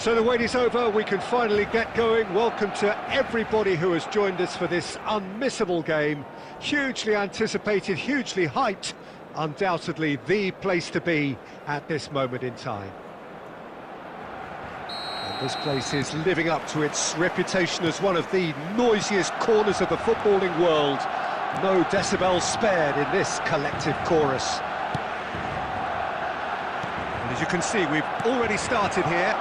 So the wait is over, we can finally get going. Welcome to everybody who has joined us for this unmissable game. Hugely anticipated, hugely hyped, undoubtedly the place to be at this moment in time. And this place is living up to its reputation as one of the noisiest corners of the footballing world. No decibels spared in this collective chorus. And as you can see, we've already started here.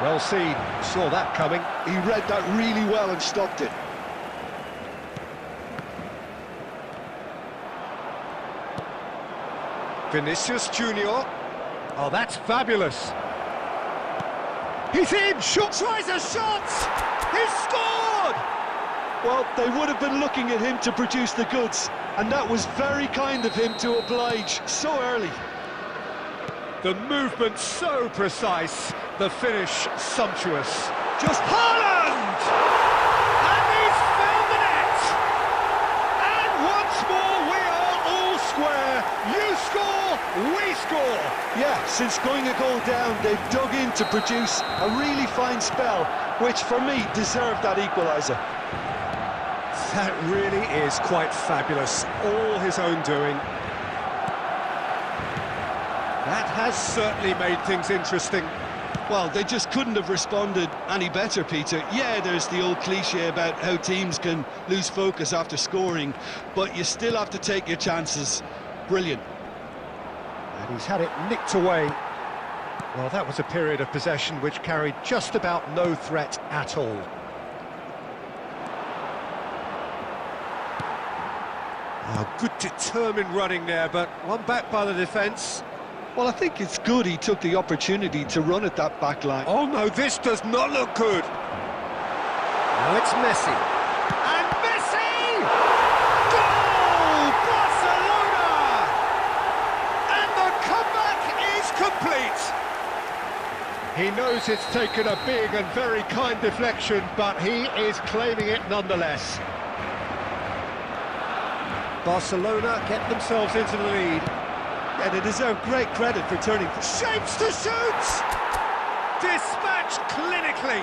Well seen, saw that coming. He read that really well and stopped it. Vinicius Junior. Oh, that's fabulous. He's in, tries a shot! He's scored! Well, they would have been looking at him to produce the goods, and that was very kind of him to oblige so early. The movement so precise, the finish sumptuous. Just Haaland! And he's found the net! And once more we are all square. You score, we score! Yeah, since going a goal down, they've dug in to produce a really fine spell, which for me deserved that equaliser. That really is quite fabulous, all his own doing. That has certainly made things interesting. Well, they just couldn't have responded any better, Peter. Yeah, there's the old cliche about how teams can lose focus after scoring, but you still have to take your chances. Brilliant. And he's had it nicked away. Well, that was a period of possession which carried just about no threat at all. Oh, good determined running there, but one back by the defence. Well, I think it's good he took the opportunity to run at that back line. Oh no, this does not look good. Now it's Messi. And Messi! Goal! Barcelona! And the comeback is complete. He knows it's taken a big and very kind deflection, but he is claiming it nonetheless. Barcelona get themselves into the lead. And they deserve great credit for turning. Shapes to shoot! Dispatched clinically.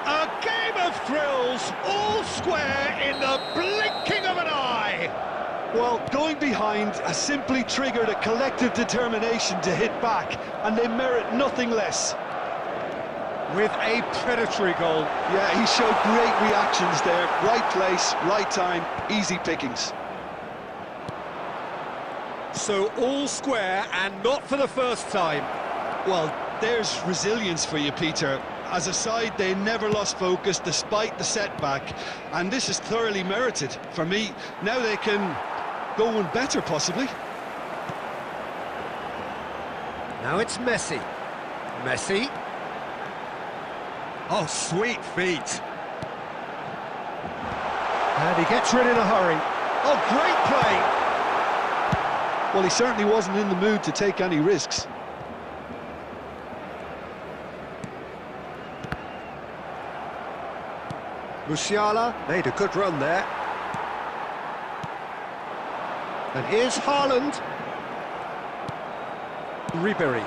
A game of thrills, all square in the blinking of an eye. Well, going behind has simply triggered a collective determination to hit back, and they merit nothing less. With a predatory goal. Yeah, he showed great reactions there. Right place, right time, easy pickings. So all square, and not for the first time. Well, there's resilience for you, Peter. As a side, they never lost focus despite the setback, and this is thoroughly merited. For me, now they can go one better, possibly. Now it's Messi. Messi. Oh, sweet feet. And he gets rid in a hurry. Oh, great play. Well, he certainly wasn't in the mood to take any risks. Musiala made a good run there. And here's Haaland. Ribery.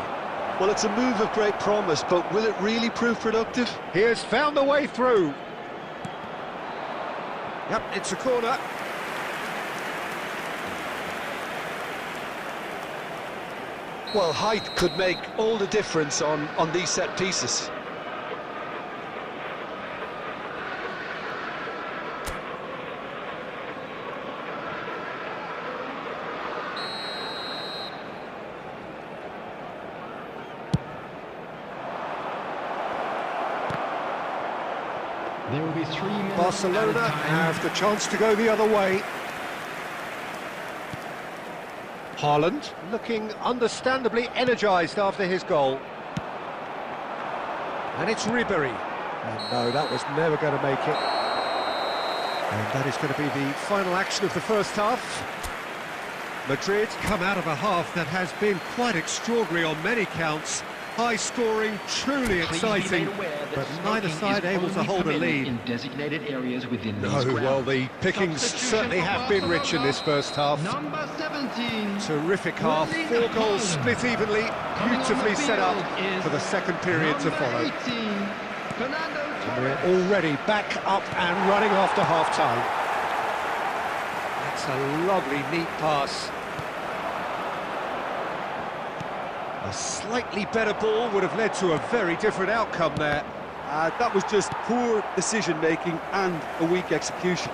Well, it's a move of great promise, but will it really prove productive? He has found the way through. Yep, it's a corner. Well, height could make all the difference on these set pieces. There will be 3 minutes. Barcelona have the chance to go the other way. Haaland looking understandably energised after his goal. And it's Ribery. And no, that was never going to make it. And that is going to be the final action of the first half. Madrid come out of a half that has been quite extraordinary on many counts. High scoring, truly exciting, but neither side able to hold a lead. In designated areas within No, these well, grounds. the pickings certainly have been rich in this first half. Number 17. Terrific half, 4 goals split evenly, beautifully set up for the second period to follow. 18, Fernando And we're Torres. already back up and running after half-time. That's a lovely, neat pass. A slightly better ball would have led to a very different outcome there. That was just poor decision-making and a weak execution.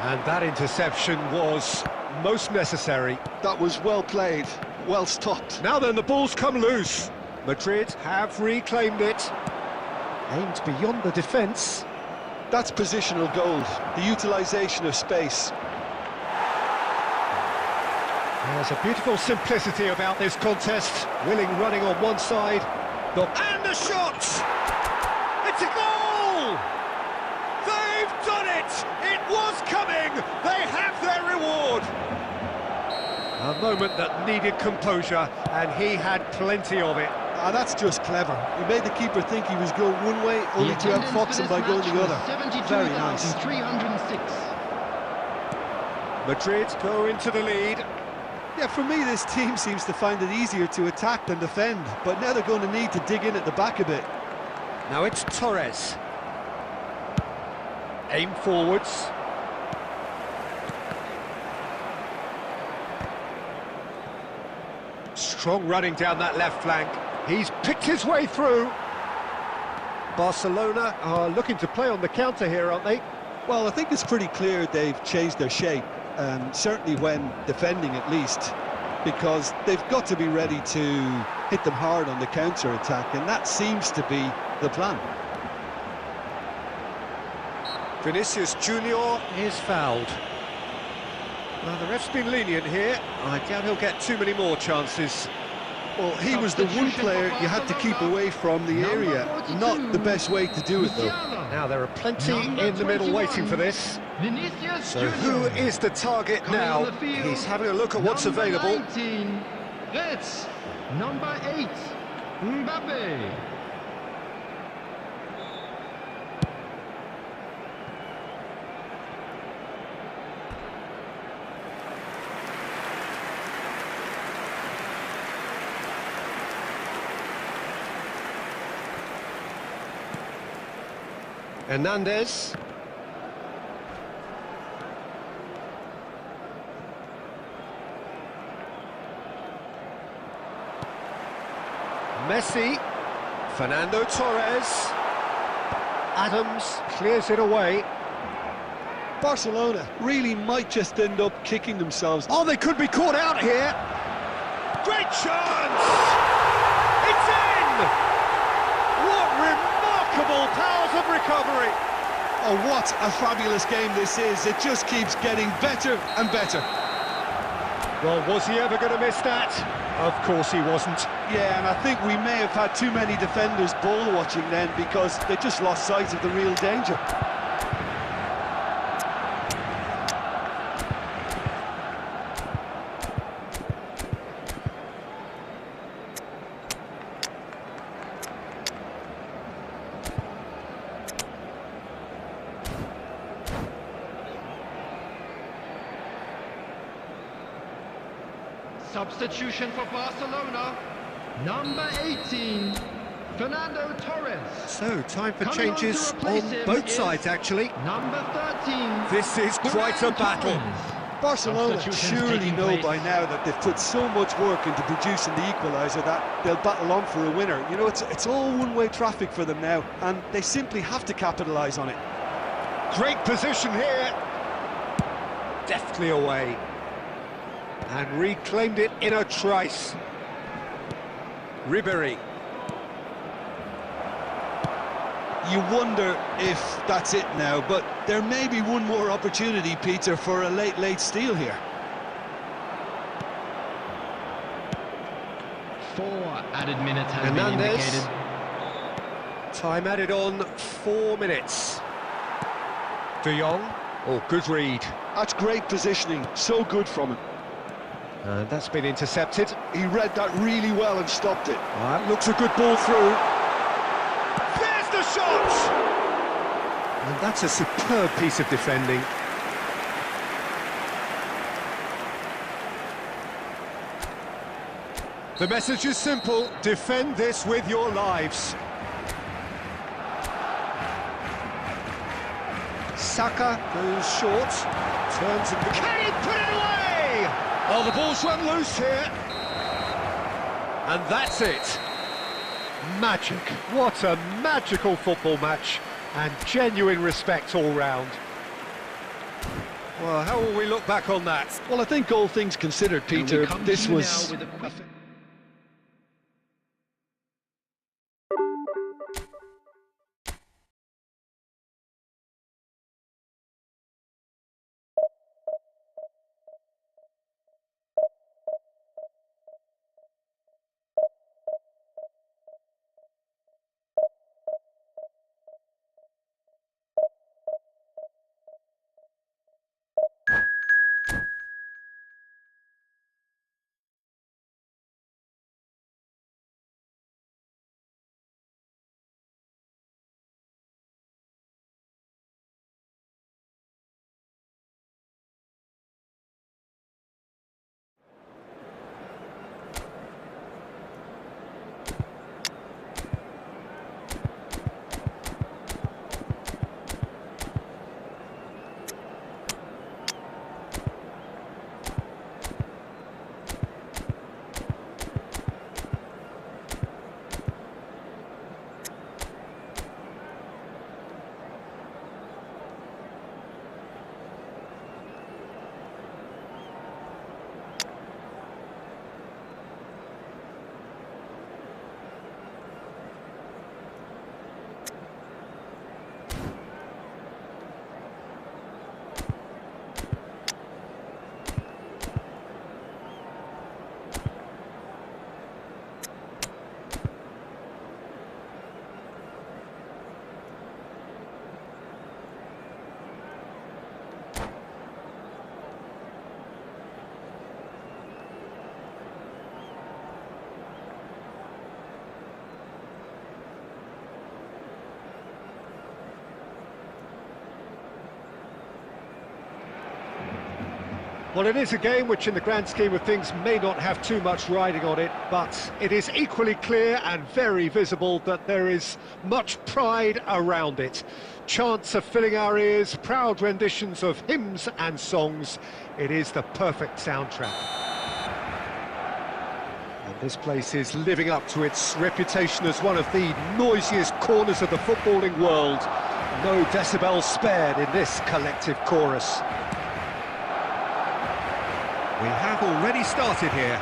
And that interception was most necessary. That was well played, well stopped. Now then, the ball's come loose. Madrid have reclaimed it. Aimed beyond the defence. That's positional gold, the utilisation of space. There's a beautiful simplicity about this contest. Willing running on one side. And the shot! It's a goal! They've done it! It was coming! They have their reward! A moment that needed composure, and he had plenty of it. That's just clever. He made the keeper think he was going one way, only to outfox him by going the other. Very nice. 72,306. Madrid go into the lead. Yeah, for me, this team seems to find it easier to attack than defend, but now they're going to need to dig in at the back a bit. Now it's Torres. Aim forwards. Strong running down that left flank. He's picked his way through. Barcelona are looking to play on the counter here, aren't they? Well, I think it's pretty clear they've changed their shape, certainly when defending at least, because they've got to be ready to hit them hard on the counter-attack, and that seems to be the plan. Vinicius Junior is fouled. Well, the ref's been lenient here. I doubt he'll get too many more chances. Well, he was the one player you had to keep away from the area. Not the best way to do it, though. Now, there are plenty in the middle waiting for this. Vinicius So Junior. who is the target Coming now? on the field, He's having a look at what's number available. 19, Reds. Number 8, Mbappe. Hernandez. Messi. Fernando Torres. Adams clears it away. Barcelona really might just end up kicking themselves. Oh, they could be caught out here. Great chance! It's in! What remarkable powers of recovery! Oh, what a fabulous game this is. It just keeps getting better and better. Well, was he ever going to miss that? Of course he wasn't. Yeah, and I think we may have had too many defenders ball watching then, because they just lost sight of the real danger. Substitution for Barcelona. Number 18, Fernando Torres. So, time for Coming on to changes replace on him both is sides, actually. Number 13. This is quite a Fernando battle. Torres. Barcelona Substitutions surely taking know place. by now that they've put so much work into producing the equaliser that they'll battle on for a winner. You know, it's all one-way traffic for them now, and they simply have to capitalise on it. Great position here. Deftly away. And reclaimed it in a trice. Ribéry. You wonder if that's it now, but there may be one more opportunity, Peter, for a late steal here. 4 added minutes have been Hernandez. indicated. Time added on 4 minutes. De Jong. Oh, good read. That's great positioning, so good from him. And that's been intercepted. He read that really well and stopped it. That looks a good ball through. There's the shot! And that's a superb piece of defending. The message is simple: defend this with your lives. Saka goes short, turns and... Can he put it away? Oh, the ball's run loose here. And that's it. Magic. What a magical football match. And genuine respect all round. Well, how will we look back on that? Well, I think all things considered, Peter, this was... Well, it is a game which in the grand scheme of things may not have too much riding on it, but it is equally clear and very visible that there is much pride around it. Chants are filling our ears, proud renditions of hymns and songs. It is the perfect soundtrack. And this place is living up to its reputation as one of the noisiest corners of the footballing world. No decibels spared in this collective chorus. We have already started here.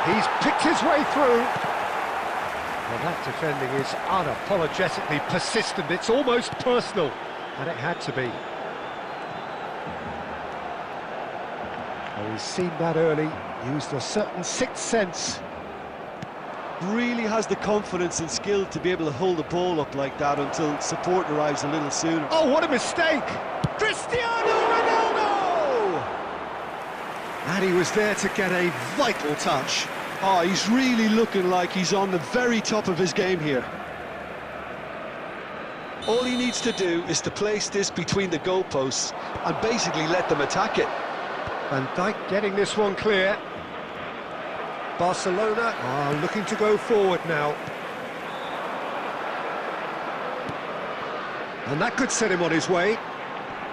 He's picked his way through. Well, that defending is unapologetically persistent. It's almost personal, and it had to be. Well, he's seen that early, used a certain sixth sense. Really has the confidence and skill to be able to hold the ball up like that until support arrives a little sooner. Oh, what a mistake! Cristiano Ronaldo! And he was there to get a vital touch. Oh, he's really looking like he's on the very top of his game here. All he needs to do is to place this between the goalposts and basically let them attack it. Van Dijk getting this one clear. Barcelona are looking to go forward now. And that could set him on his way.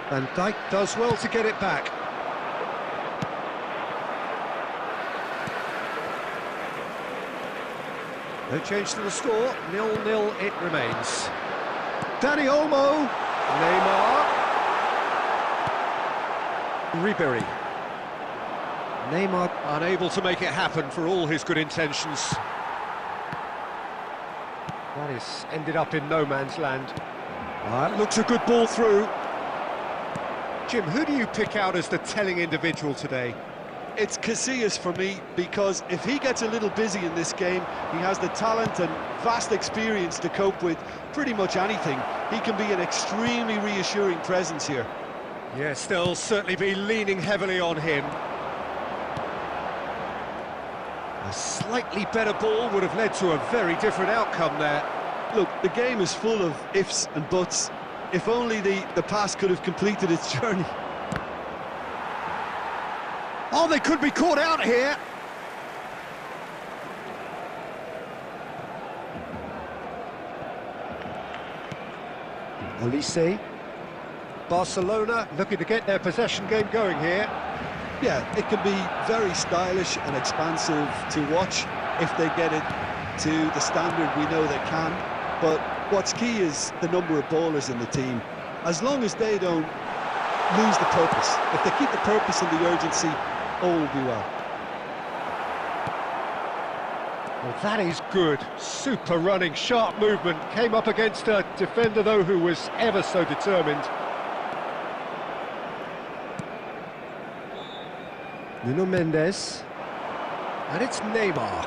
Van Dijk does well to get it back. No change to the score, 0-0 it remains. Dani Olmo, Neymar, Ribery. Neymar unable to make it happen for all his good intentions. That is ended up in no man's land. That looks a good ball through. Jim, who do you pick out as the telling individual today? It's Casillas for me, because if he gets a little busy in this game, he has the talent and vast experience to cope with pretty much anything. He can be an extremely reassuring presence here. Yes, they'll certainly be leaning heavily on him. A slightly better ball would have led to a very different outcome there. Look, the game is full of ifs and buts. If only the pass could have completed its journey. Oh, they could be caught out here. Olise. Barcelona looking to get their possession game going here. Yeah, it can be very stylish and expansive to watch if they get it to the standard we know they can. But what's key is the number of ballers in the team. As long as they don't lose the purpose, if they keep the purpose and the urgency, all will be well. Well, that is good. Super running, sharp movement. Came up against a defender, though, who was ever so determined. Nuno Mendes. And it's Neymar.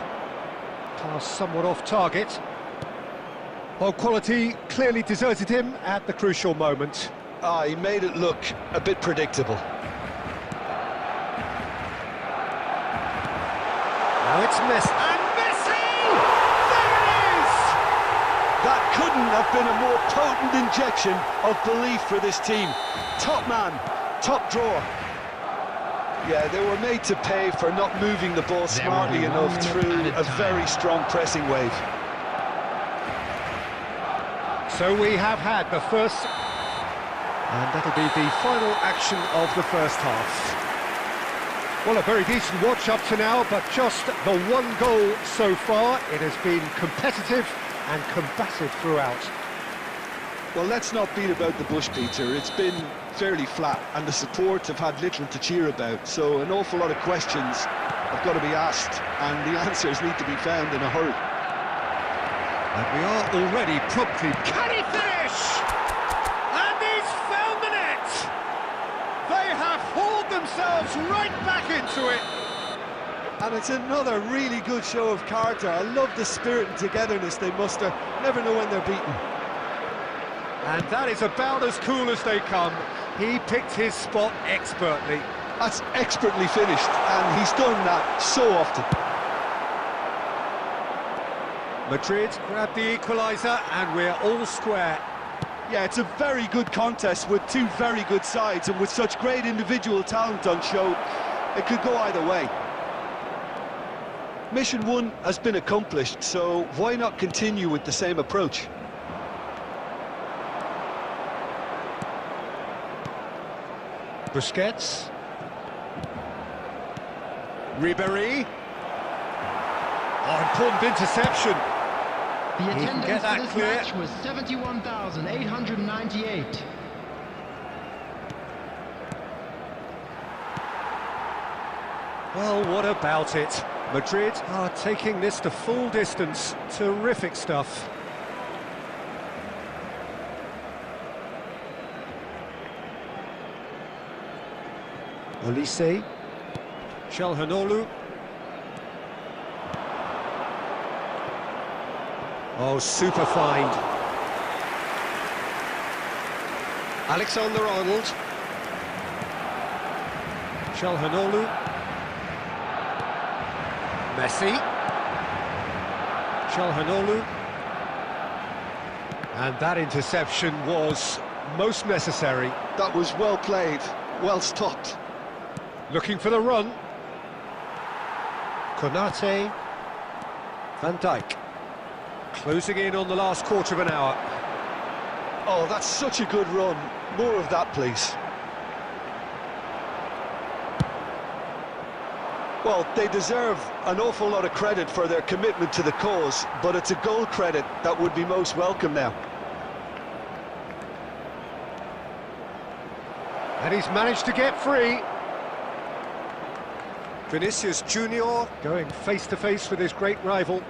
Pass somewhat off target. Well, quality clearly deserted him at the crucial moment. He made it look a bit predictable. Now it's Messi. And Messi! There it is! That couldn't have been a more potent injection of belief for this team. Top man, top drawer. Yeah, they were made to pay for not moving the ball smartly enough through a very strong pressing wave. So we have had the first, and that'll be the final action of the first half. Well, a very decent watch up to now, but just the one goal so far. It has been competitive and combative throughout. Well, let's not beat about the bush, Peter. It's been fairly flat, and the support have had little to cheer about. So an awful lot of questions have got to be asked, and the answers need to be found in a hurry. And we are already promptly... Can he finish? And he's found the net! They have hauled themselves right back into it! And it's another really good show of character. I love the spirit and togetherness they muster. Never know when they're beaten. And that is about as cool as they come. He picked his spot expertly. That's expertly finished, and he's done that so often. Madrid grabbed the equaliser, and we're all square. Yeah, it's a very good contest with two very good sides, and with such great individual talent on show, it could go either way. Mission one has been accomplished, so why not continue with the same approach? Busquets. Ribéry. Oh, important interception. The He can get attendance that for this clear. match was 71,898. Well, what about it? Madrid are taking this to full distance. Terrific stuff. Olise. Çalhanoğlu. Oh, super find. Alexander-Arnold. Çalhanoğlu. Messi. Çalhanoğlu. And that interception was most necessary. That was well played, well stopped. Looking for the run. Konate. Van Dijk. Closing in on the last quarter of an hour. Oh, that's such a good run. More of that, please. Well, they deserve an awful lot of credit for their commitment to the cause, but it's a goal credit that would be most welcome now. And he's managed to get free. Vinicius Junior going face-to-face with his great rival.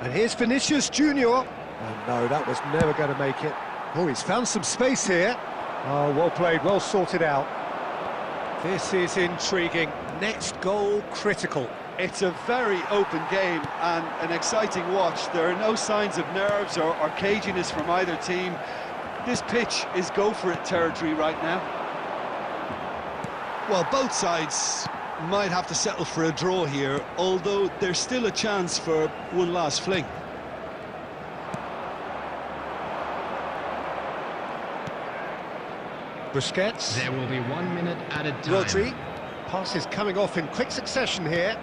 And here's Vinicius Junior. And no, that was never going to make it. Oh, he's found some space here. Oh, well played, well sorted out. This is intriguing. Next goal critical. It's a very open game and an exciting watch. There are no signs of nerves or caginess from either team. This pitch is go-for-it territory right now. Well, both sides might have to settle for a draw here, although there's still a chance for one last fling. Busquets. There will be 1 minute added time. Rodri. Passes coming off in quick succession here.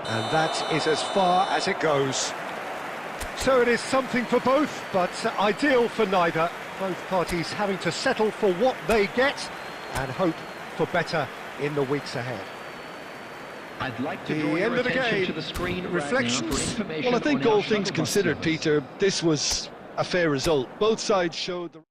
And that is as far as it goes. So it is something for both, but ideal for neither. Both parties having to settle for what they get and hope for better in the weeks ahead. I'd like to The draw end your of the attention game. to the screen Reflections? right now for information Well, I think on our all things shuttle bus considered, service. Peter, this was a fair result. Both sides showed the...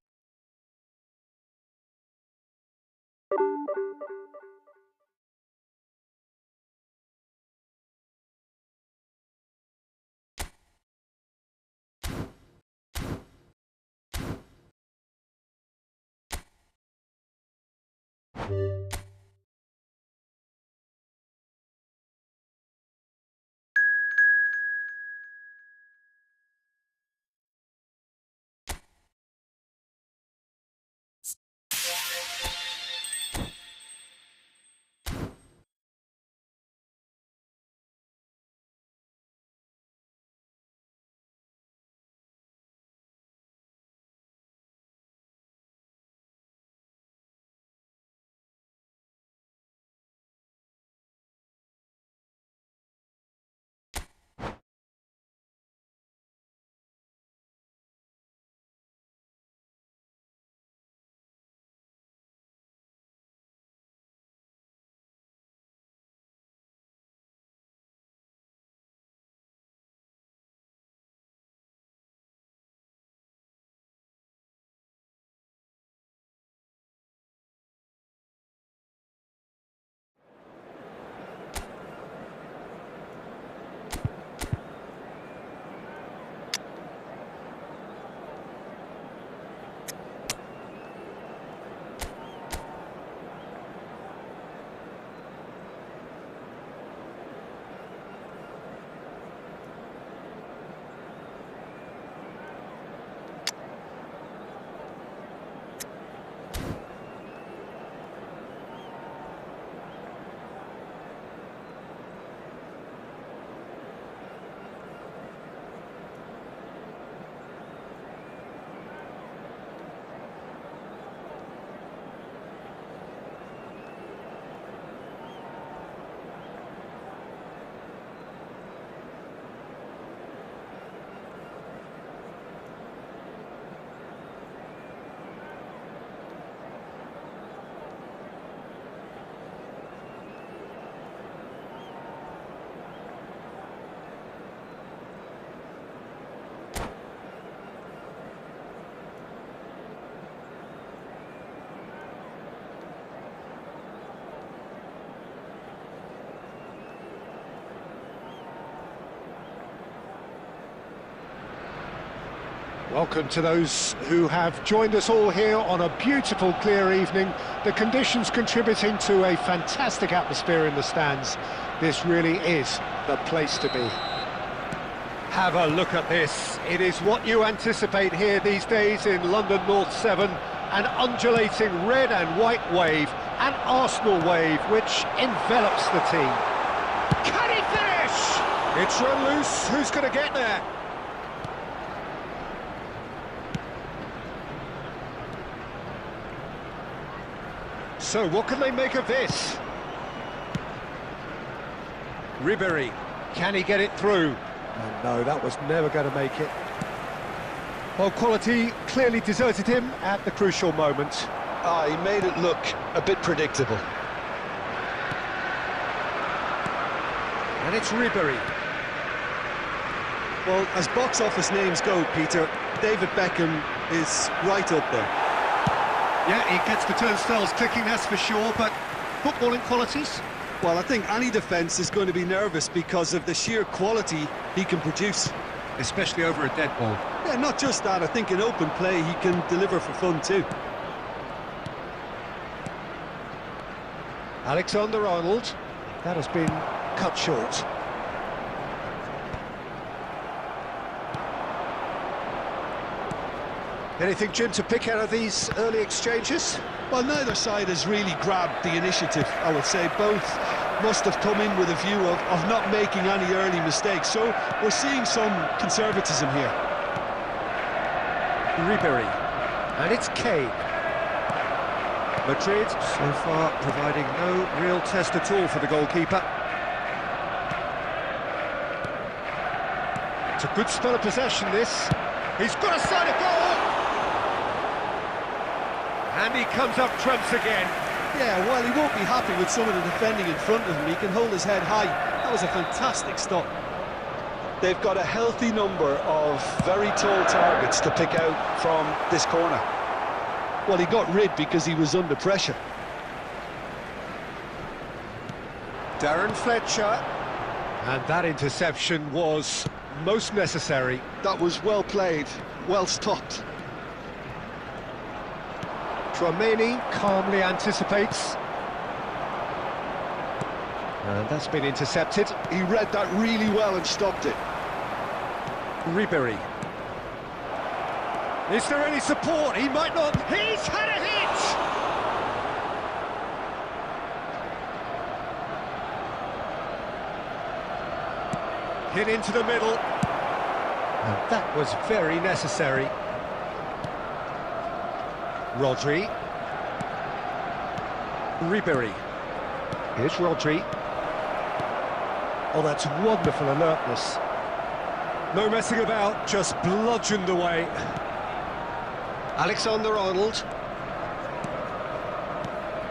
Welcome to those who have joined us all here on a beautiful, clear evening. The conditions contributing to a fantastic atmosphere in the stands. This really is the place to be. Have a look at this. It is what you anticipate here these days in London North 7. An undulating red and white wave, an Arsenal wave which envelops the team. Can he finish? It's run loose. Who's going to get there? So what can they make of this? Ribery, can he get it through? Oh, no, that was never going to make it. Well, quality clearly deserted him at the crucial moment. He made it look a bit predictable. And it's Ribery. Well, as box office names go, Peter, David Beckham is right up there. Yeah, he gets the turnstiles clicking, that's for sure, but footballing qualities? Well, I think any defence is going to be nervous because of the sheer quality he can produce. Especially over a dead ball. Yeah, not just that, I think in open play he can deliver for fun too. Alexander-Arnold, that has been cut short. Anything, Jim, to pick out of these early exchanges? Well, neither side has really grabbed the initiative, I would say. Both must have come in with a view of not making any early mistakes. So we're seeing some conservatism here. Ribery. And it's Kane. Madrid, so far, providing no real test at all for the goalkeeper. It's a good spell of possession, this. He's got a side of goal! And he comes up trumps again. Yeah, well, he won't be happy with some of the defending in front of him. He can hold his head high. That was a fantastic stop. They've got a healthy number of very tall targets to pick out from this corner. Well, he got rid because he was under pressure. Darren Fletcher. And that interception was most necessary. That was well played, well stopped. Tchouameni calmly anticipates. And that's been intercepted. He read that really well and stopped it. Ribery. Is there any support? He might not. He's had a hit! Hit into the middle. And that was very necessary. Rodri. Ribery. Here's Rodri. Oh, that's wonderful alertness. No messing about, just bludgeoned away. Alexander-Arnold.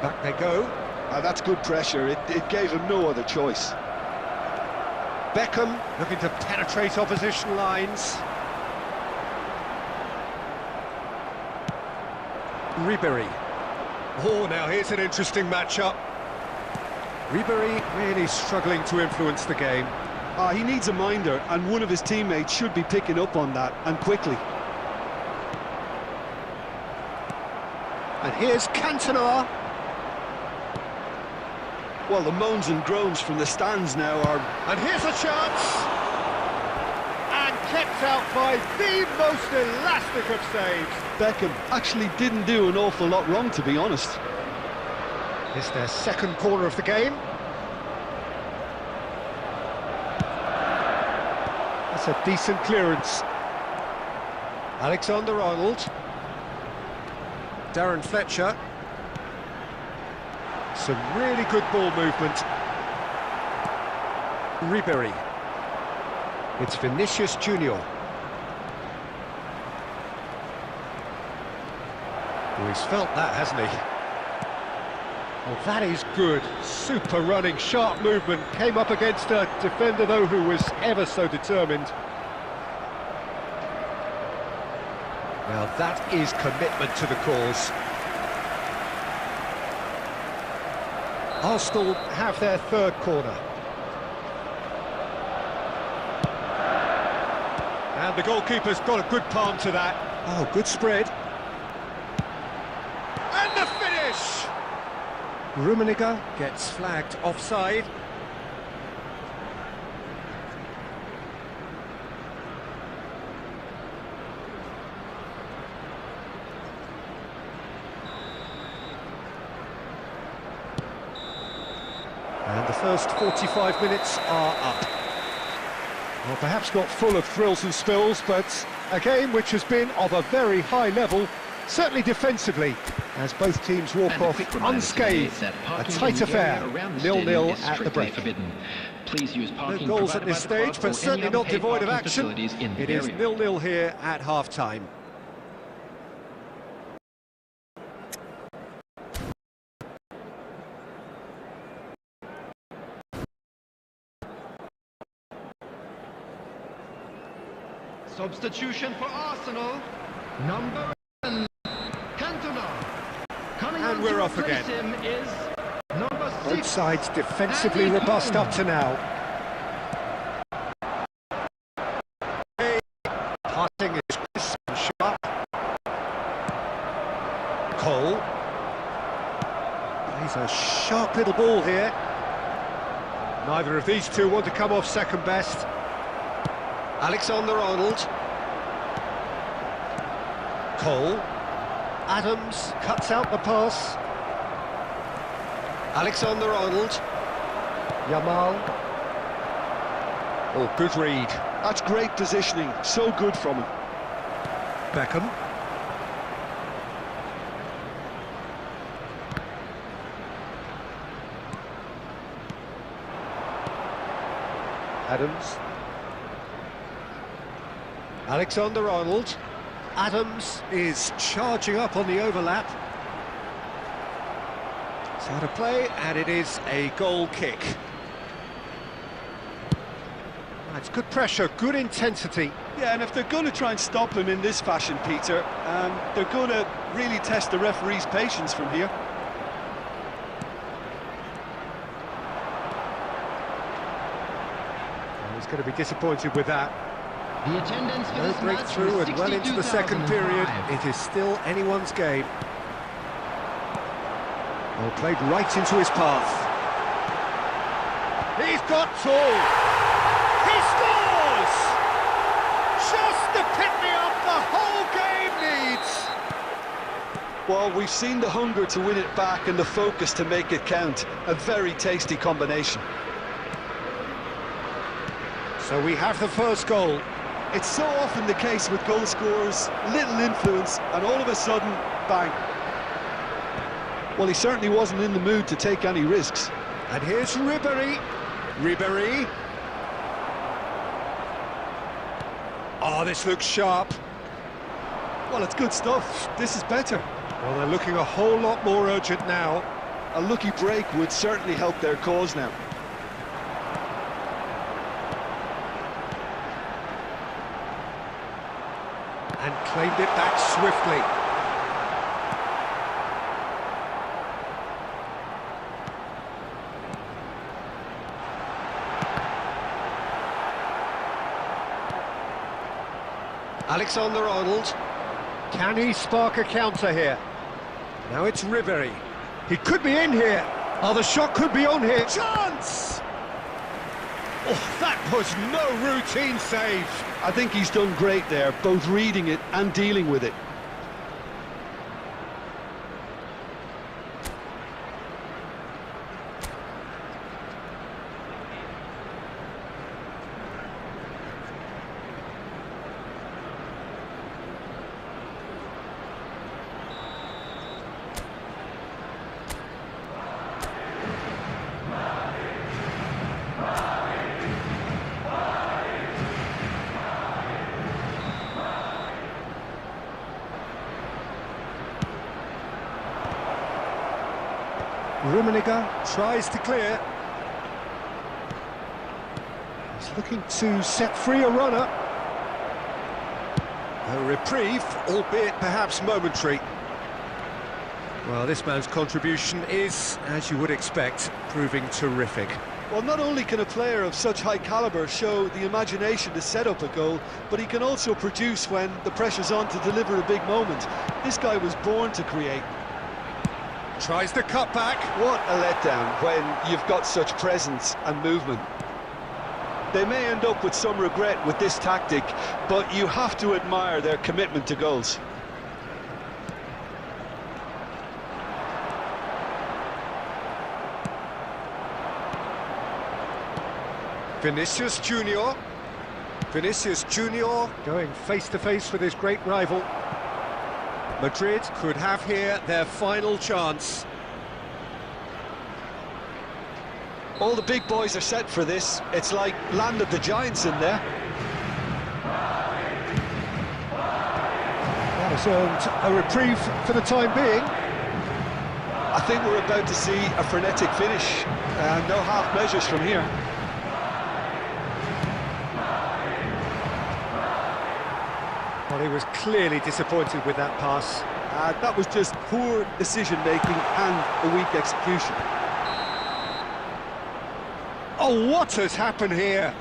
Back they go. That's good pressure. It gave him no other choice. Beckham looking to penetrate opposition lines. Ribery. Oh, now here's an interesting matchup. Ribery really struggling to influence the game. He needs a minder, and one of his teammates should be picking up on that, and quickly. And here's Cantona. Well, the moans and groans from the stands now are... And here's a chance! And kept out by the most elastic of saves. Beckham actually didn't do an awful lot wrong, to be honest. It's their second corner of the game. That's a decent clearance. Alexander-Arnold. Darren Fletcher. Some really good ball movement. Ribery. It's Vinicius Junior. Well, he's felt that, hasn't he? Oh, that is good. Super running, sharp movement. Came up against a defender, though, who was ever so determined. Now, that is commitment to the cause. Arsenal have their third corner. And the goalkeeper's got a good palm to that. Oh, good spread. And the finish! Rummenigge gets flagged offside. And the first 45 minutes are up. Well, perhaps not full of thrills and spills, but a game which has been of a very high level, certainly defensively, as both teams walk off unscathed. A tight affair, 0-0 at the break. No goals at this stage, but certainly not devoid of action. It is 0-0 here at half-time. Substitution for Arsenal, number 11, Cantona. Coming And we're off again. Him is number 6. Both sides defensively robust up to now. Passing is crisp and sharp. Cole. He's a sharp little ball here. Neither of these two want to come off second best. Alexander-Arnold. Cole. Adams cuts out the pass. Alexander-Arnold. Yamal. Oh, good read. That's great positioning, so good from him. Beckham. Adams. Alexander-Arnold. Adams is charging up on the overlap. It's out of play, and it is a goal kick. It's good pressure, good intensity. Yeah, and if they're going to try and stop him in this fashion, Peter, they're going to really test the referee's patience from here. He's going to be disappointed with that. The attendance for No this match breakthrough was and well into the second period. It is still anyone's game. Well, played right into his path. He's got two! He scores! Just the pick-me-up the whole game needs! Well, we've seen the hunger to win it back and the focus to make it count. A very tasty combination. So we have the first goal. It's so often the case with goal scorers, little influence, and all of a sudden, bang. Well, he certainly wasn't in the mood to take any risks. And here's Ribéry. Ribéry. Oh, this looks sharp. Well, it's good stuff. This is better. Well, they're looking a whole lot more urgent now. A lucky break would certainly help their cause now. And claimed it back swiftly. Alexander-Arnold. Can he spark a counter here? Now it's Ribéry. He could be in here. Oh, the shot could be on here. Chance! Oh, that was no routine save. I think he's done great there, both reading it and dealing with it. Rummenigge tries to clear. He's looking to set free a runner. A reprieve, albeit perhaps momentary. Well, this man's contribution is, as you would expect, proving terrific. Well, not only can a player of such high calibre show the imagination to set up a goal, but he can also produce when the pressure's on to deliver a big moment. This guy was born to create. Tries the cut back. What a letdown when you've got such presence and movement. They may end up with some regret with this tactic, but you have to admire their commitment to goals. Vinicius Junior. Vinicius Junior going face-to-face with his great rival. Madrid could have here their final chance. All the big boys are set for this. It's like Land of the Giants in there. That has earned a reprieve for the time being. I think we're about to see a frenetic finish. No half measures from here. Well, he was clearly disappointed with that pass. That was just poor decision-making and a weak execution. Oh, what has happened here?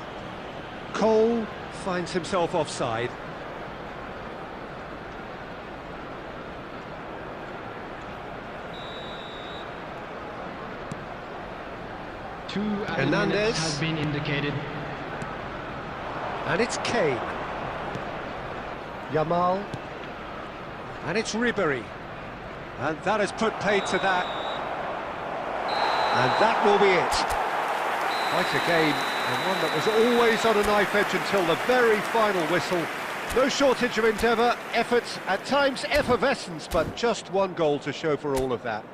Cole finds himself offside. Two Hernandez minutes has been indicated. And it's Kane. Yamal. And it's Ribery. And that has put paid to that. And that will be it. Quite a game, and one that was always on a knife edge until the very final whistle. No shortage of endeavour, effort, at times effervescence, but just one goal to show for all of that.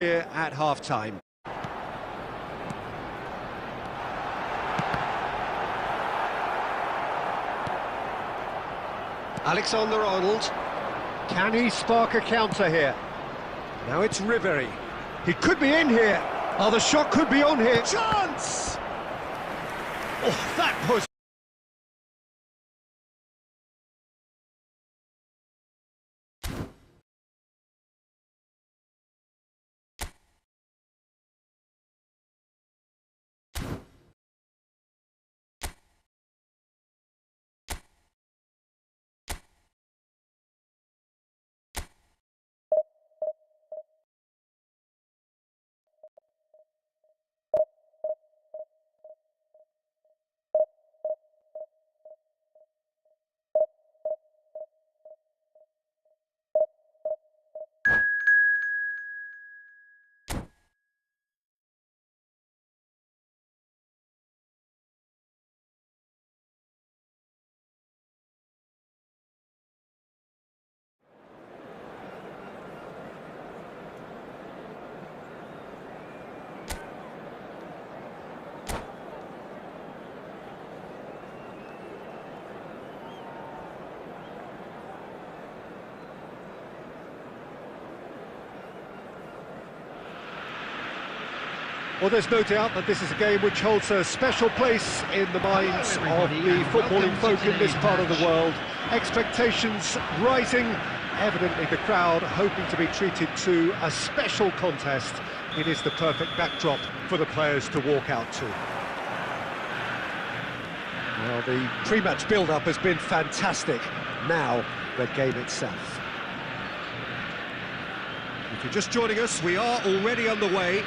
Here at half-time. Alexander-Arnold. Can he spark a counter here? Now it's Ribery. He could be in here. Oh, the shot could be on here. Chance! Oh, that was... Well, there's no doubt that this is a game which holds a special place in the minds of the footballing folk in this part of the world. Expectations rising, evidently the crowd hoping to be treated to a special contest. It is the perfect backdrop for the players to walk out to. Well, the pre-match build-up has been fantastic. Now, the game itself. If you're just joining us, we are already underway.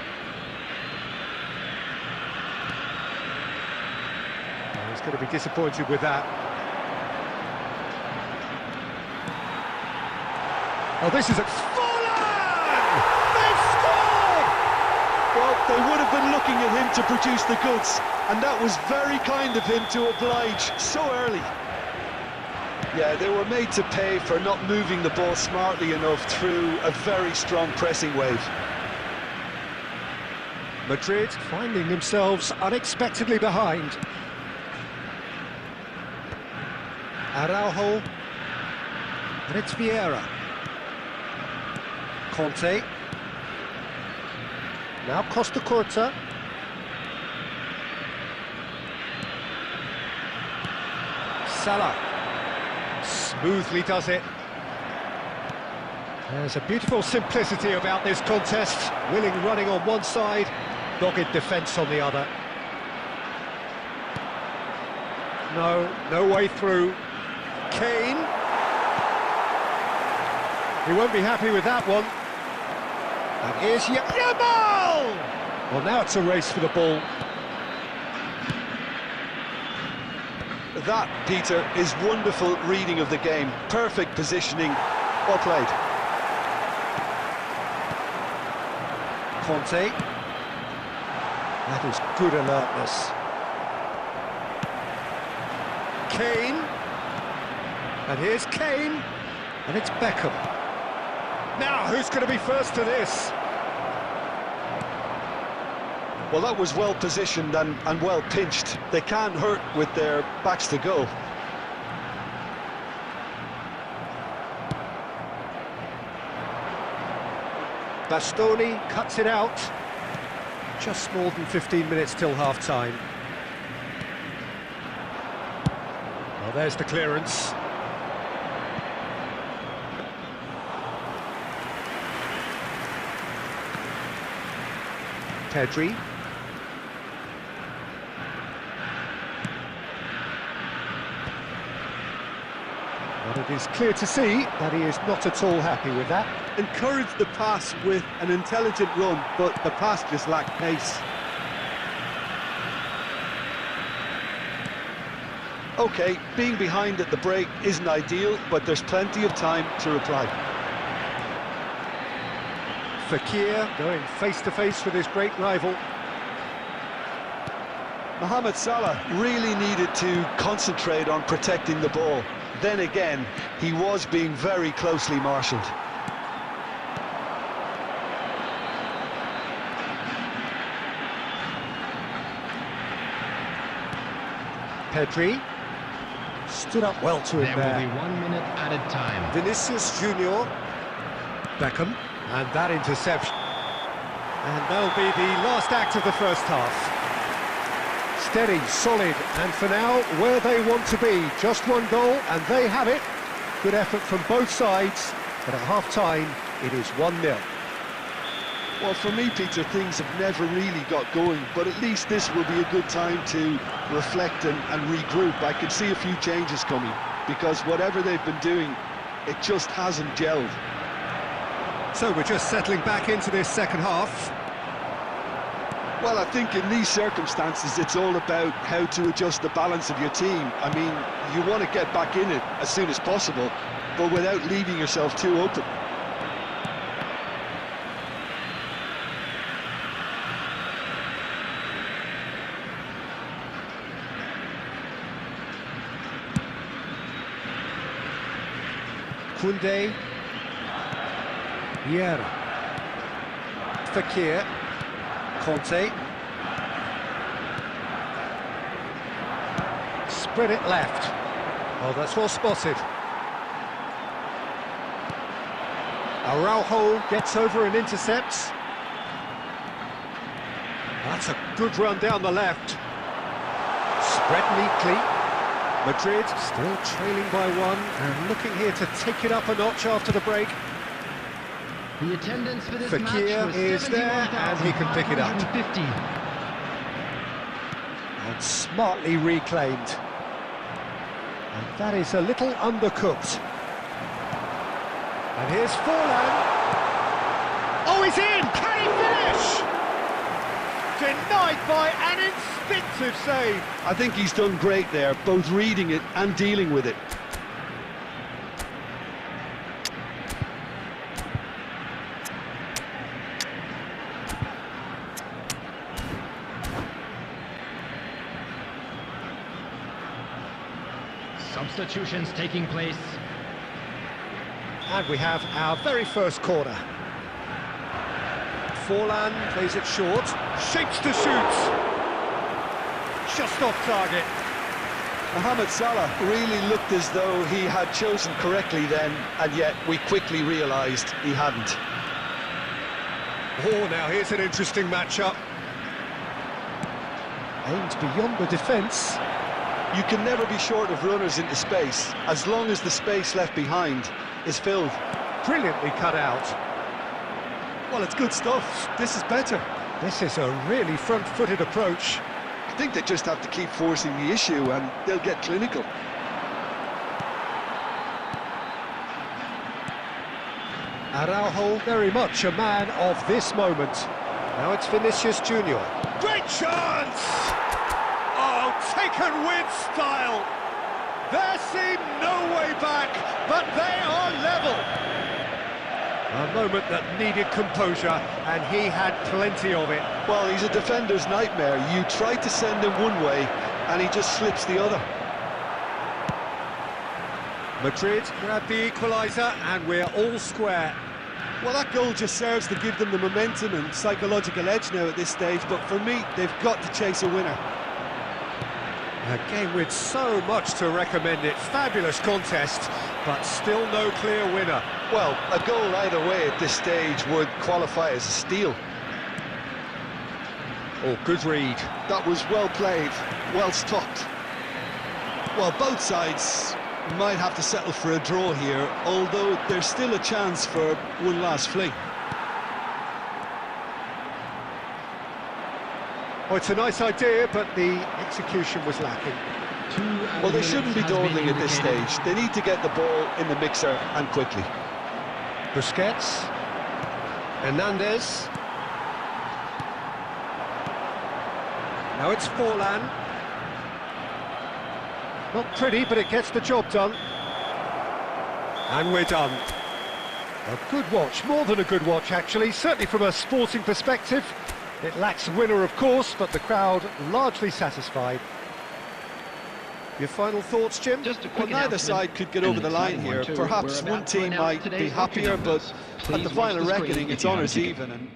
Going to be disappointed with that. Oh, this is a... Fallen! They've scored! Well, they would have been looking at him to produce the goods, and that was very kind of him to oblige so early. Yeah, they were made to pay for not moving the ball smartly enough through a very strong pressing wave. Madrid finding themselves unexpectedly behind. Araujo, and it's Vieira. Conte. Now Costa Curta. Salah. Smoothly does it. There's a beautiful simplicity about this contest. Willing running on one side, dogged defence on the other. No way through. Kane. He won't be happy with that one. And here's Yamal! Well, now it's a race for the ball. That, Peter, is wonderful reading of the game. Perfect positioning. Well played. Conte. That is good alertness. Kane. And here's Kane. And it's Beckham. Now, who's going to be first to this? Well, that was well positioned and well pinched. They can't hurt with their backs to goal. Bastoni cuts it out. Just more than 15 minutes till half-time. Well, there's the clearance. Pedri. Well, it is clear to see that he is not at all happy with that. Encouraged the pass with an intelligent run, but the pass just lacked pace. OK, being behind at the break isn't ideal, but there's plenty of time to reply. Fekir going face-to-face with his great rival. Mohamed Salah really needed to concentrate on protecting the ball. Then again, he was being very closely marshalled. Pedri stood up well to him There there. will be 1 minute added time. Vinicius Junior. Beckham. And that interception. And that'll be the last act of the first half. Steady, solid, and for now, where they want to be. Just one goal, and they have it. Good effort from both sides, but at half-time, it is 1-0. Well, for me, Peter, things have never really got going, but at least this will be a good time to reflect and regroup. I can see a few changes coming, because whatever they've been doing, it just hasn't gelled. So we're just settling back into this second half. Well, I think in these circumstances, it's all about how to adjust the balance of your team. I mean, you want to get back in it as soon as possible, but without leaving yourself too open. Koundé. Vieira. Fekir. Conte. Spread it left. Oh, that's well spotted. Araujo gets over and intercepts. That's a good run down the left. Spread neatly. Madrid still trailing by one and looking here to take it up a notch after the break. The attendance for this Fekir match was is there and he can pick it up. 71,550. And smartly reclaimed. And that is a little undercooked. And here's Forlan. Oh, he's in! Can he finish? Denied by an instinctive save. I think he's done great there, both reading it and dealing with it. Substitutions taking place. And we have our very first corner. Forlan plays it short, shapes to shoot. Just off target. Mohamed Salah really looked as though he had chosen correctly then, and yet we quickly realised he hadn't. Oh, now here's an interesting matchup. Aimed beyond the defence. You can never be short of runners into space, as long as the space left behind is filled. Brilliantly cut out. Well, it's good stuff. This is better. This is a really front-footed approach. I think they just have to keep forcing the issue and they'll get clinical. Araujo, very much a man of this moment. Now it's Vinicius Junior. Great chance! Oh, taken with style. There seemed no way back, but they are level. A moment that needed composure, and he had plenty of it. Well, he's a defender's nightmare. You try to send him one way, and he just slips the other. Madrid grab the equaliser, and we're all square. Well, that goal just serves to give them the momentum and psychological edge now at this stage, but for me, they've got to chase a winner. A game with so much to recommend it. Fabulous contest, but still no clear winner. Well, a goal either way at this stage would qualify as a steal. Oh, good read. That was well played, well stopped. Well, both sides might have to settle for a draw here, although there's still a chance for one last fling. Oh, it's a nice idea, but the execution was lacking. Well, they shouldn't be dawdling at this stage. They need to get the ball in the mixer, and quickly. Busquets. Hernandez. Now it's Forlan. Not pretty, but it gets the job done. And we're done. A good watch, more than a good watch actually, certainly from a sporting perspective. It lacks a winner, of course, but the crowd largely satisfied. Your final thoughts, Jim? Just a Well, quick neither side could get over the line here. Perhaps one team might be happier, but at the final reckoning, it's honours even. And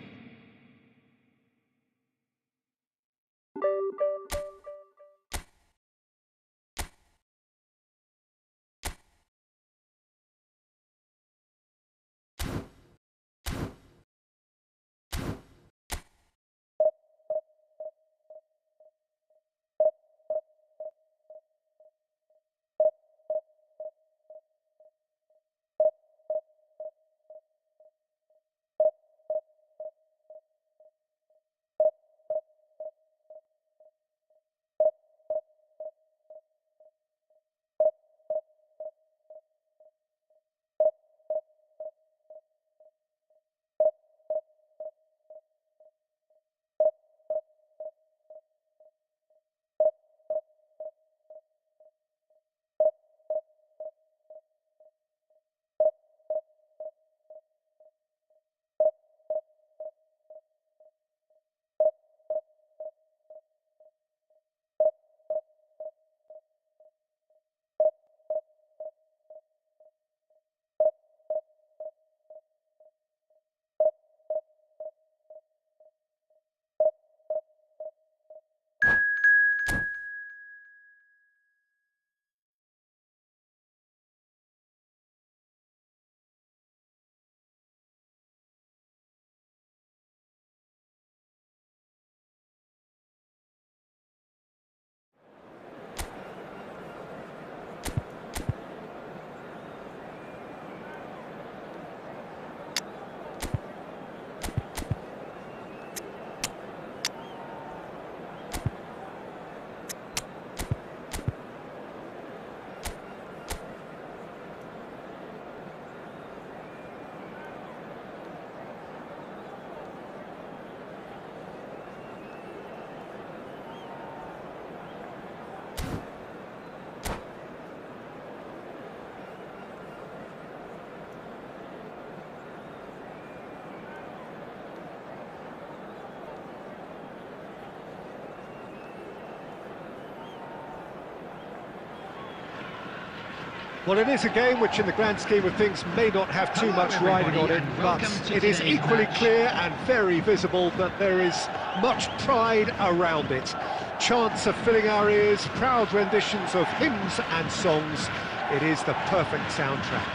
well, it is a game which in the grand scheme of things may not have too much riding on it, but it is equally clear and very visible that there is much pride around it. Chants are filling our ears, proud renditions of hymns and songs. It is the perfect soundtrack.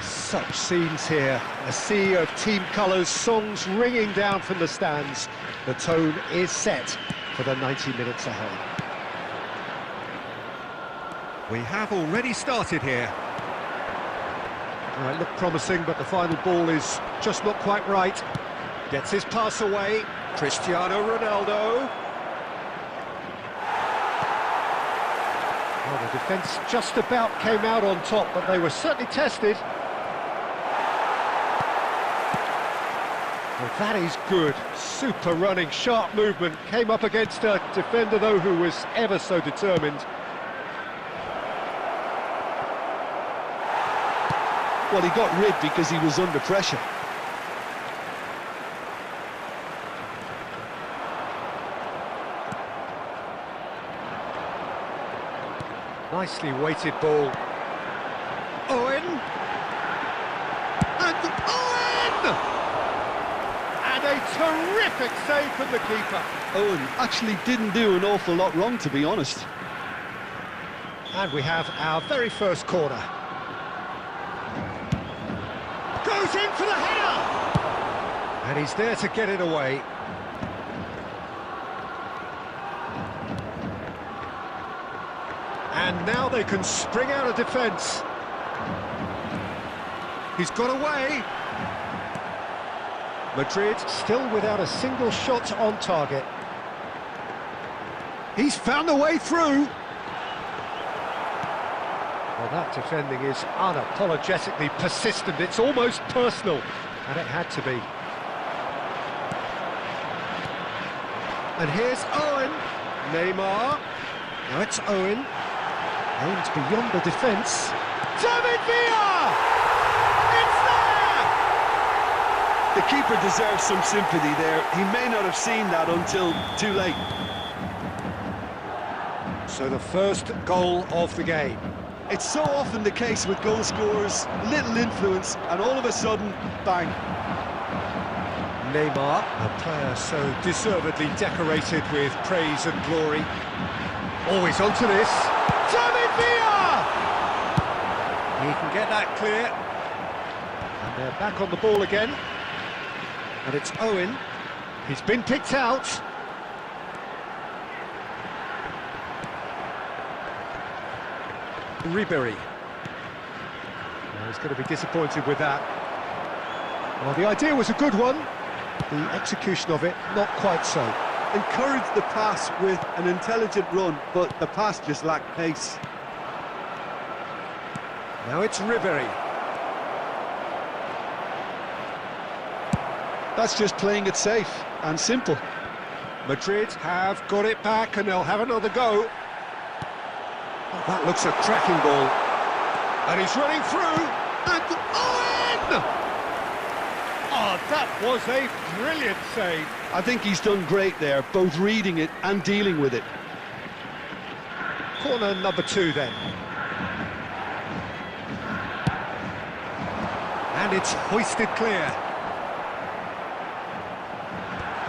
Such scenes here, a sea of team colours, songs ringing down from the stands. The tone is set for the 90 minutes ahead. We have already started here. It looked promising, but the final ball is just not quite right. Gets his pass away. Cristiano Ronaldo. Well, the defence just about came out on top, but they were certainly tested. Well, that is good. Super running, sharp movement. Came up against a defender, though, who was ever so determined. Well, he got rid because he was under pressure. Nicely weighted ball. Owen! And Owen! And a terrific save from the keeper. Owen actually didn't do an awful lot wrong, to be honest. And we have our very first corner. Goes in for the header! And he's there to get it away. And now they can spring out of defence. He's got away. Madrid still without a single shot on target. He's found a way through. Well, that defending is unapologetically persistent. It's almost personal, and it had to be. And here's Owen. Neymar. Now it's Owen. Owen's beyond the defence. David Villa! It's there! The keeper deserves some sympathy there. He may not have seen that until too late. So the first goal of the game. It's so often the case with goal scorers, little influence, and all of a sudden, bang. Neymar, a player so deservedly decorated with praise and glory. Always onto this. David Villa! He can get that clear. And they're back on the ball again. And it's Owen. He's been picked out. Ribery. Well, he's going to be disappointed with that. Well, the idea was a good one. The execution of it, not quite so. Encouraged the pass with an intelligent run, but the pass just lacked pace. Now it's Ribery. That's just playing it safe and simple. Madrid have got it back and they'll have another go. Oh, that looks a cracking ball. And he's running through. And Owen! Oh, that was a brilliant save. I think he's done great there, both reading it and dealing with it. Corner number 2 then. And it's hoisted clear.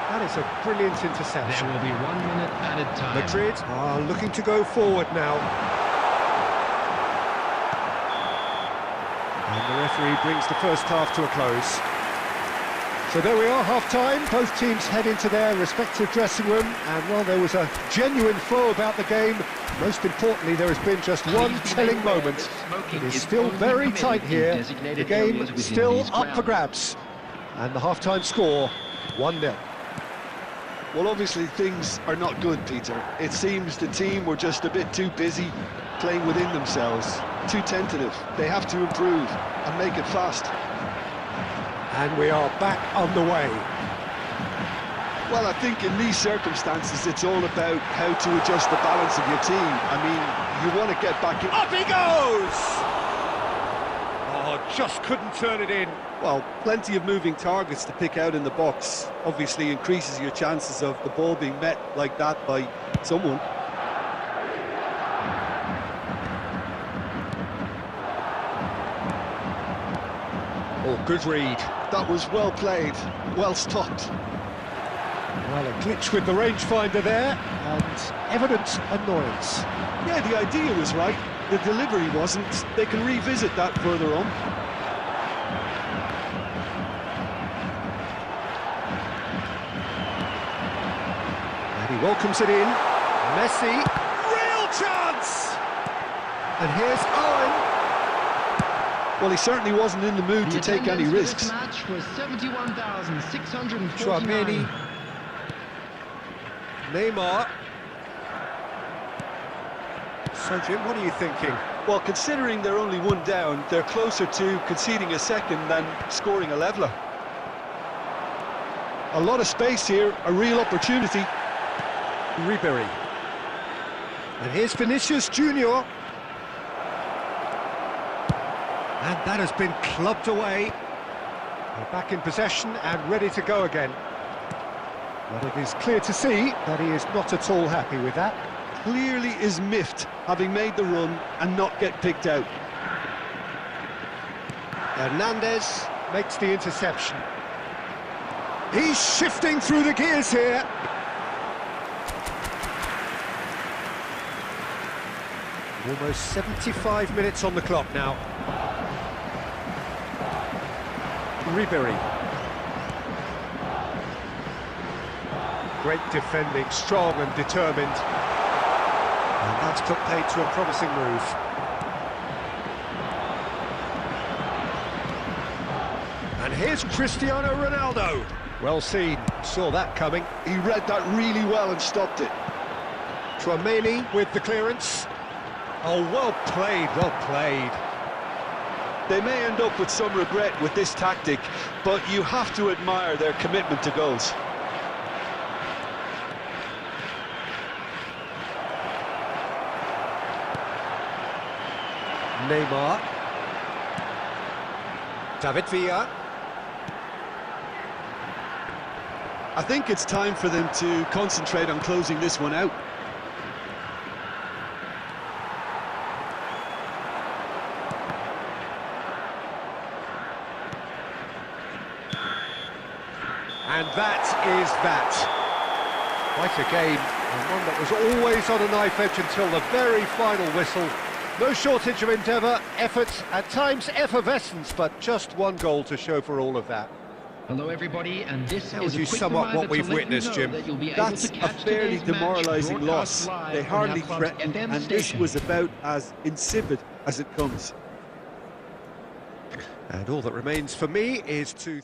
That is a brilliant interception. There will be 1 minute added time. Madrid are looking to go forward now. And the referee brings the first half to a close. So there we are, half-time. Both teams head into their respective dressing room. And while there was a genuine flow about the game, most importantly, there has been just one telling moment. It is still very tight here. The game still up for grabs. And the half-time score, 1-0. Well, obviously things are not good, Peter. It seems the team were just a bit too busy playing within themselves, too tentative. They have to improve and make it fast. And we are back on the way. Well, I think in these circumstances it's all about how to adjust the balance of your team. I mean, you want to get back in. Up he goes! Oh, just couldn't turn it in. Well, plenty of moving targets to pick out in the box. Obviously increases your chances of the ball being met like that by someone. Oh, good read. That was well played, well stopped. Well, a glitch with the rangefinder there, and evident annoyance. Yeah, the idea was right, the delivery wasn't. They can revisit that further on. And he welcomes it in. Messi, real chance! And here's Owen. Well, he certainly wasn't in the mood to take any risks. This match was 71,649. Chouameni. Neymar. So, Jim, what are you thinking? Well, considering they're only 1 down, they're closer to conceding a second than scoring a leveller. A lot of space here, a real opportunity. Ribery. And here's Vinicius Junior. And that has been clubbed away. They're back in possession and ready to go again. But it is clear to see that he is not at all happy with that. Clearly is miffed, having made the run and not get picked out. Hernandez makes the interception. He's shifting through the gears here. Almost 75 minutes on the clock now. Ribery. Great defending, strong and determined. And that's put paid to a promising move. And here's Cristiano Ronaldo. Well seen, saw that coming. He read that really well and stopped it. Tchouaméni with the clearance. Oh, well played, well played. They may end up with some regret with this tactic, but you have to admire their commitment to goals. Neymar. David Villa. I think it's time for them to concentrate on closing this one out. And that is that. Quite a game, and one that was always on a knife edge until the very final whistle. No shortage of endeavour, effort, at times effervescence, but just one goal to show for all of that. Hello, everybody, and this Tells is a you quick somewhat reminder what we've to let you witnessed, know Jim. that you'll be able That's to a catch fairly today's match demoralising broadcast loss. live They on hardly our club's threatened, FM and this station. was about as insipid as it comes. And all that remains for me is to...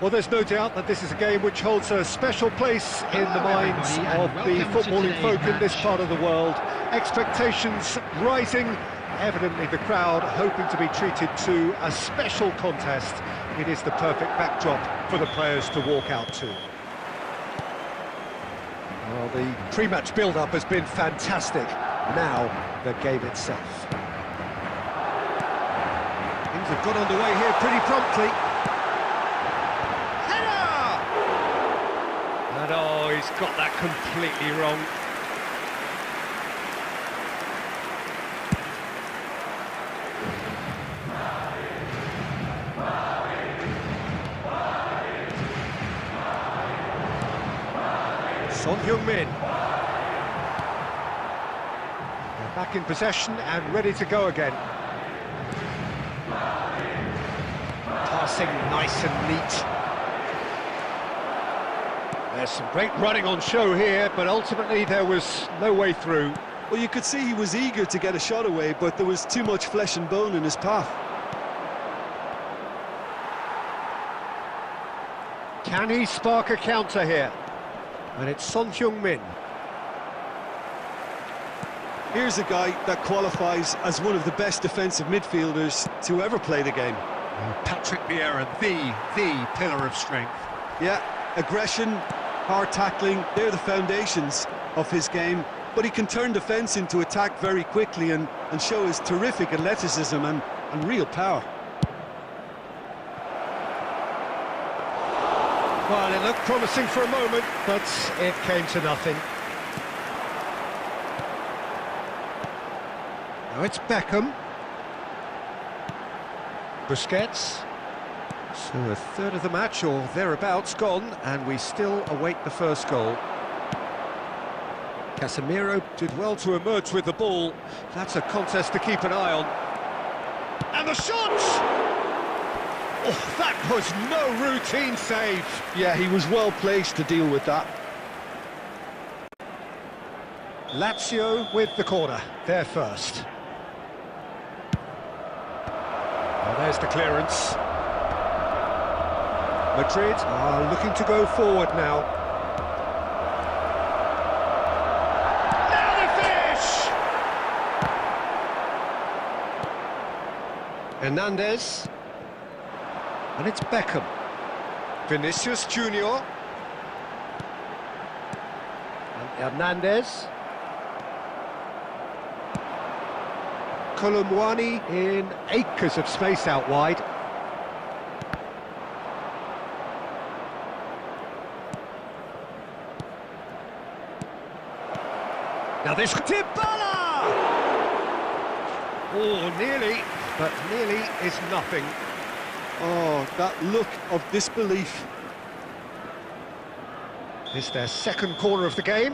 Well, there's no doubt that this is a game which holds a special place in the minds of the footballing folk in this part of the world. Expectations rising, evidently the crowd hoping to be treated to a special contest. It is the perfect backdrop for the players to walk out to. Well, the pre-match build-up has been fantastic. Now, the game itself. Things have got underway here pretty promptly. And oh, he's got that completely wrong. Son Heung-min. They're back in possession and ready to go again. Passing nice and neat. There's some great running on show here, but ultimately there was no way through. Well, you could see he was eager to get a shot away, but there was too much flesh and bone in his path. Can he spark a counter here? And it's Son Heung-min. Here's a guy that qualifies as one of the best defensive midfielders to ever play the game. Patrick Vieira, the pillar of strength. Yeah, Aggression, hard tackling, they're the foundations of his game, but he can turn defence into attack very quickly and show his terrific athleticism and real power. Well, it looked promising for a moment, but it came to nothing. Now it's Beckham. Busquets. So a third of the match, or thereabouts, gone, and we still await the first goal. Casemiro did well to emerge with the ball. That's a contest to keep an eye on. And the shot! Oh, that was no routine save. Yeah, he was well placed to deal with that. Lazio with the corner, they're first. Oh, there's the clearance. Madrid are looking to go forward now. Now they finish! Hernandez. And it's Beckham. Vinicius Junior. And Hernandez. Colomwani in acres of space out wide. Now this Dybala! Oh, nearly, but nearly is nothing. Oh, that look of disbelief. It's their second corner of the game.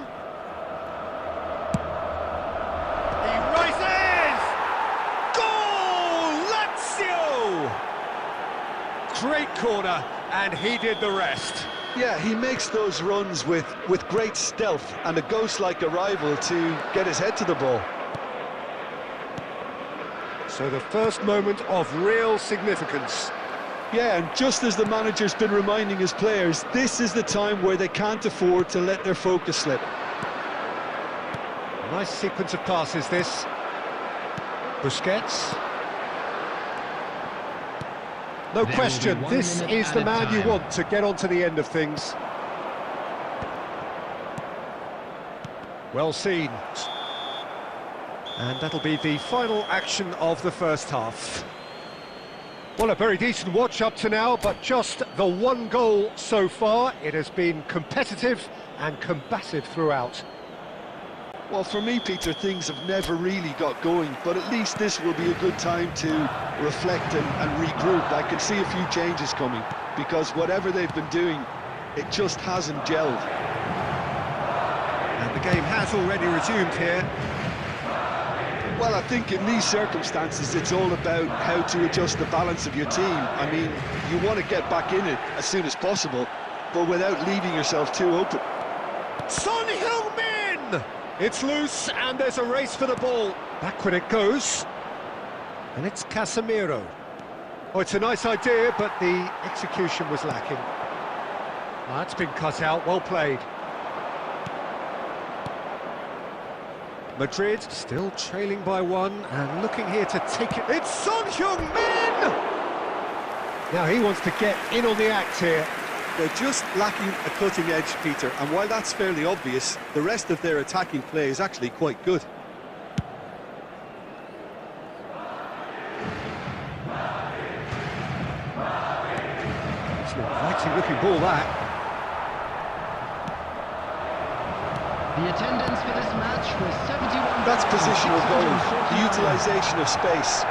He rises! Goal! Lazio! Great corner, and he did the rest. Yeah, he makes those runs with great stealth and a ghost-like arrival to get his head to the ball. So the first moment of real significance. Yeah, and just as the manager's been reminding his players, this is the time where they can't afford to let their focus slip. Nice sequence of passes, this. Busquets. No question, this is the man you want to get on to the end of things. Well seen. And that'll be the final action of the first half. Well, a very decent watch up to now, but just the one goal so far. It has been competitive and combative throughout. Well, for me, Peter, things have never really got going, but at least this will be a good time to reflect and regroup. I can see a few changes coming, because whatever they've been doing, it just hasn't gelled. And the game has already resumed here. Well, I think in these circumstances, it's all about how to adjust the balance of your team. I mean, you want to get back in it as soon as possible, but without leaving yourself too open. Son Heung-min! It's loose, and there's a race for the ball. Back when it goes. And it's Casemiro. Oh, it's a nice idea, but the execution was lacking. Oh, that's been cut out, well played. Madrid still trailing by one and looking here to take it. It's Son Heung-min! Now he wants to get in on the act here. They're just lacking a cutting edge, Peter, and while that's fairly obvious, the rest of their attacking play is actually quite good. It's an inviting looking ball, that. The attendance for this match was 71. That's positional goal, the utilisation of space.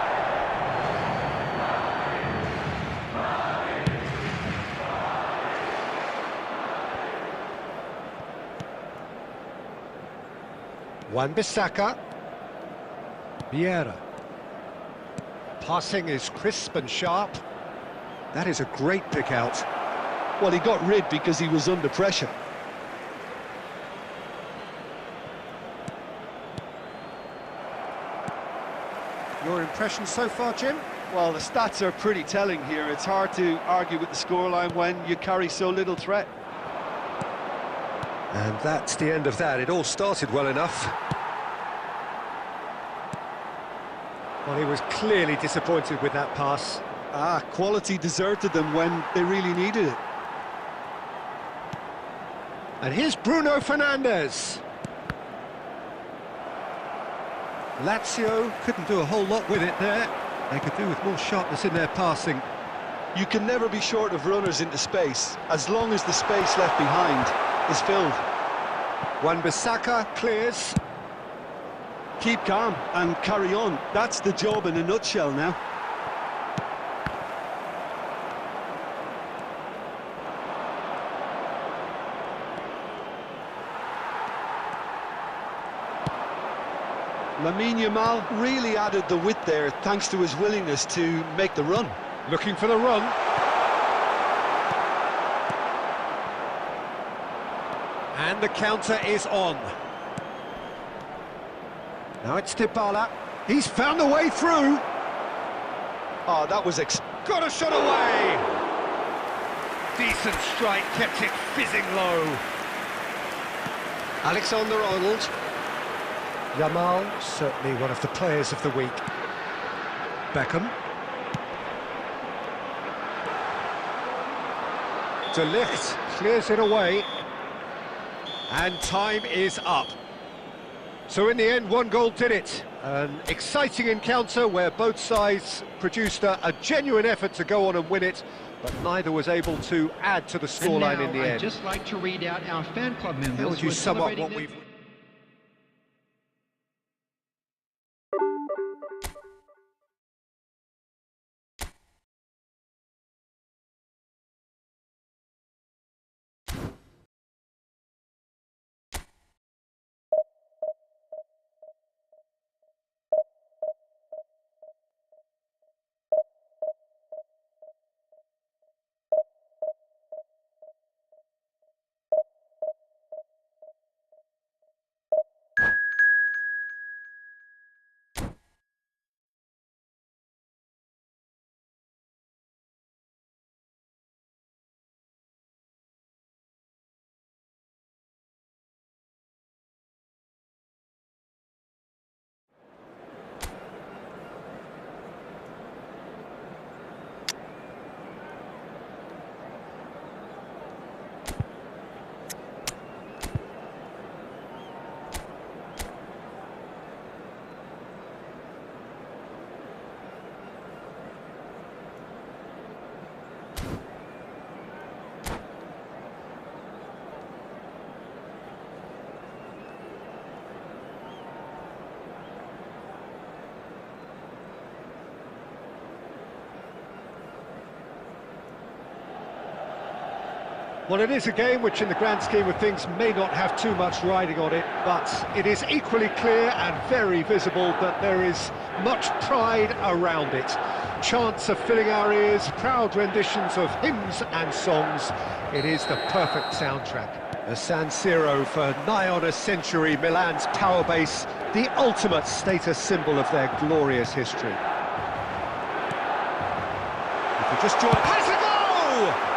Wan-Bissaka. Vieira. Passing is crisp and sharp. That is a great pick out. Well, he got rid because he was under pressure. Your impression so far, Jim? Well, the stats are pretty telling here. It's hard to argue with the scoreline when you carry so little threat. And that's the end of that. It all started well enough. Well, he was clearly disappointed with that pass. Quality deserted them when they really needed it. And here's Bruno Fernandes. Lazio couldn't do a whole lot with it there. They could do with more sharpness in their passing. You can never be short of runners into space, as long as the space left behind is filled. Wan-Bissaka clears. Keep calm and carry on. That's the job in a nutshell now. Lamine Yamal really added the width there thanks to his willingness to make the run. Looking for the run. And the counter is on. Now it's Dybala. He's found a way through. Oh, that was got a shot away. Decent strike, kept it fizzing low. Alexander-Arnold. Yamal, certainly one of the players of the week. Beckham. De Ligt clears it away. And time is up. So in the end, one goal did it. An exciting encounter where both sides produced a genuine effort to go on and win it, but neither was able to add to the scoreline in the end. I'd just like to read out our fan club members. How would you sum up what we've... Well, it is a game which in the grand scheme of things may not have too much riding on it, but it is equally clear and very visible that there is much pride around it. Chants are filling our ears, proud renditions of hymns and songs. It is the perfect soundtrack. The San Siro for nigh on a century, Milan's power base, the ultimate status symbol of their glorious history. If you just join... Has a goal!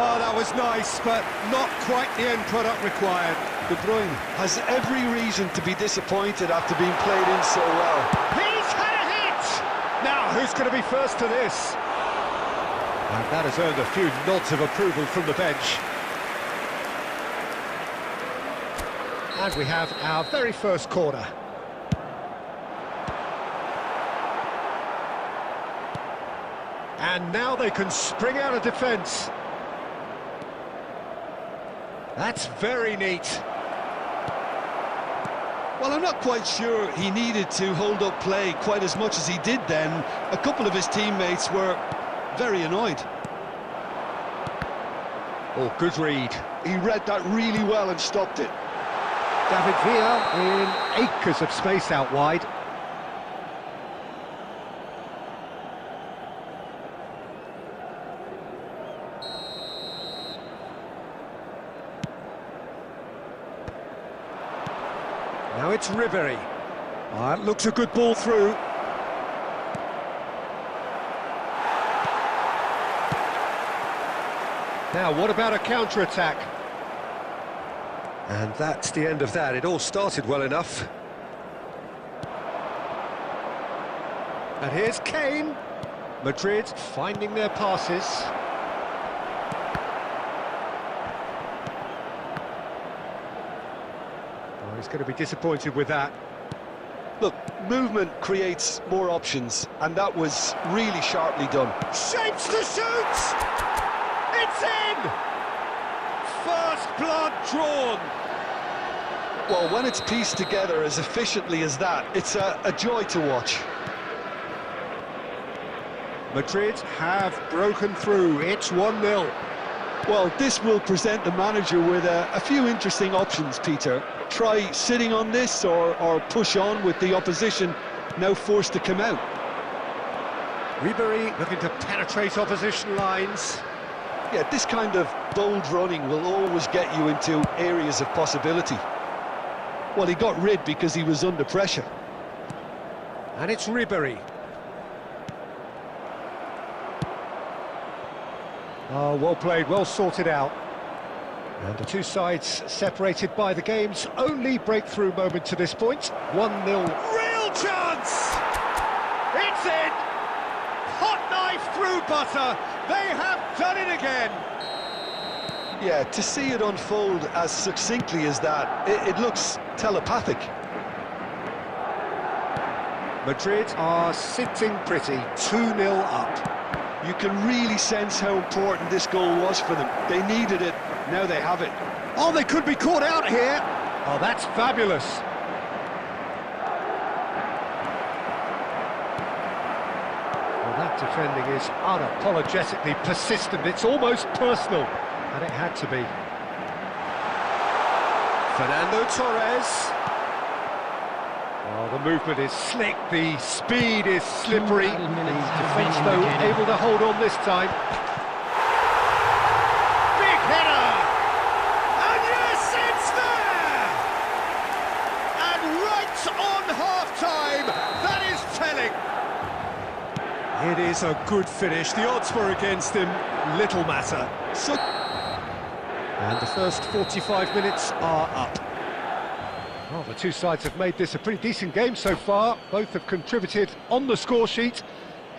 Oh, that was nice, but not quite the end product required. De Bruyne has every reason to be disappointed after being played in so well. He's had a hit! Now, who's going to be first to this? And that has earned a few nods of approval from the bench. And we have our very first corner. And now they can spring out of defence. That's very neat. Well, I'm not quite sure he needed to hold up play quite as much as he did then. A couple of his teammates were very annoyed. Oh, good read. He read that really well and stopped it. David Villa in acres of space out wide. Now it's Ribery. Oh, that looks a good ball through. Now, what about a counter-attack? And that's the end of that. It all started well enough. And here's Kane. Madrid finding their passes. he's going to be disappointed with that. Look, movement creates more options, and that was really sharply done. Shapes to shoot! It's in! First blood drawn! Well, when it's pieced together as efficiently as that, it's a joy to watch. Madrid have broken through. It's 1-0. Well, this will present the manager with a few interesting options, Peter. Try sitting on this or push on with the opposition now forced to come out. Ribery looking to penetrate opposition lines. Yeah, this kind of bold running will always get you into areas of possibility. Well, he got rid because he was under pressure. And it's Ribery. Oh, well played, well sorted out. And the two sides separated by the game's only breakthrough moment to this point. 1-0. Real chance! It's in! Hot knife through butter. They have done it again. Yeah, to see it unfold as succinctly as that, it looks telepathic. Madrid are sitting pretty, 2-0 up. You can really sense how important this goal was for them. They needed it, now they have it. Oh, they could be caught out here. Oh, that's fabulous. Well, that defending is unapologetically persistent. It's almost personal, and it had to be. Fernando Torres. Oh, the movement is slick, the speed is slippery. The defence, though, able to hold on this time. Big header! And yes, it's there! And right on half-time, that is telling. It is a good finish. The odds were against him, little matter. And the first 45 minutes are up. Well, the two sides have made this a pretty decent game so far. Both have contributed on the score sheet.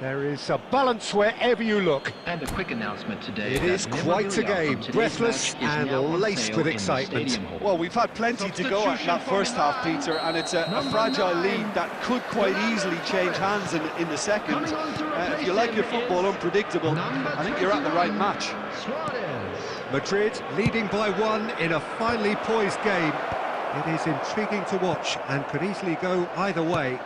There is a balance wherever you look. And a quick announcement today. It is quite a game, breathless and laced with excitement. Well, we've had plenty to go at in that first half, Peter, and it's a fragile lead that could quite easily change hands in the second. If you like your football unpredictable, I think you're at the right match. Madrid leading by 1 in a finely poised game. It is intriguing to watch and could easily go either way.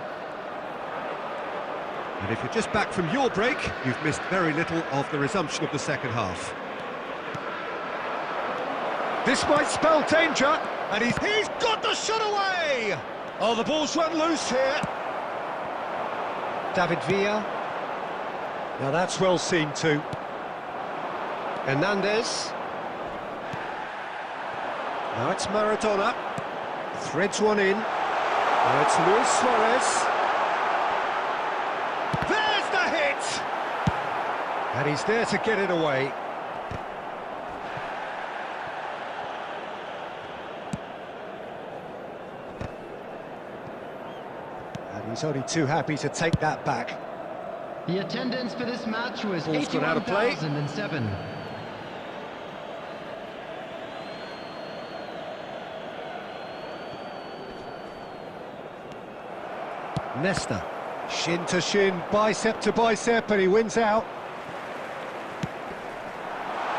And if you're just back from your break, you've missed very little of the resumption of the second half. This might spell danger, and he's got the shot away! Oh, the ball's run loose here. David Villa. Now that's well seen too. Hernandez. Now it's Maradona. Threads one in. Now it's Luis Suarez. There's the hit! And he's there to get it away. And he's only too happy to take that back. The attendance for this match was Ball's gone out of play. 81,007. Nesta, shin to shin, bicep to bicep, and he wins out.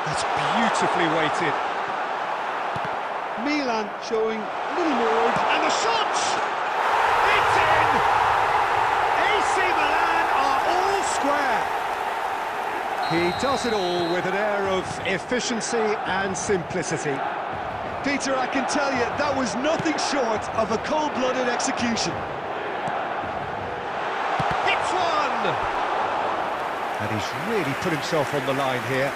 That's beautifully weighted. Milan showing a little more urge. And the shot! It's in! AC Milan are all square. He does it all with an air of efficiency and simplicity. Peter, I can tell you, that was nothing short of a cold-blooded execution. And he's really put himself on the line here.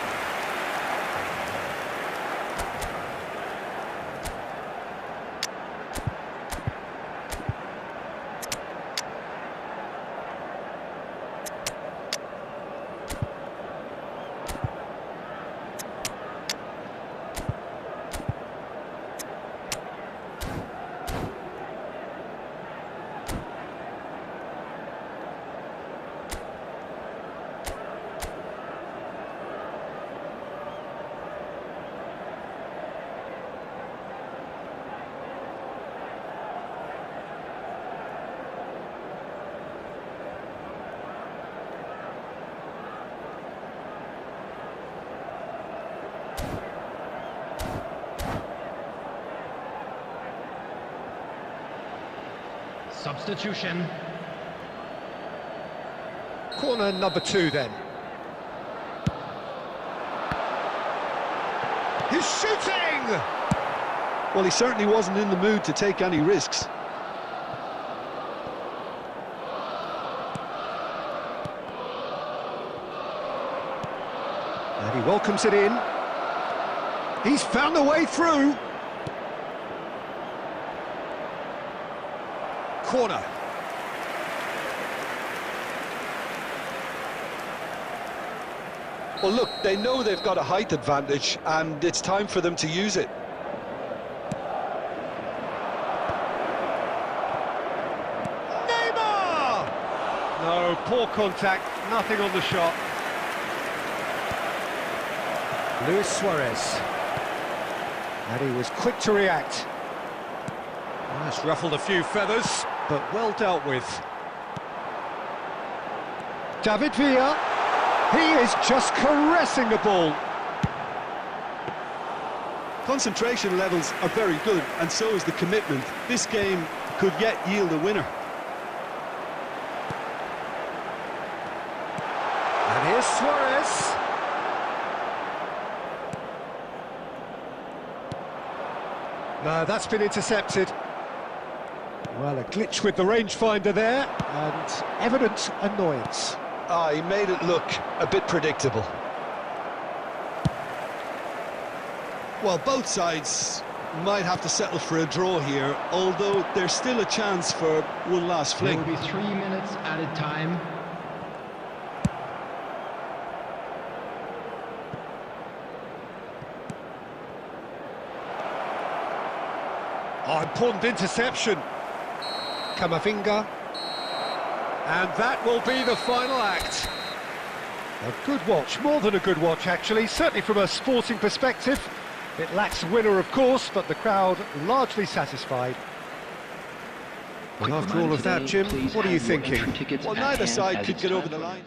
Substitution. Corner number 2 then. He's shooting! Well, he certainly wasn't in the mood to take any risks. And he welcomes it in. He's found a way through. Corner. Well, look, they know they've got a height advantage, and it's time for them to use it. Neymar! No, poor contact, nothing on the shot. Luis Suarez. And he was quick to react. That's ruffled a few feathers, but well dealt with. David Villa. He is just caressing the ball. Concentration levels are very good, and so is the commitment. This game could yet yield a winner. And here's Suarez. No, that's been intercepted. Well, a glitch with the rangefinder there, and evident annoyance. Ah, he made it look a bit predictable. Well, both sides might have to settle for a draw here, although there's still a chance for one last There fling. will be 3 minutes added time. Oh, important interception. Camavinga. And that will be the final act. A good watch, more than a good watch actually, certainly from a sporting perspective. It lacks a winner of course, but the crowd largely satisfied. And after all of that, Jim, what are you thinking? Well, neither side could get over the line.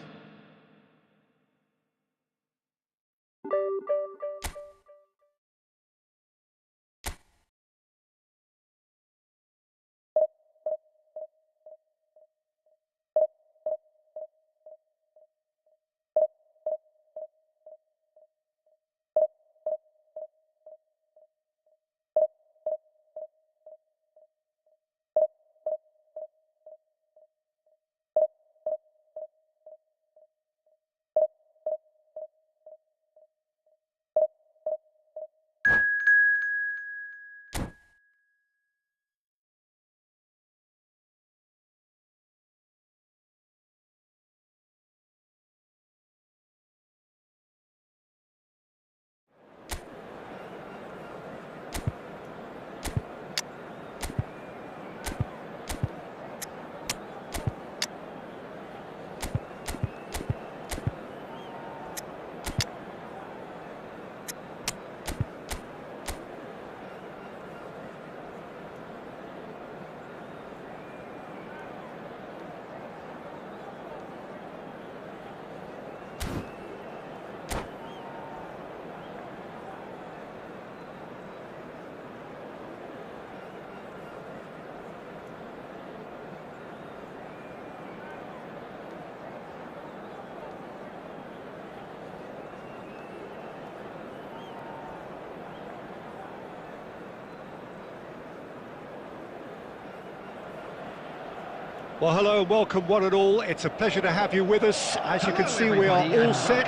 Well, hello and welcome one and all. It's a pleasure to have you with us. As you can see, we are all set.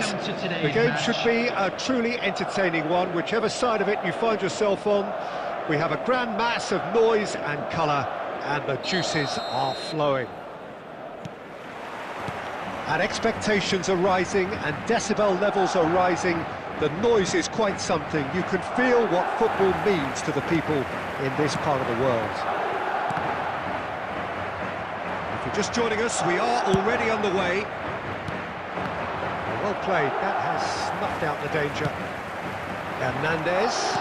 The game should be a truly entertaining one, whichever side of it you find yourself on. We have a grand mass of noise and colour, and the juices are flowing. And expectations are rising, and decibel levels are rising. The noise is quite something. You can feel what football means to the people in this part of the world. If you're just joining us, we are already underway. Well played, that has snuffed out the danger. Hernandez,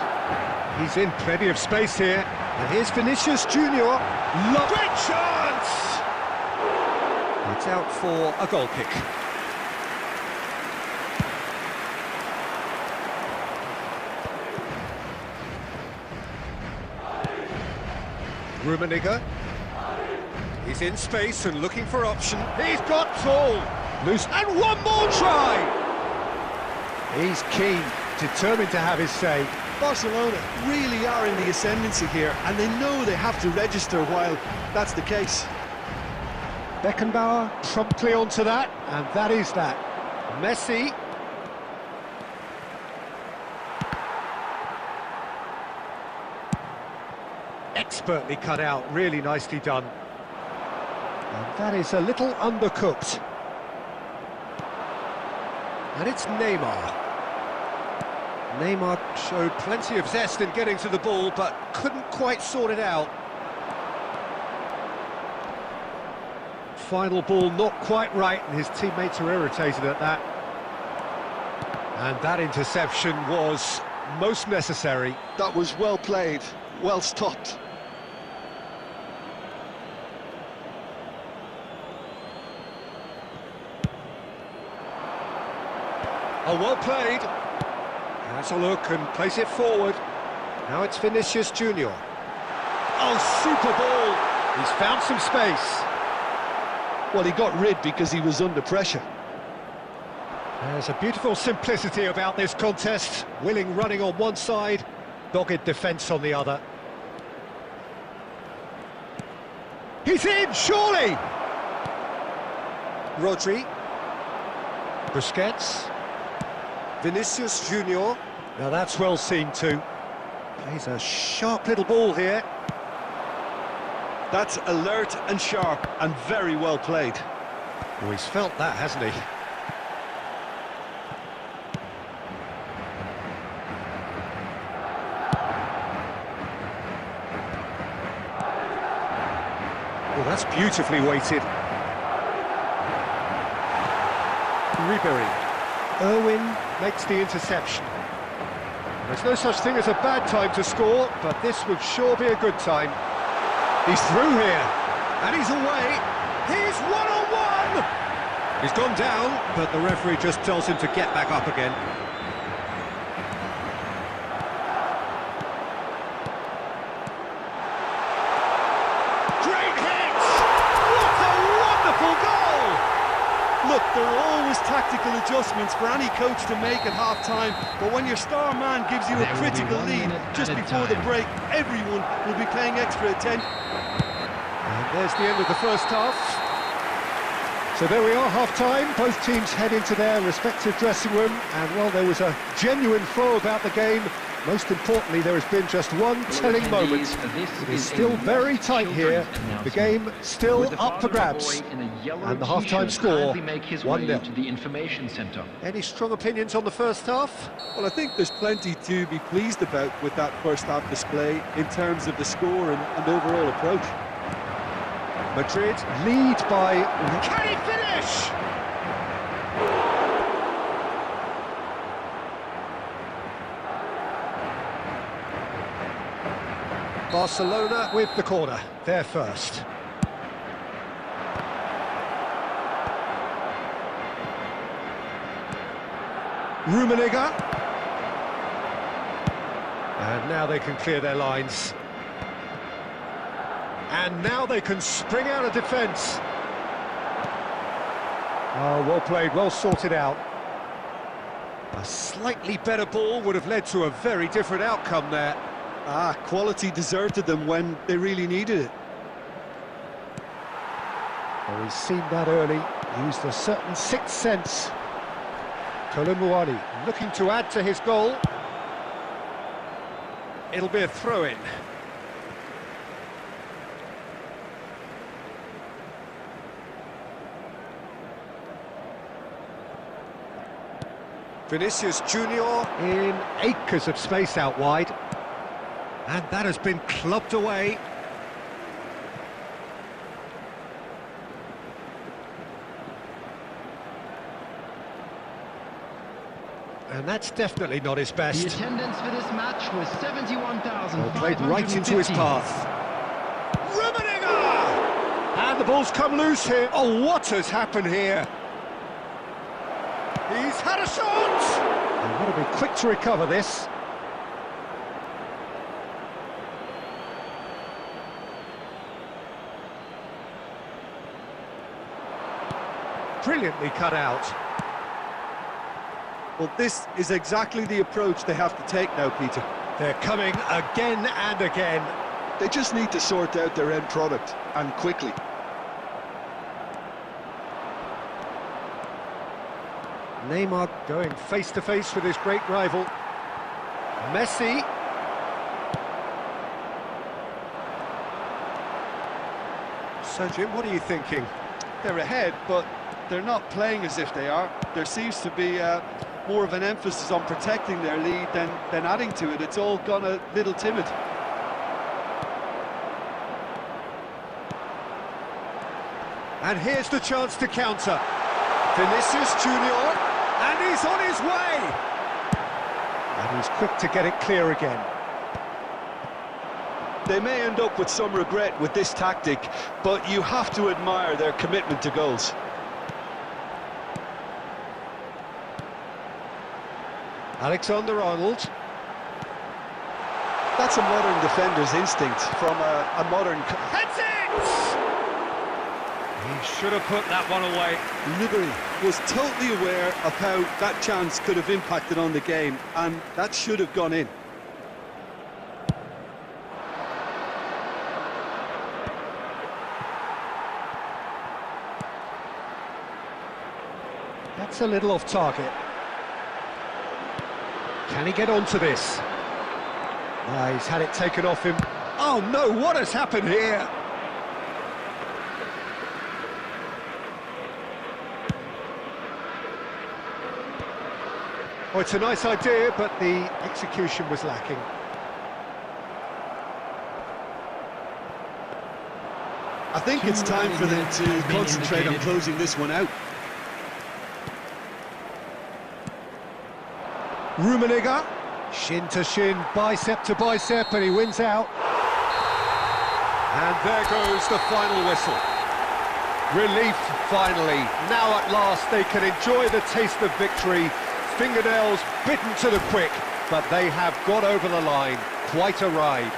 he's in plenty of space here. And here's Vinicius Junior. Great chance! It's out for a goal kick. Rummenigge. He's in space and looking for option. He's got tall. Loose. And one more try! He's keen, determined to have his say. Barcelona really are in the ascendancy here, and they know they have to register while that's the case. Beckenbauer promptly onto that, and that is that. Messi. Expertly cut out, really nicely done. And that is a little undercooked. And it's Neymar. Neymar showed plenty of zest in getting to the ball, but couldn't quite sort it out. Final ball not quite right, and his teammates are irritated at that. And that interception was most necessary. That was well played, well stopped. Oh, well played. Has a look and plays it forward. Now it's Vinicius Junior. Oh, super ball. He's found some space. Well, he got rid because he was under pressure. There's a beautiful simplicity about this contest. Willing running on one side, dogged defence on the other. He's in, surely! Rodri. Busquets. Vinicius Junior. Now that's well seen too. Plays a sharp little ball here. That's alert and sharp and very well played. Oh, he's felt that, hasn't he? Oh, that's beautifully weighted. Ribery. Irwin makes the interception. There's no such thing as a bad time to score, but this would sure be a good time. He's through here, and he's away. He's one-on-one! He's gone down, but the referee just tells him to get back up again. Great hit! What a wonderful goal! Look, there are always tactical adjustments for any coach to make at half-time, but when your star man gives you a critical lead just before the break, everyone will be paying extra attention. And there's the end of the first half. So there we are, half-time. Both teams head into their respective dressing room, and while there was a genuine flow about the game, most importantly, there has been just one telling moment. It is still very tight here. The game still up for grabs. And the half-time score, 1-0. Any strong opinions on the first half? Well, I think there's plenty to be pleased about with that first half display in terms of the score and overall approach. Madrid lead by... Can he finish? Barcelona with the corner, they're first. Rummenigge. And now they can clear their lines. And now they can spring out of defence. Oh, well played, well sorted out. A slightly better ball would have led to a very different outcome there. Quality deserted them when they really needed it. Oh, he's seen that early, used a certain sixth sense. Colomboani looking to add to his goal. It'll be a throw-in. Vinicius Junior in acres of space out wide. And that has been clubbed away. And that's definitely not his best. The attendance for this match was 71,550. Played right into his path. Rummenigge! And the ball's come loose here. Oh, what has happened here? He's had a shot! They've got to be quick to recover this. brilliantly cut out. Well, this is exactly the approach they have to take now, Peter. They're coming again and again. They just need to sort out their end product, and quickly. Neymar going face-to-face with his great rival. Messi. So, Jim, what are you thinking? They're ahead, but they're not playing as if they are. There seems to be more of an emphasis on protecting their lead than adding to it. It's all gone a little timid. And here's the chance to counter. Vinicius Junior, and he's on his way! And he's quick to get it clear again. They may end up with some regret with this tactic, but you have to admire their commitment to goals. Alexander-Arnold. That's a modern defender's instinct from a modern... Heads it! He should have put that one away. Liberty was totally aware of how that chance could have impacted on the game, and that should have gone in. That's a little off target. Can he get onto this? He's had it taken off him. Oh no, what has happened here? Oh, it's a nice idea, but the execution was lacking. I think it's time for them to concentrate on closing this one out. Rummenigge, shin to shin, bicep to bicep, and he wins out. And there goes the final whistle. Relief, finally. Now at last they can enjoy the taste of victory. Fingernails bitten to the quick, but they have got over the line. Quite a ride.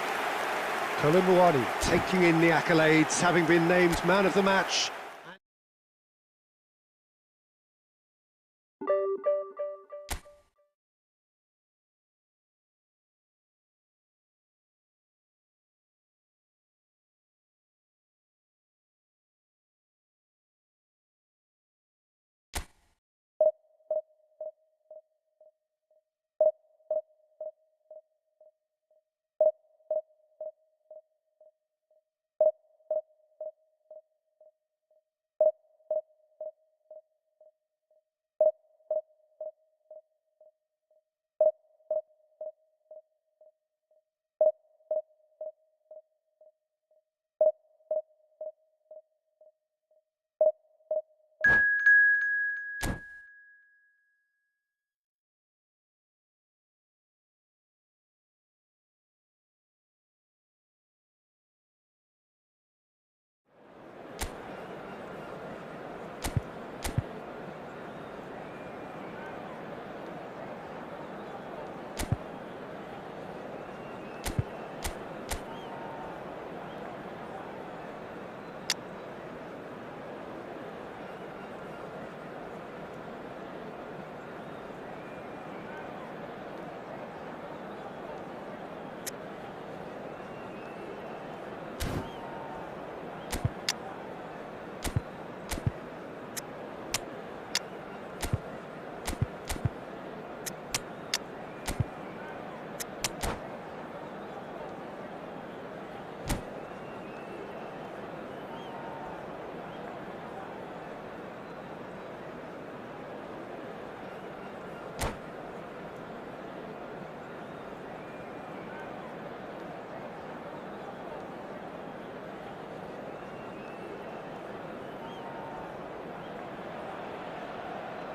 Koulibaly taking in the accolades, having been named man of the match.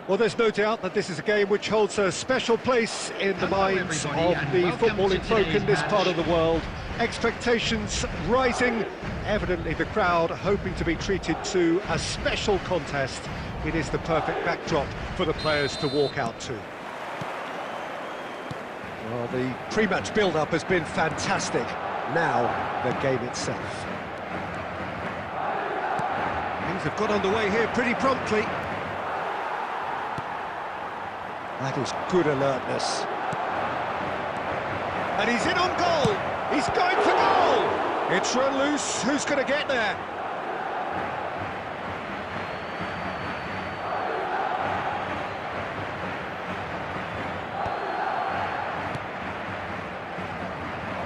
Well, there's no doubt that this is a game which holds a special place in the minds of the footballing folk in this part of the world. Expectations rising, evidently the crowd hoping to be treated to a special contest. It is the perfect backdrop for the players to walk out to. Well, the pre-match build-up has been fantastic. Now, the game itself. Things have got underway here pretty promptly. That is good alertness. And he's in on goal! He's going for goal! It's run loose, who's going to get there?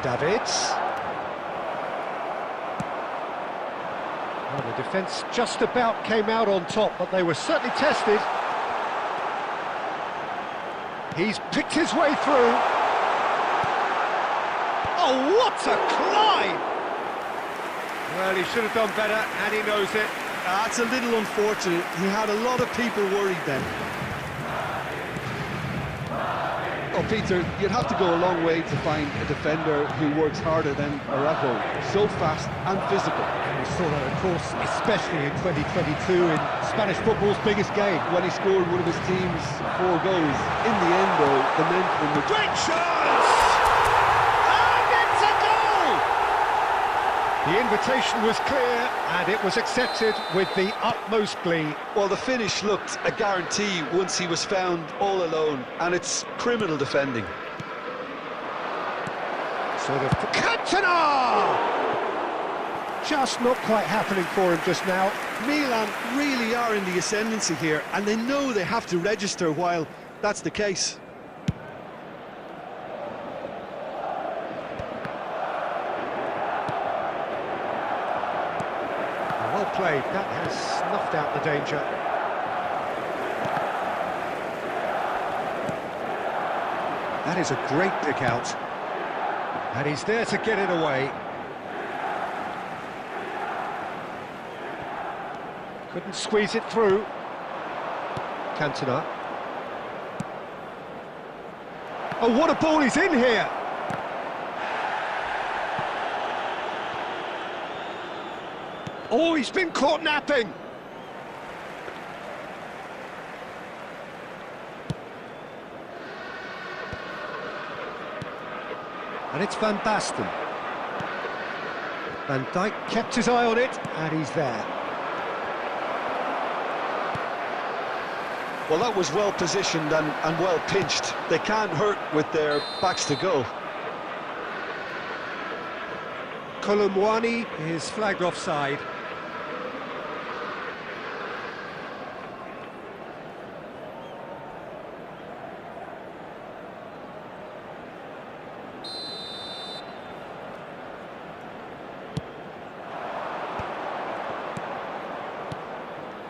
Davids. Well, the defence just about came out on top, but they were certainly tested. He's picked his way through. Oh, what a climb! Well, he should have done better, and he knows it. That's a little unfortunate. He had a lot of people worried then. Oh, Peter, you'd have to go a long way to find a defender who works harder than Araujo. So fast and physical. We saw that, of course, especially in 2022 in Spanish football's biggest game. When he scored one of his team's 4 goals. In the end, though, the men from the... Great chance! And it's a goal! The invitation was clear, and it was accepted with the utmost glee. Well, the finish looked a guarantee once he was found all alone, and it's criminal defending. Sort of... Cantona! Just not quite happening for him just now. Milan really are in the ascendancy here, and they know they have to register while that's the case. Well played, that has snuffed out the danger. That is a great pick out. And he's there to get it away. Couldn't squeeze it through. Cantona. Oh, what a ball he's in here! Oh, he's been caught napping! And it's Van Basten. Van Dijk kept his eye on it, and he's there. Well, that was well positioned and well pinched. They can't hurt with their backs to goal. Colomwani is flagged offside.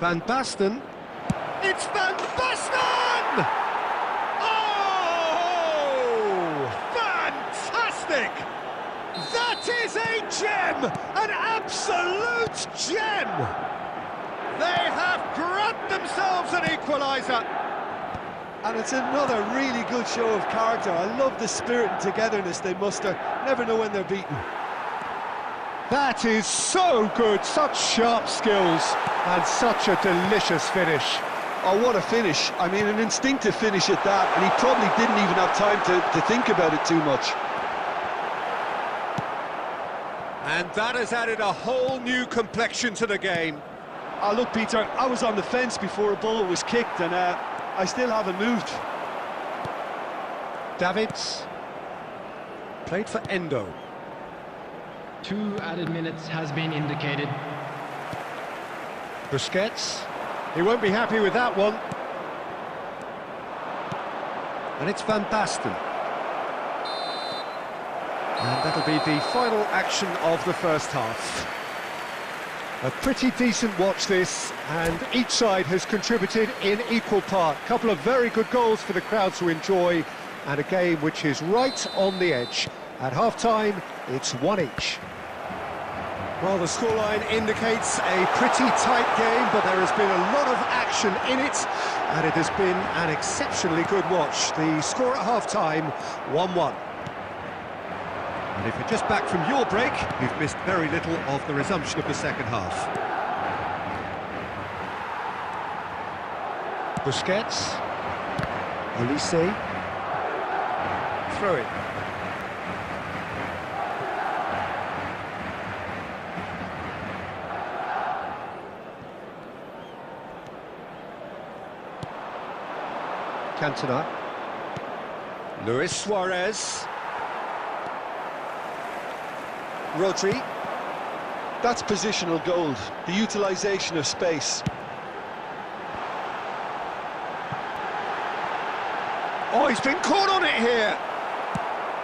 Van Basten. It's Van Basten! Oh! Fantastic! That is a gem! An absolute gem! They have grabbed themselves an equaliser! And it's another really good show of character. I love the spirit and togetherness they muster. Never know when they're beaten. That is so good, such sharp skills, and such a delicious finish. Oh, what a finish. I mean, an instinctive finish at that, and he probably didn't even have time to think about it too much. And that has added a whole new complexion to the game. Oh, look, Peter, I was on the fence before a ball was kicked, and I still haven't moved. Davids. Played for Endo. 2 added minutes has been indicated. Busquets. He won't be happy with that one. And it's Van Basten. And that'll be the final action of the first half. A pretty decent watch this, and each side has contributed in equal part. A couple of very good goals for the crowd to enjoy, and a game which is right on the edge. At half-time, it's 1 each. Well, the scoreline indicates a pretty tight game, but there has been a lot of action in it, and it has been an exceptionally good watch. The score at half-time, 1-1. And if you're just back from your break, you've missed very little of the resumption of the second half. Busquets. Olise. Throw it. Cantona. Luis Suarez. Rodri. That's positional gold, the utilisation of space. Oh, he's been caught on it here.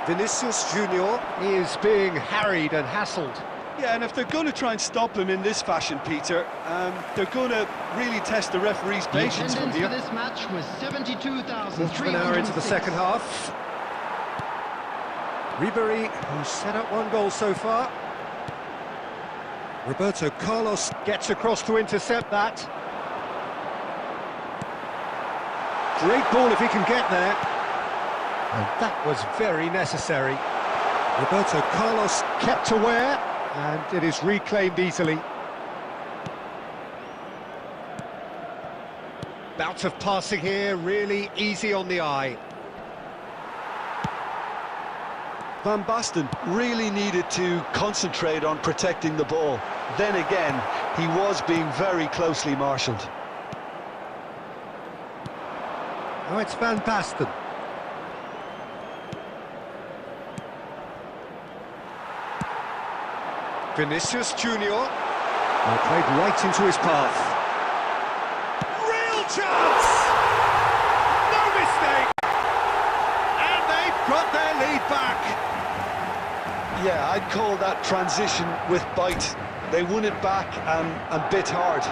Vinicius Junior is being harried and hassled. Yeah, and if they're going to try and stop him in this fashion, Peter, they're going to really test the referee's patience from here. The attendance for this match was 72,306. Half an hour into the second half. Ribery, who's set up one goal so far. Roberto Carlos gets across to intercept that. Great ball if he can get there. And that was very necessary. Roberto Carlos kept aware, and it is reclaimed easily. Bout of passing here, really easy on the eye. Van Basten really needed to concentrate on protecting the ball. Then again, he was being very closely marshalled. Now it's Van Basten. Vinicius Junior. Well, played right into his path. Real chance! No mistake! And they've got their lead back. Yeah, I'd call that transition with bite. They won it back and bit hard.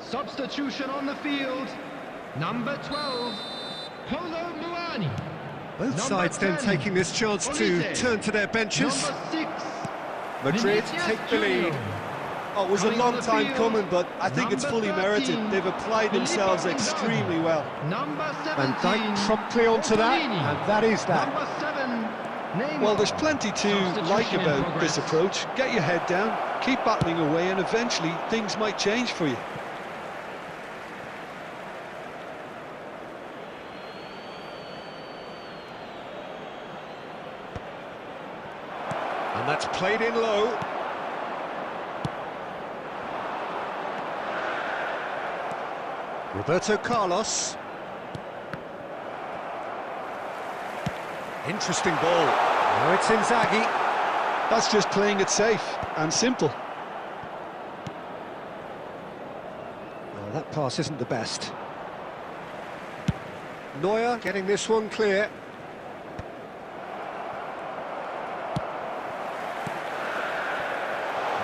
Substitution on the field. Number 12, Polo Muani. Both Number sides then 10, taking this chance to Olise. turn to their benches. Number 6, Madrid Vinicius take the lead. Junior. Oh, it was a Coming on long the time field, coming, but I think it's number fully merited. 13, They've applied themselves Filippo Inzaghi. extremely well. Number Van 17, Dijk promptly onto that, Orsolini. and that is that. Number 7, Neymar. Well, there's plenty to like Substitution in about progress. this approach. Get your head down, keep battling away, and eventually things might change for you. And that's played in low. Roberto Carlos. Interesting ball. Now it's Inzaghi. That's just playing it safe and simple. Well, that pass isn't the best. Neuer getting this one clear.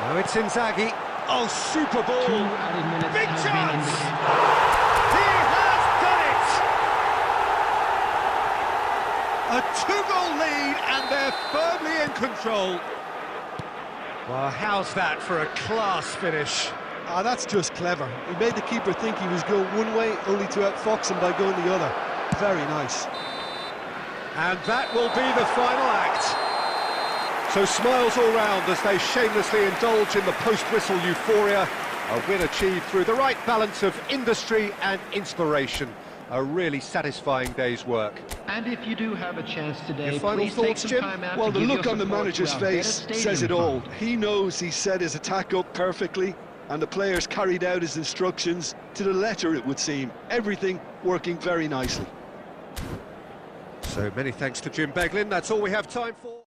Now it's Inzaghi. Oh, super ball. 2 added minutes Big have chance! been indicated. He has done it! A two-goal lead, and they're firmly in control. Well, how's that for a class finish? Ah, that's just clever. He made the keeper think he was going one way, only to outfox him by going the other. Very nice. And that will be the final act. So smiles all round as they shamelessly indulge in the post-whistle euphoria. A win achieved through the right balance of industry and inspiration. A really satisfying day's work. And if you do have a chance today, Your final please take thoughts, some Jim? time out Well, to the give look your on the support manager's to our better face stadium says it all. fund. He knows he set his attack up perfectly, and the players carried out his instructions to the letter, it would seem. Everything working very nicely. So many thanks to Jim Beglin. That's all we have time for.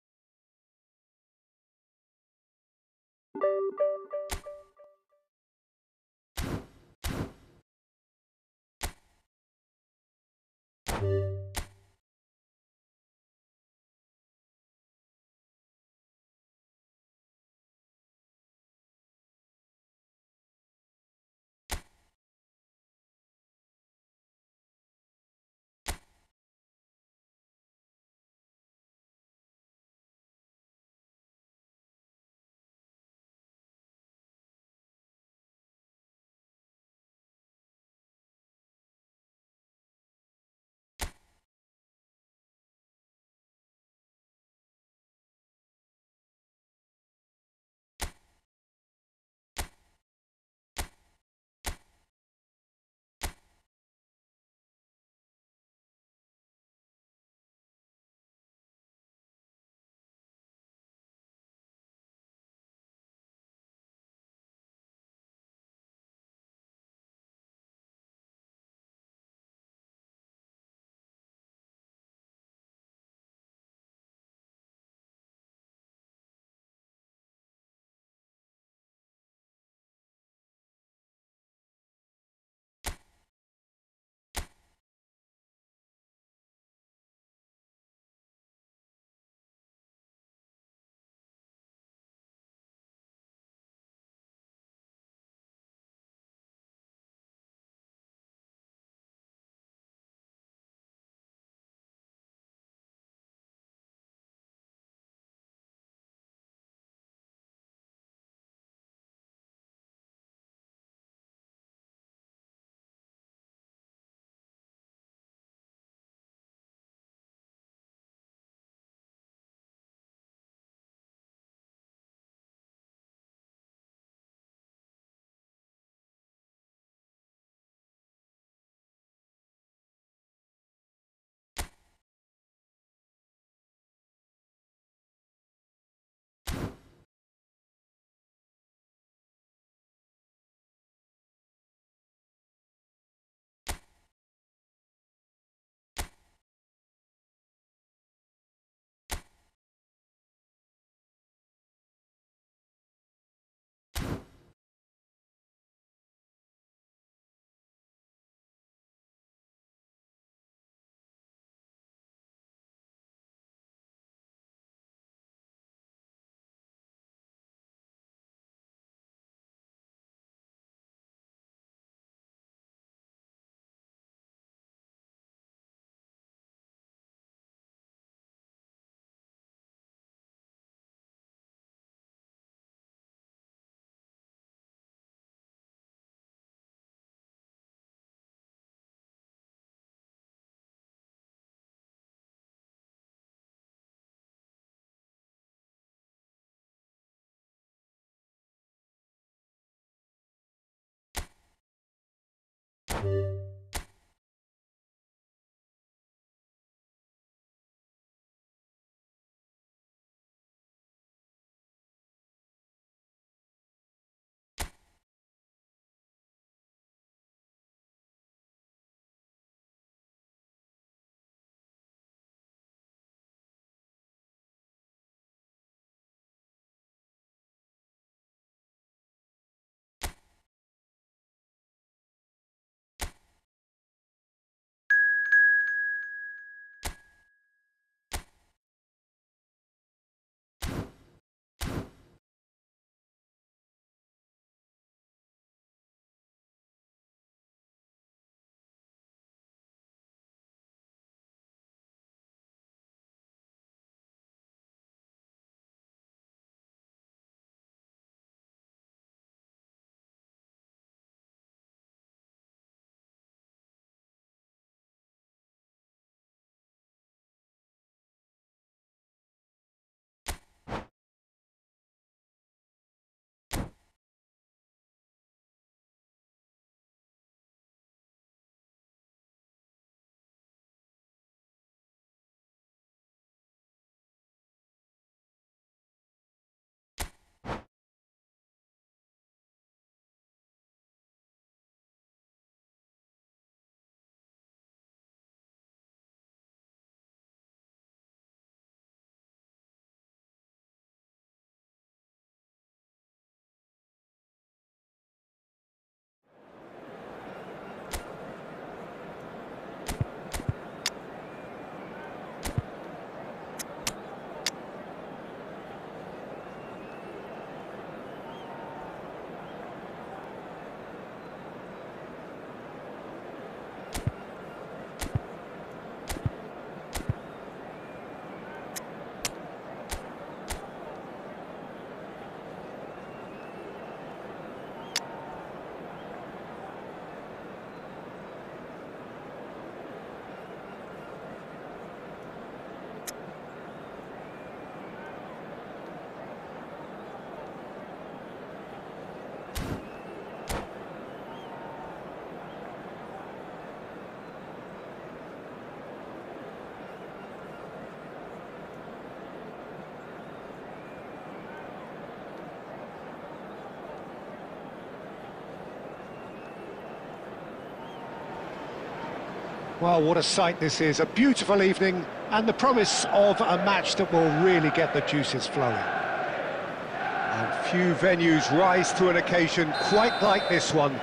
Well, what a sight this is. A beautiful evening and the promise of a match that will really get the juices flowing. And few venues rise to an occasion quite like this one.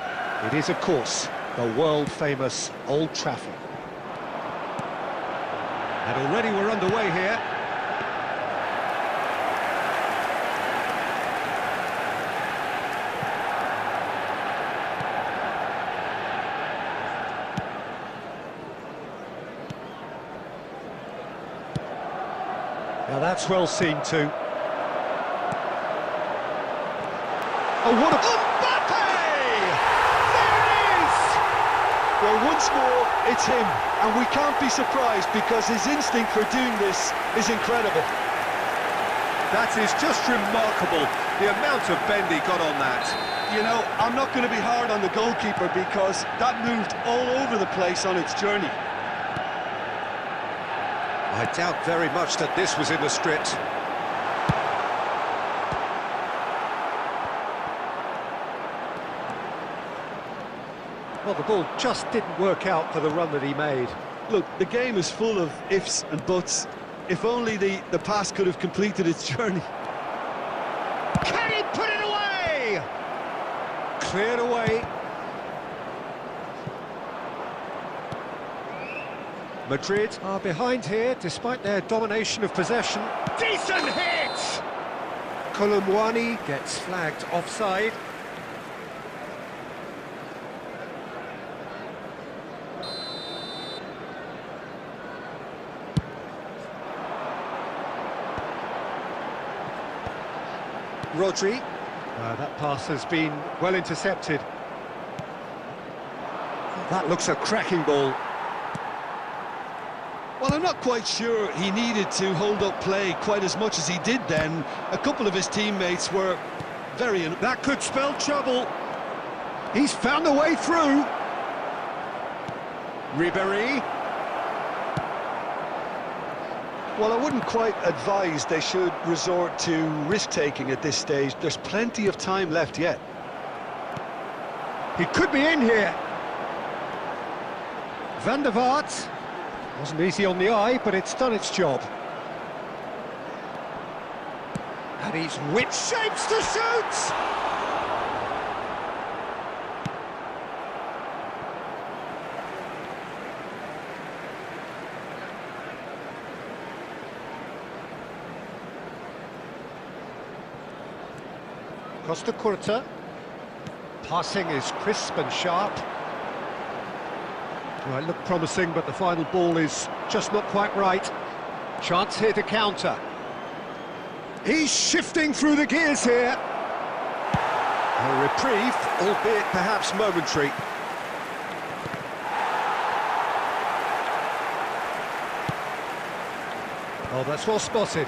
It is, of course, the world-famous Old Trafford. And already we're underway here. Now that's well seen too. Oh, what a... Mbappe! There it is! Well, once more, it's him, and we can't be surprised because his instinct for doing this is incredible. That is just remarkable, the amount of bend he got on that. You know, I'm not going to be hard on the goalkeeper because that moved all over the place on its journey. I doubt very much that this was in the script. Well, the ball just didn't work out for the run that he made. Look, the game is full of ifs and buts. If only the pass could have completed its journey. Can he put it away? Cleared away. Madrid are behind here, despite their domination of possession. Decent hit! Colomwani gets flagged offside. Rodri. That pass has been well intercepted. That looks a cracking ball. Well, I'm not quite sure he needed to hold up play quite as much as he did then. A couple of his teammates were very... That could spell trouble. He's found a way through. Ribéry. Well, I wouldn't quite advise they should resort to risk-taking at this stage. There's plenty of time left yet. He could be in here. Van der Vaart. Wasn't easy on the eye, but it's done its job. And he's whipped shapes to shoot! Costa Curta. Passing is crisp and sharp. Well, it looked promising, but the final ball is just not quite right. Chance here to counter. He's shifting through the gears here. A reprieve, albeit perhaps momentary. Oh, that's well spotted.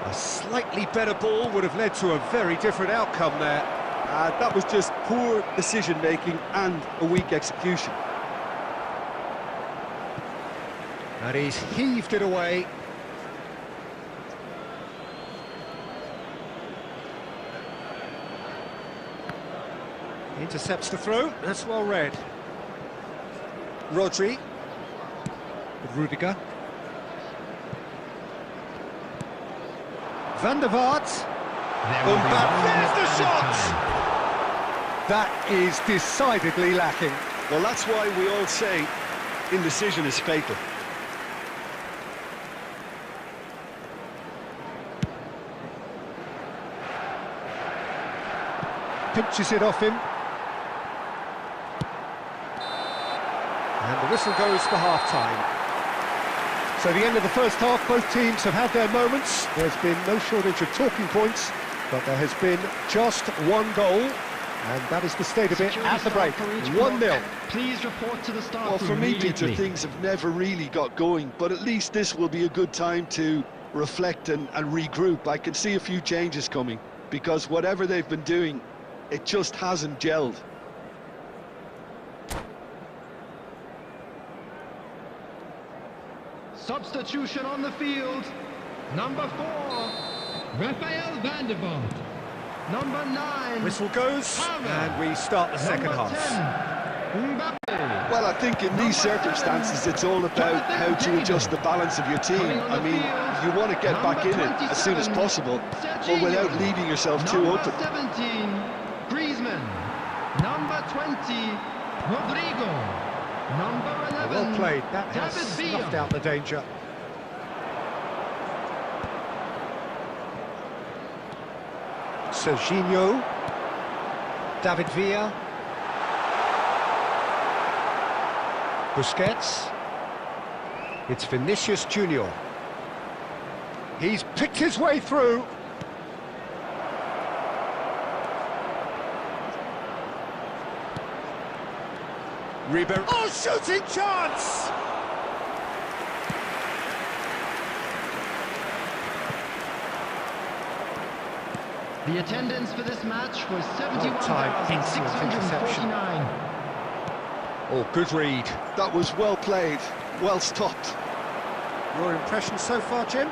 A slightly better ball would have led to a very different outcome there. That was just poor decision-making and a weak execution. And he's heaved it away. Intercepts the throw, that's well read. Rodri. With Rudiger. Van der Vaart. There's the shot! That is decidedly lacking. Well, that's why we all say indecision is fatal. Pinches it off him. And the whistle goes for half-time. So the end of the first half, both teams have had their moments. There's been no shortage of talking points, but there has been just one goal. And that is the state of it at the break. 1-0. Please report to the start. Well, for me, Peter, things have never really got going, but at least this will be a good time to reflect and regroup. I can see a few changes coming, because whatever they've been doing, it just hasn't gelled. Substitution on the field. Number 4, Rafael van der Vaart. Number 9. Whistle goes, and we start the second Number half. 10. Mbappe. Well, I think in these circumstances, it's all about how to adjust the balance of your team. I mean, you want to get back in it as soon as possible, but without leaving yourself too open. Number 17, Griezmann. Number 20, Rodrigo. Number 11, Well played, that has David snuffed Villa. out the danger. Serginho. David Villa. Busquets. It's Vinicius Junior. He's picked his way through. Ribery. Oh, shooting chance! The attendance for this match was time, excellent interception. 71,649. Oh, good read. That was well played, well stopped. Your impression so far, Jim?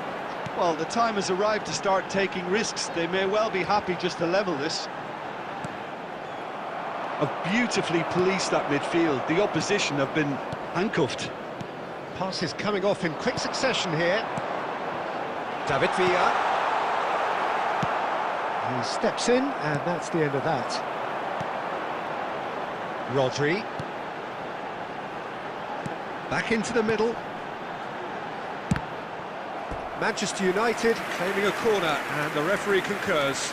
Well, the time has arrived to start taking risks. They may well be happy just to level this. Have beautifully policed that midfield. The opposition have been handcuffed. Passes coming off in quick succession here. David Villa. He steps in, and that's the end of that. Rodri. Back into the middle. Manchester United claiming a corner, and the referee concurs.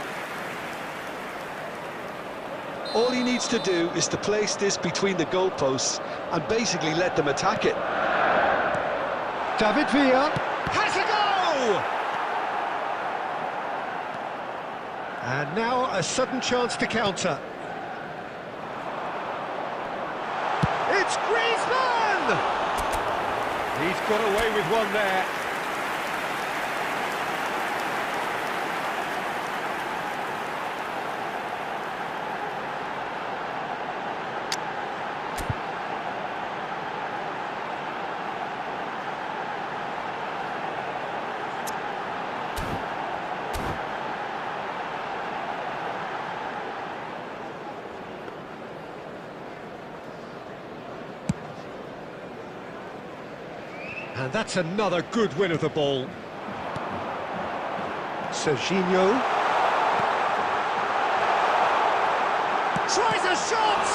All he needs to do is to place this between the goalposts and basically let them attack it. David Villa has a goal! And now a sudden chance to counter. It's Griezmann! He's got away with one there. And that's another good win of the ball. Serginho. Tries a shot!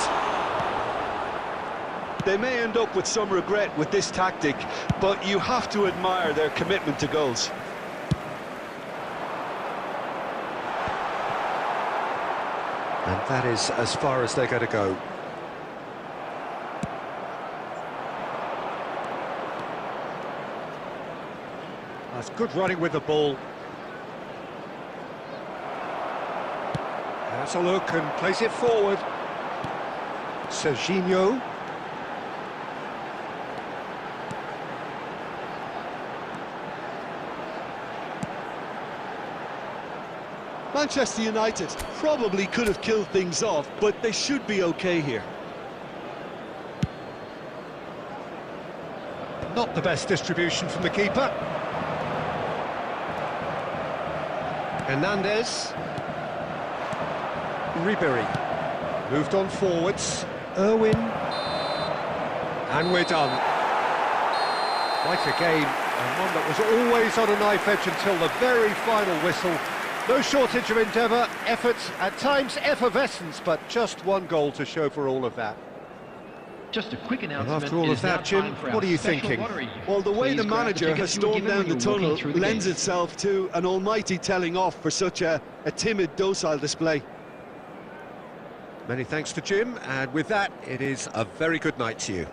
They may end up with some regret with this tactic, but you have to admire their commitment to goals. And that is as far as they're going to go. That's good running with the ball. Has a look and plays it forward. Serginho. Manchester United probably could have killed things off, but they should be okay here. Not the best distribution from the keeper. Hernandez. Ribery. Moved on forwards. Irwin. And we're done. Quite a game, and one that was always on a knife edge until the very final whistle. No shortage of endeavour, effort, at times effervescence, but just one goal to show for all of that. Just a quick announcement. And after all of that, Jim, what are you thinking? Well, the way Please the grab the manager tickets has you were stormed given down when the you were walking tunnel through the lends gates. itself to an almighty telling off for such a timid, docile display. Many thanks to Jim, and with that, it is a very good night to you.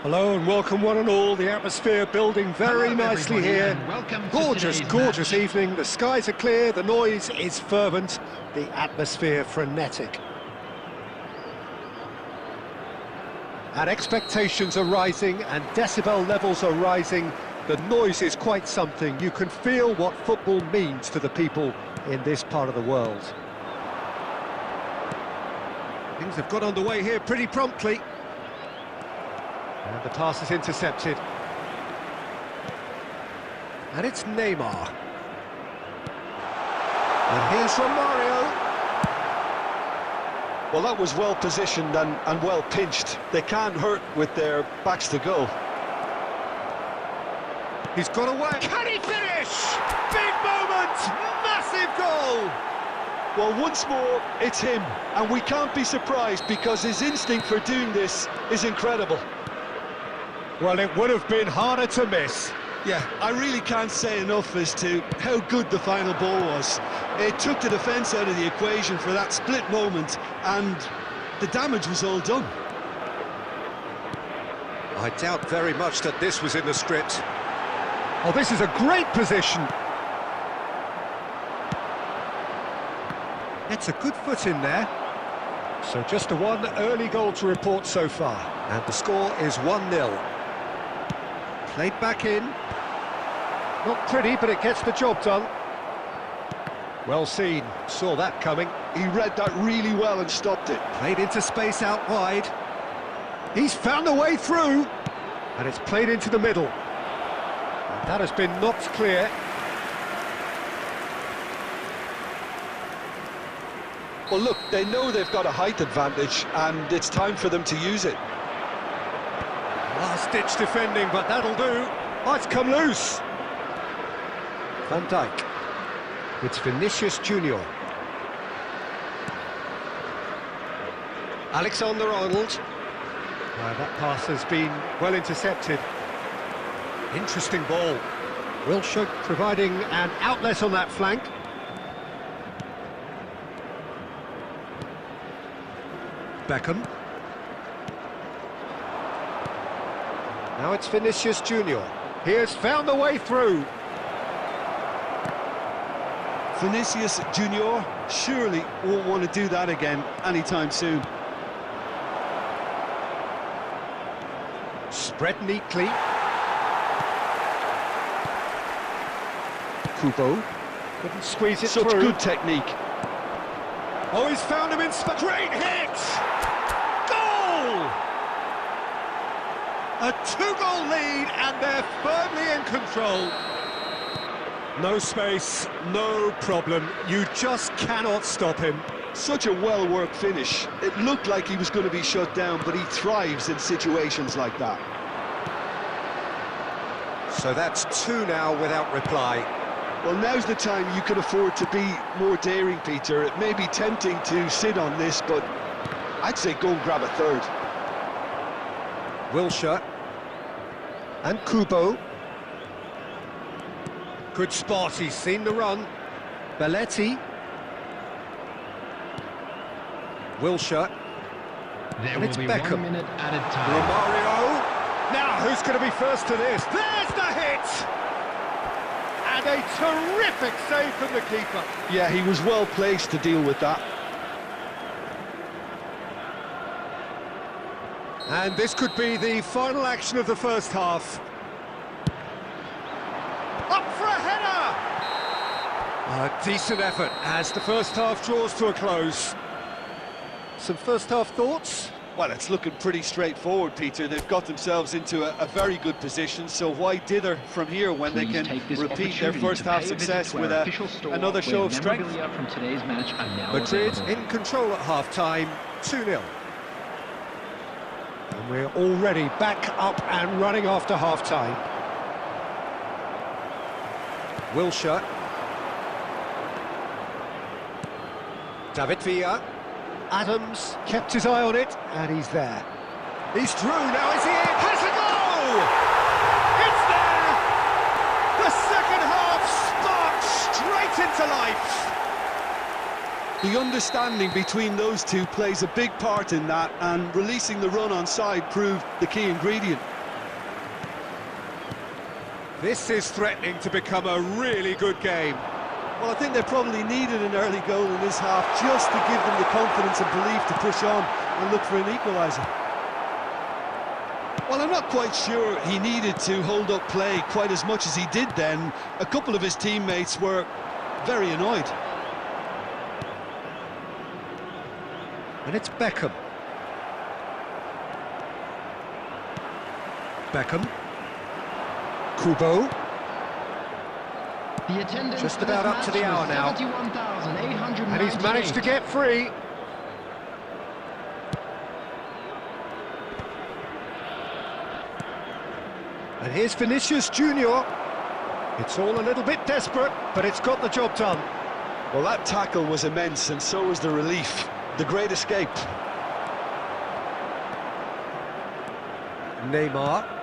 Hello and welcome one and all. The atmosphere building very nicely here. Gorgeous, gorgeous evening. The skies are clear, the noise is fervent, the atmosphere frenetic. And expectations are rising and decibel levels are rising. The noise is quite something. You can feel what football means to the people in this part of the world. Things have got underway here pretty promptly. And the pass is intercepted. And it's Neymar. And here's Romario. Well, that was well positioned and well pinched. They can't hurt with their backs to goal. He's got away. Can he finish? Big moment! Massive goal! Well, once more, it's him. And we can't be surprised because his instinct for doing this is incredible. Well, it would have been harder to miss. Yeah, I really can't say enough as to how good the final ball was. It took the defence out of the equation for that split moment, and the damage was all done. I doubt very much that this was in the script. Oh, this is a great position. It's a good foot in there. So just a one early goal to report so far, and the score is 1-0. Played back in. Not pretty, but it gets the job done. Well seen, saw that coming. He read that really well and stopped it. Played into space out wide. He's found a way through, and it's played into the middle. And that has been knocked clear. Well, look, they know they've got a height advantage, and it's time for them to use it. Last-ditch defending, but that'll do. Oh, it's come loose. Van Dijk. It's Vinicius Junior. Alexander-Arnold. That pass has been well intercepted. Interesting ball. Wilshere providing an outlet on that flank. Beckham. Now it's Vinicius Junior. He has found the way through. Vinicius Junior surely won't want to do that again anytime soon. Spread neatly. Kubo couldn't squeeze it Such through. good technique. Oh, he's found him in space. Great hit! Goal! A two-goal lead, and they're firmly in control. No space, no problem. You just cannot stop him. Such a well-worked finish. It looked like he was going to be shut down, but he thrives in situations like that. So that's two now without reply. Well, now's the time you can afford to be more daring, Peter. It may be tempting to sit on this, but I'd say go and grab a third. Wilshere. And Kubo. Good spot, he's seen the run. Belletti. Wilshere. There And will it's be Beckham. 1 minute added time. Romario. Now, who's going to be first to this? There's the hit! And a terrific save from the keeper. Yeah, he was well placed to deal with that. And this could be the final action of the first half. Up for a header! A decent effort as the first half draws to a close. Some first half thoughts? Well, it's looking pretty straightforward, Peter. They've got themselves into a very good position, so why dither from here when Please they take can this repeat their opportunity first to half pay a visit success to with our official store, another show where of strength? memorabilia from today's match are now Madrid available. in control at half-time, 2-0. And we're already back up and running after half-time. Wilshere. David Villa. Adams kept his eye on it, and he's there. He's through, now is he in? Has a goal! It's there! The second half sparked straight into life! The understanding between those two plays a big part in that, and releasing the run on side proved the key ingredient. This is threatening to become a really good game. Well, I think they probably needed an early goal in this half just to give them the confidence and belief to push on and look for an equaliser. Well, I'm not quite sure he needed to hold up play quite as much as he did then. A couple of his teammates were very annoyed. And it's Beckham. Beckham. Kubo. The attendance Just for this about up to match the hour was now. 71,898. And he's managed to get free. And here's Vinicius Junior. It's all a little bit desperate, but it's got the job done. Well, that tackle was immense, and so was the relief. The great escape. Neymar.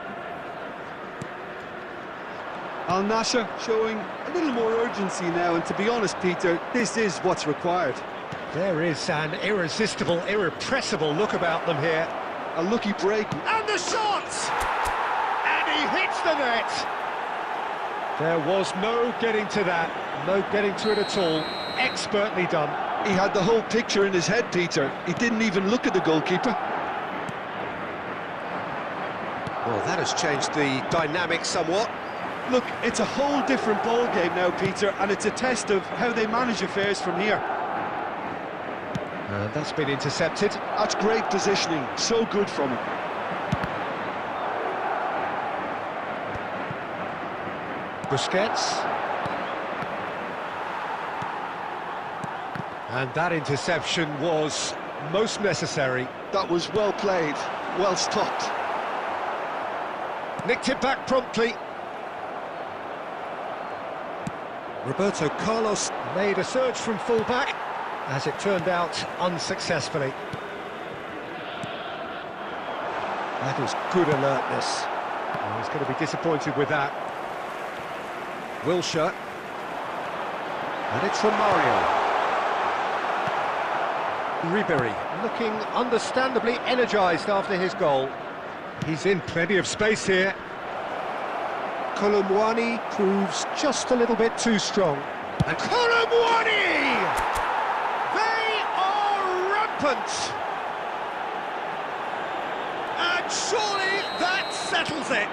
Al-Nassr showing a little more urgency now, and to be honest, Peter, this is what's required. There is an irresistible, irrepressible look about them here. A lucky break. And the shot! And he hits the net! There was no getting to that, no getting to it at all. Expertly done. He had the whole picture in his head, Peter. He didn't even look at the goalkeeper. Well, that has changed the dynamic somewhat. Look, it's a whole different ball game now, Peter, and it's a test of how they manage affairs from here. And that's been intercepted. That's great positioning, so good from him. Busquets. And that interception was most necessary. That was well played, well stopped. Nicked it back promptly. Roberto Carlos made a surge from full-back, as it turned out unsuccessfully. That is good alertness. Oh, he's going to be disappointed with that. Wilshere. And it's from Mario. Ribery, looking understandably energised after his goal. He's in plenty of space here. Colomwani proves just a little bit too strong. And Colomwani! They are rampant! And surely that settles it.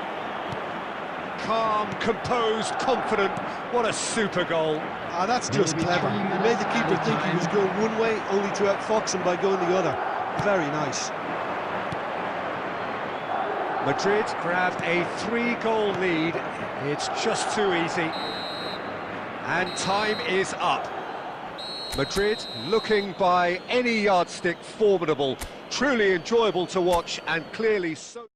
Calm, composed, confident. What a super goal. Ah, that's just clever. He made the keeper think he was going one way, only to outfox him by going the other. Very nice. Madrid grabbed a 3-goal lead. It's just too easy. And time is up. Madrid looking by any yardstick formidable, truly enjoyable to watch, and clearly so...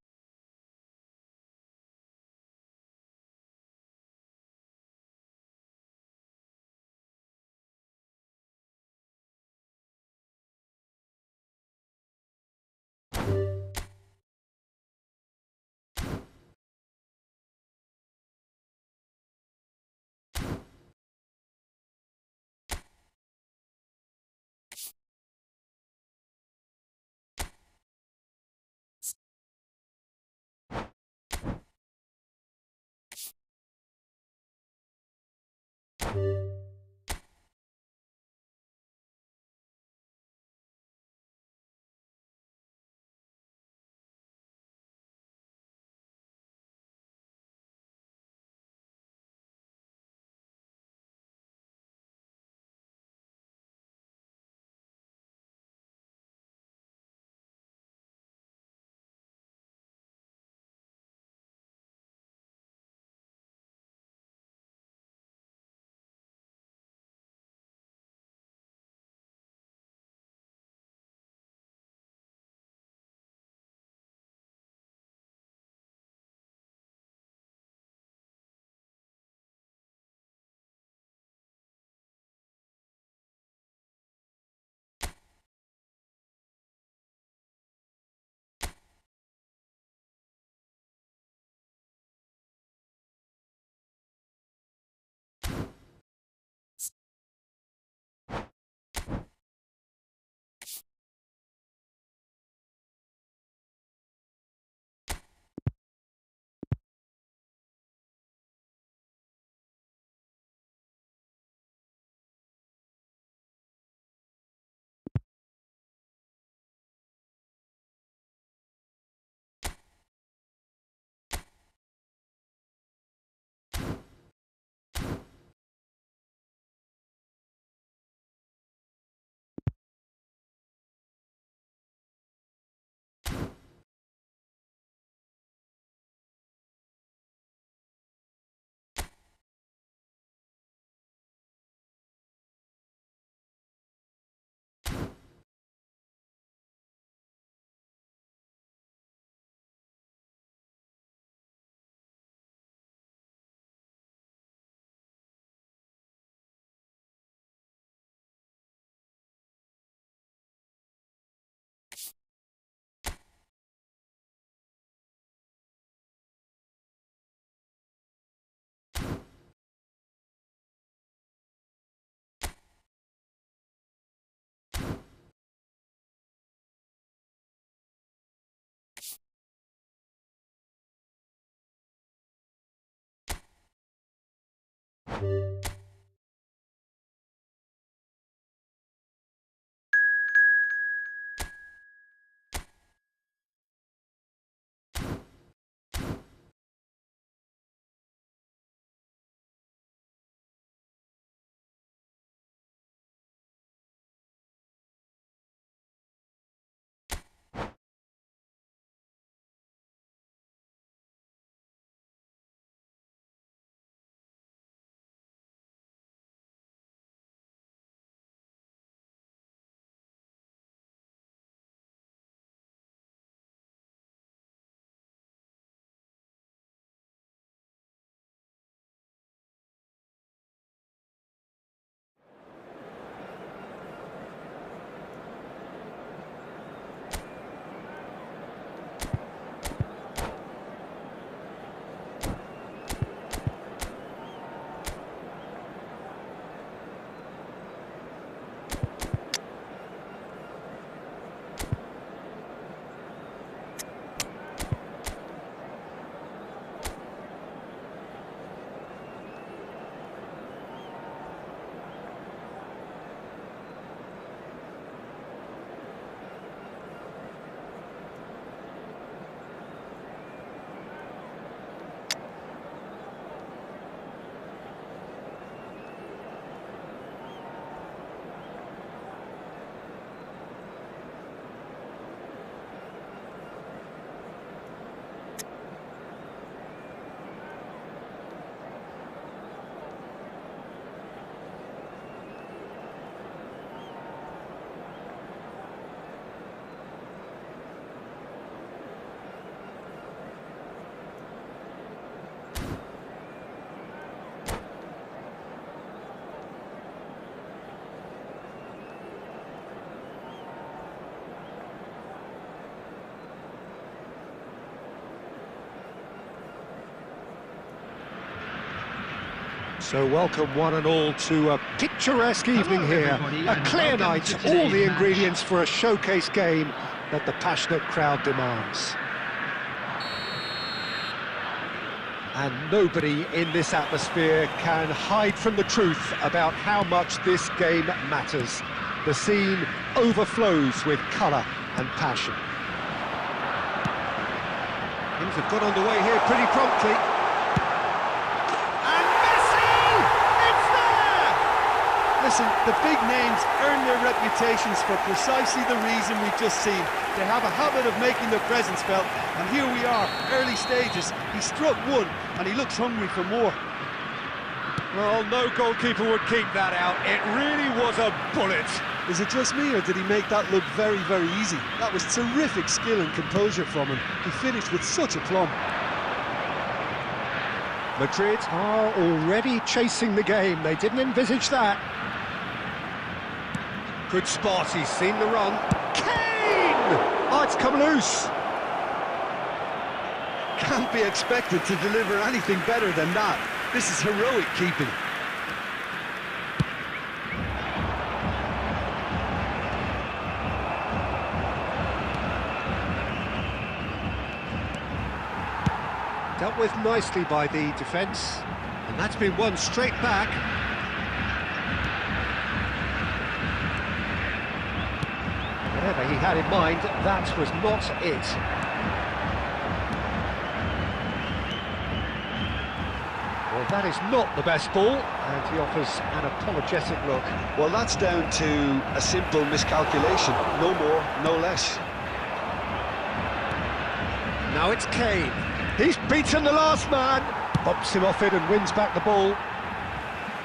So welcome one and all to a picturesque evening here. A clear night, all the ingredients for a showcase game that the passionate crowd demands. And nobody in this atmosphere can hide from the truth about how much this game matters. The scene overflows with colour and passion. Things have got underway here pretty promptly. Listen, the big names earn their reputations for precisely the reason we've just seen. They have a habit of making their presence felt, and here we are, early stages. He struck one, and he looks hungry for more. Well, no goalkeeper would keep that out. It really was a bullet. Is it just me, or did he make that look very, very easy? That was terrific skill and composure from him. He finished with such aplomb. Madrid are already chasing the game. They didn't envisage that. Good spot, he's seen the run. Kane! Oh, it's come loose. Can't be expected to deliver anything better than that. This is heroic keeping. Dealt with nicely by the defence. And that's been won straight back. Whatever he had in mind, that was not it. Well, that is not the best ball, and he offers an apologetic look. Well, that's down to a simple miscalculation. No more, no less. Now it's Kane. He's beaten the last man. Bumps him off it and wins back the ball.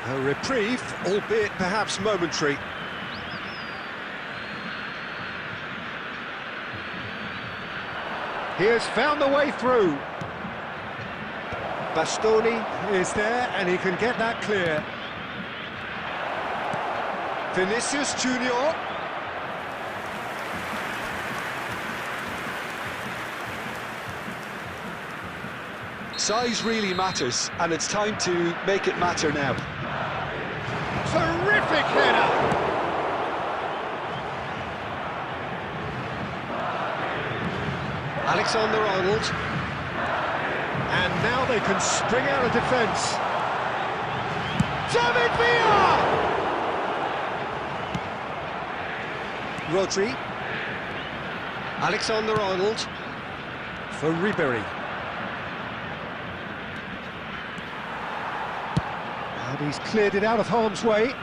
A reprieve, albeit perhaps momentary. He has found the way through. Bastoni is there and he can get that clear. Vinicius Junior. Size really matters, and it's time to make it matter now. Terrific header! Alexander-Arnold, and now they can spring out of defence. David Villa! Rodri. Alexander-Arnold for Ribery. And he's cleared it out of harm's way.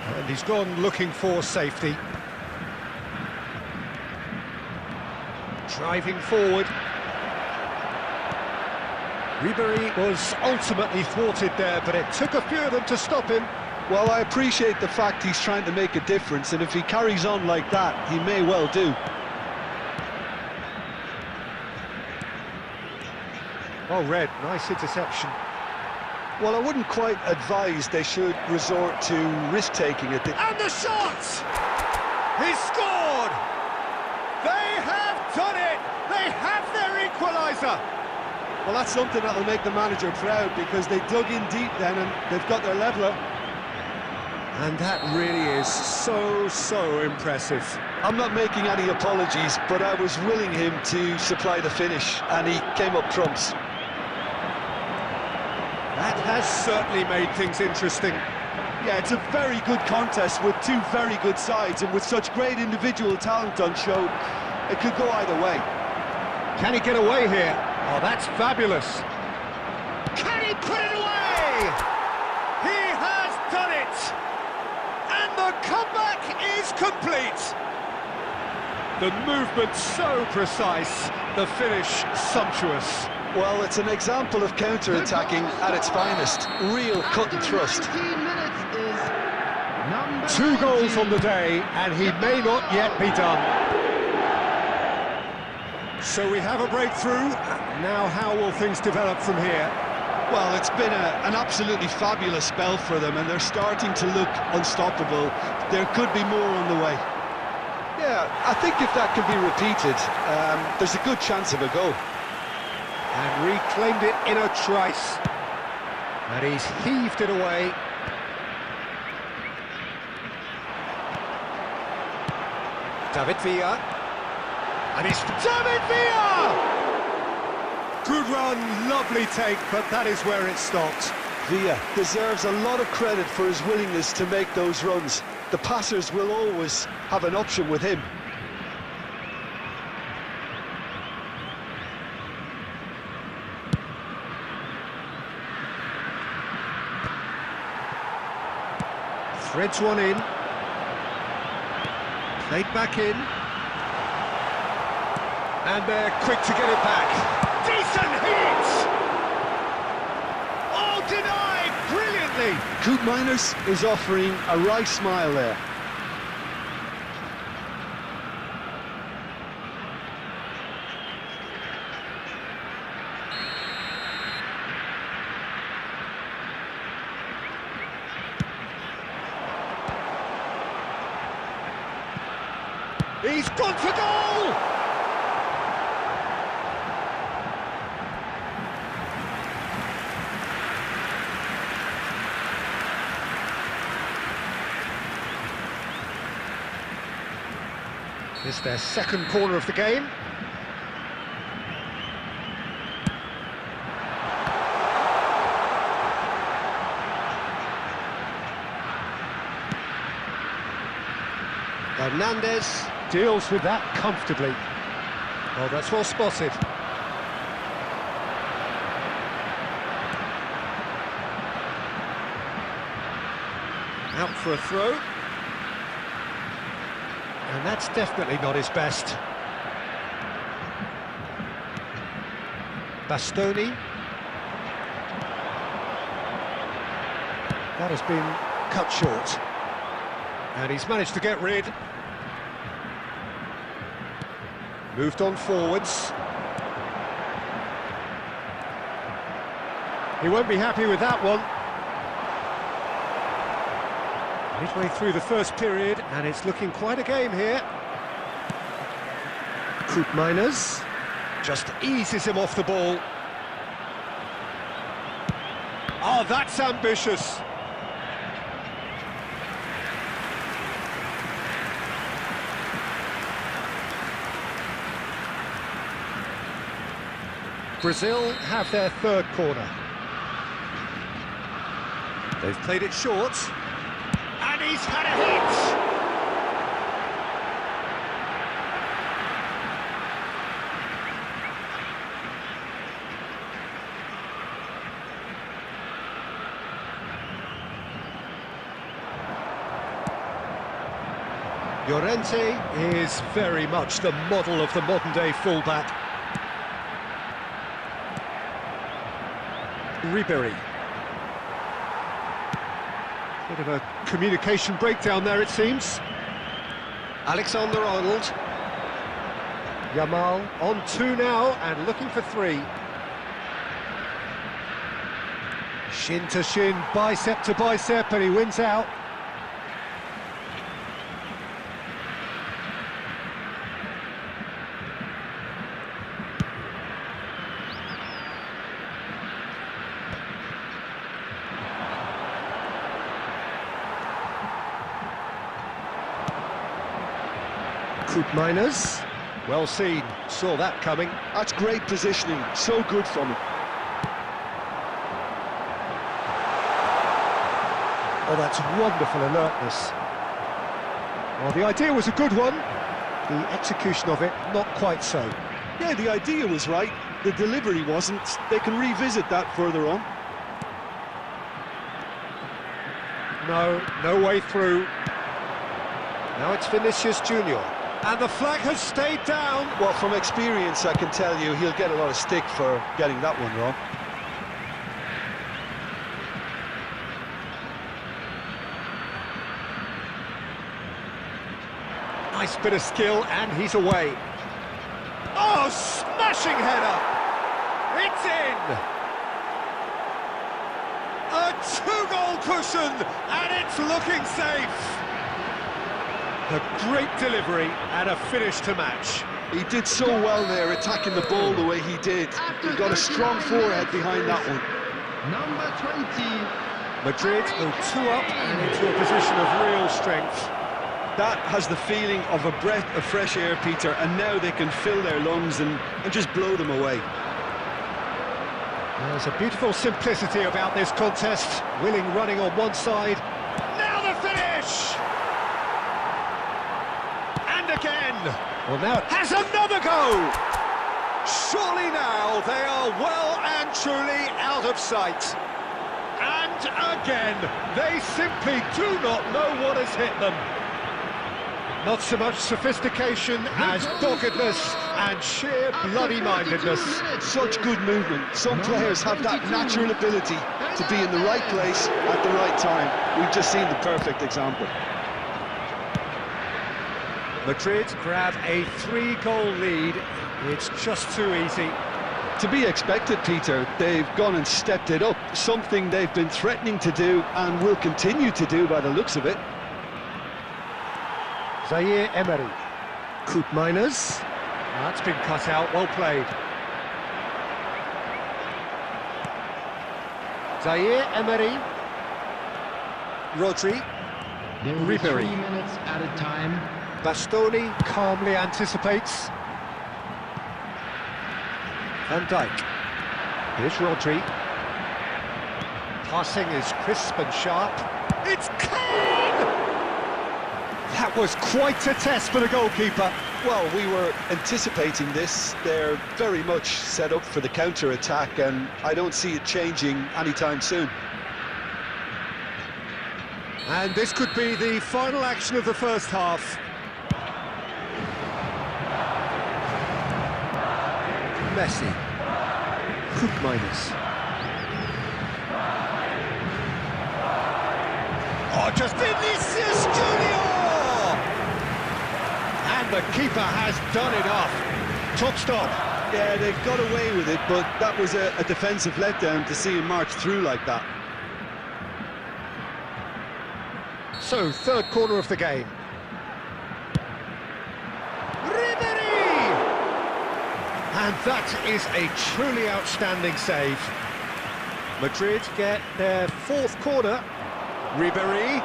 And he's gone looking for safety. Driving forward. Ribery was ultimately thwarted there, but it took a few of them to stop him. Well, I appreciate the fact he's trying to make a difference, and if he carries on like that, he may well do. Well read, nice interception. Well, I wouldn't quite advise they should resort to risk-taking at the... And the shot! He's scored! They have done it! They have their equaliser! Well, that's something that'll make the manager proud, because they dug in deep then and they've got their leveller. And that really is so impressive. I'm not making any apologies, but I was willing him to supply the finish, and he came up trumps. That has certainly made things interesting. Yeah, it's a very good contest with two very good sides, and with such great individual talent on show, it could go either way. Can he get away here? Oh, that's fabulous. Can he put it away? He has done it! And the comeback is complete. The movement so precise, the finish sumptuous. Well, it's an example of counter-attacking at its finest. Real cut and thrust. 2 goals on the day, and he may not yet be done. So we have a breakthrough. Now how will things develop from here? Well, it's been an absolutely fabulous spell for them, and they're starting to look unstoppable. There could be more on the way. Yeah, I think if that can be repeated, there's a good chance of a goal. And reclaimed it in a trice. And he's heaved it away. David Villa. And it's David Villa! Good run, lovely take, but that is where it stopped. Villa deserves a lot of credit for his willingness to make those runs. The passers will always have an option with him. Threads one in. Played back in. And they're quick to get it back. Decent hit! Oh, denied brilliantly! Koop Meiners is offering a wry smile there. He's gone for goal! It's their second corner of the game. Hernandez deals with that comfortably. Oh, that's well spotted. Out for a throw. And that's definitely not his best. Bastoni. That has been cut short. And he's managed to get rid. Moved on forwards. He won't be happy with that one. Midway through the first period, and it's looking quite a game here. Koop Meiners just eases him off the ball. Oh, that's ambitious. Brazil have their third corner. They've played it short. And he's had a hit! Llorente is very much the model of the modern-day fullback. Ribery. Bit of a communication breakdown there, it seems. Alexander-Arnold. Yamal on 2 now and looking for 3. Shin to shin, bicep to bicep, and he wins out. Koop Meiners, well seen, saw that coming. That's great positioning, so good from him. Oh, that's wonderful alertness. Well, the idea was a good one, the execution of it not quite so. Yeah, the idea was right, the delivery wasn't. They can revisit that further on. No way through. Now it's Vinicius Junior. And the flag has stayed down. Well, from experience, I can tell you he'll get a lot of stick for getting that one wrong. Nice bit of skill, and he's away. Oh, smashing header! It's in! two-goal cushion, and it's looking safe. A great delivery and a finish to match. He did so well there, attacking the ball the way he did. He got a strong forehead behind that one. Number 20. Madrid go 2 up and into a position of real strength. That has the feeling of a breath of fresh air, Peter, and now they can fill their lungs and just blow them away. There's a beautiful simplicity about this contest. Willing running on one side. Now the finish! And again! Well, now it has another go! Surely now they are well and truly out of sight. And again, they simply do not know what has hit them. Not so much sophistication as doggedness and sheer bloody-mindedness. Such good movement. Some players have that natural ability to be in the right place at the right time. We've just seen the perfect example. Madrid grab a 3-goal lead. It's just too easy. To be expected, Peter. They've gone and stepped it up. Something they've been threatening to do and will continue to do by the looks of it. Zaire Emery. Coop Miners. That's been cut out, well played. Zaire Emery. Rodri. There will be Ribery. 3 minutes at a time. Bastoni calmly anticipates. Van Dijk. Here's Rodri. Passing is crisp and sharp. It's Kane! That was quite a test for the goalkeeper. Well, we were anticipating this. They're very much set up for the counter-attack, and I don't see it changing anytime soon. And this could be the final action of the first half. Messi. Coop Miners. Oh, just Vinicius Junior! And the keeper has done it off. Top stop. Yeah, they've got away with it, but that was a defensive letdown to see him march through like that. So, third corner of the game. Ribery! And that is a truly outstanding save. Madrid get their 4th corner. Ribery.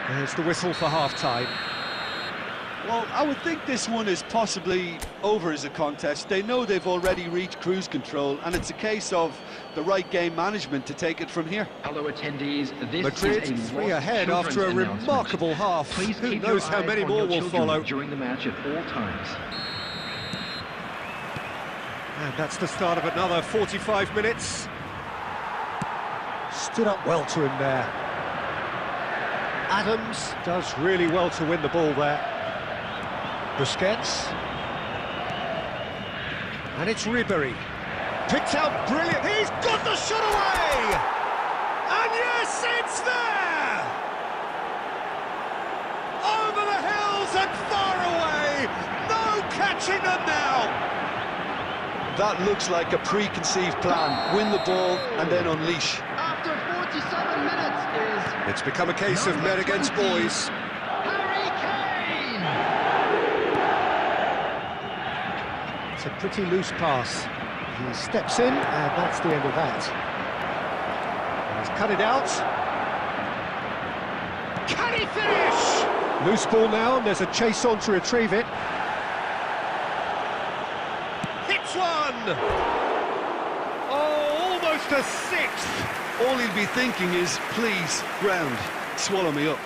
There's the whistle for half-time. Well, I would think this one is possibly over as a contest. They know they've already reached cruise control, and it's a case of the right game management to take it from here. Hello attendees, this Madrid is a 3 ahead after a remarkable half. Please Who keep knows your how eye many on more your will children follow. during the match at all times. And that's the start of another 45 minutes. Stood up well to him there. Adams does really well to win the ball there. Busquets. And it's Ribery. Picked out brilliant. He's got the shot away! And yes, it's there! Over the hills and far away! No catching them now! That looks like a preconceived plan. Win the ball and then unleash. After 47 minutes is... It's become a case of men against boys. Harry Kane! It's a pretty loose pass. He steps in, and that's the end of that. He's cut it out. Can he finish? Loose ball now, and there's a chase on to retrieve it. Hits one! Oh, almost a 6th! All he'll be thinking is, please, ground, swallow me up.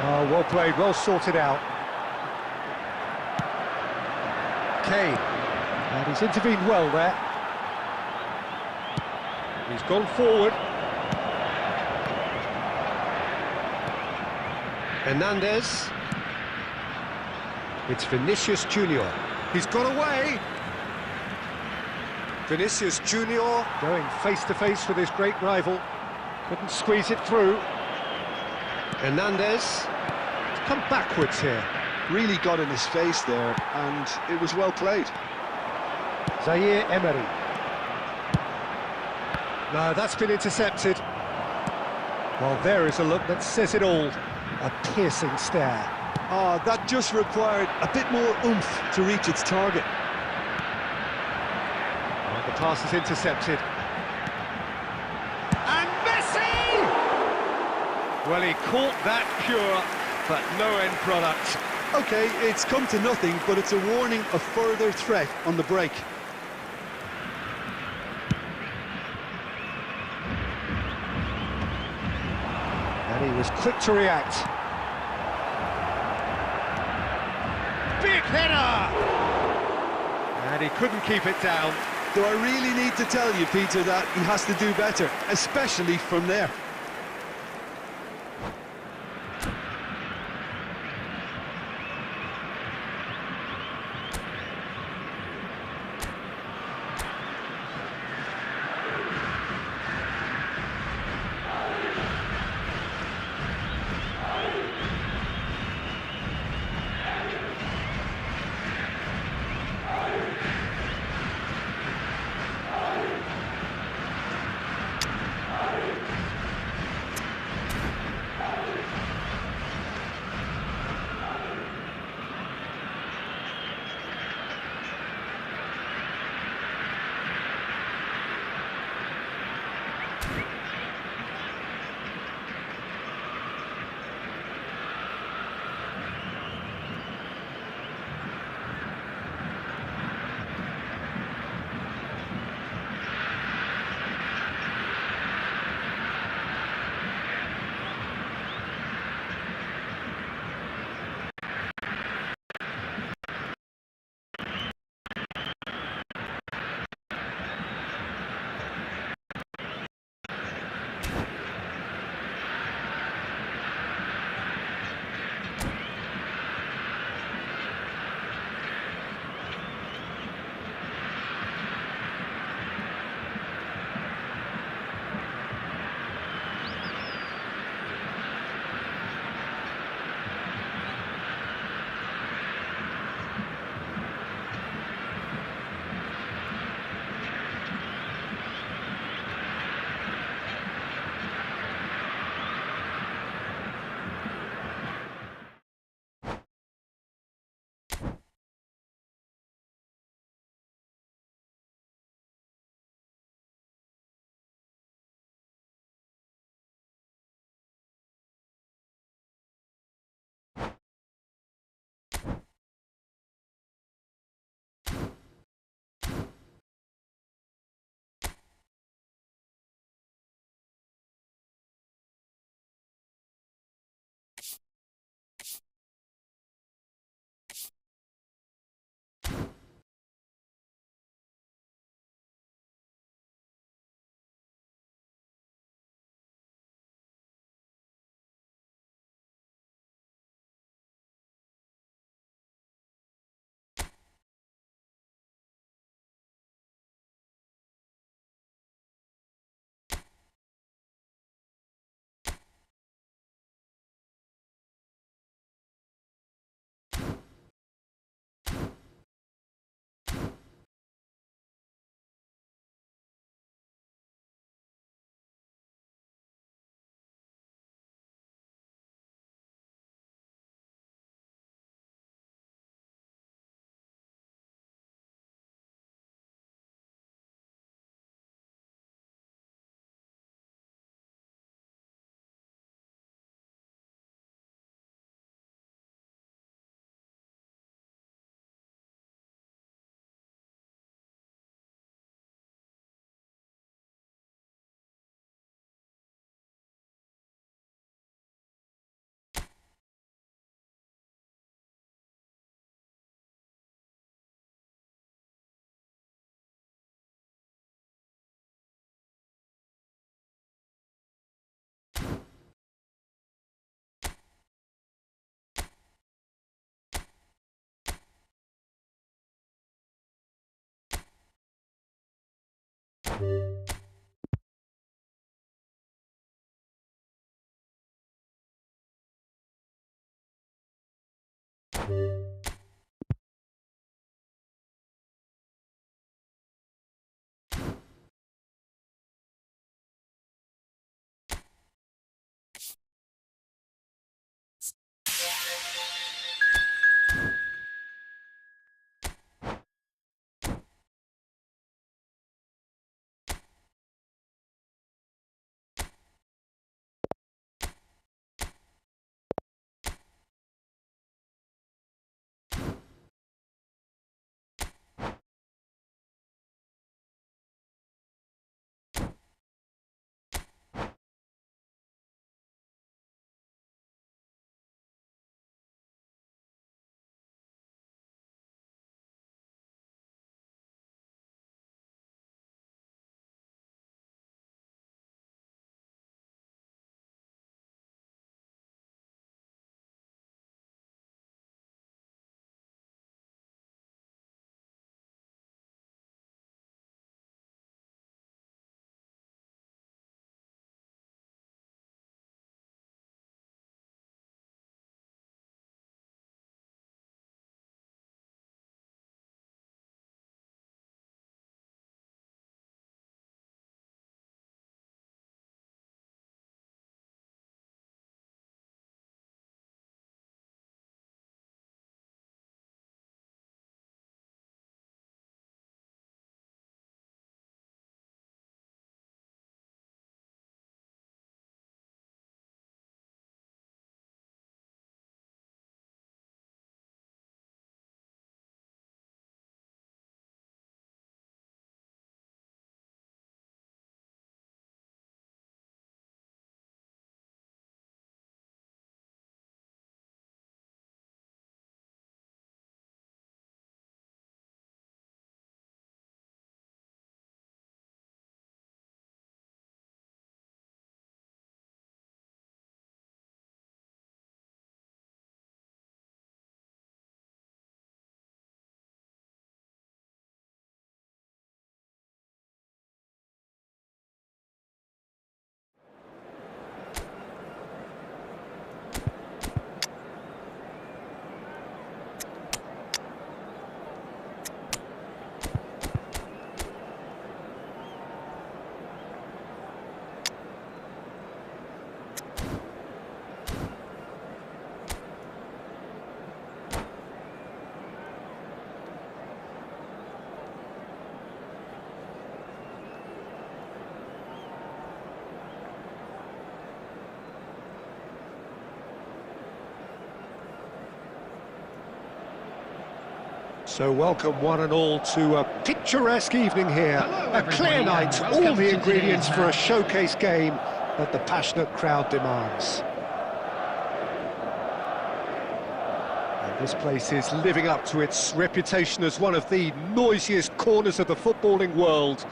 Oh, well played, well sorted out. Kane. And he's intervened well there. He's gone forward. Hernandez. It's Vinicius Junior. He's got away. Vinicius Junior going face-to-face with his great rival. Couldn't squeeze it through. Hernandez. come backwards here. Really got in his face there, and it was well played. Zaire Emery. No, that's been intercepted. Well, there is a look that says it all. A piercing stare. Ah, that just required a bit more oomph to reach its target. Well, the pass is intercepted. And Messi! Well, he caught that pure, but no end product. Okay, it's come to nothing, but it's a warning of further threat on the break. And he was quick to react. Big header! And he couldn't keep it down. Do I really need to tell you, Peter, that he has to do better, especially from there? So welcome one and all to a picturesque evening here. Hello, A clear everybody, night, and all welcome the to ingredients today's for a match. showcase game that the passionate crowd demands. And this place is living up to its reputation as one of the noisiest corners of the footballing world.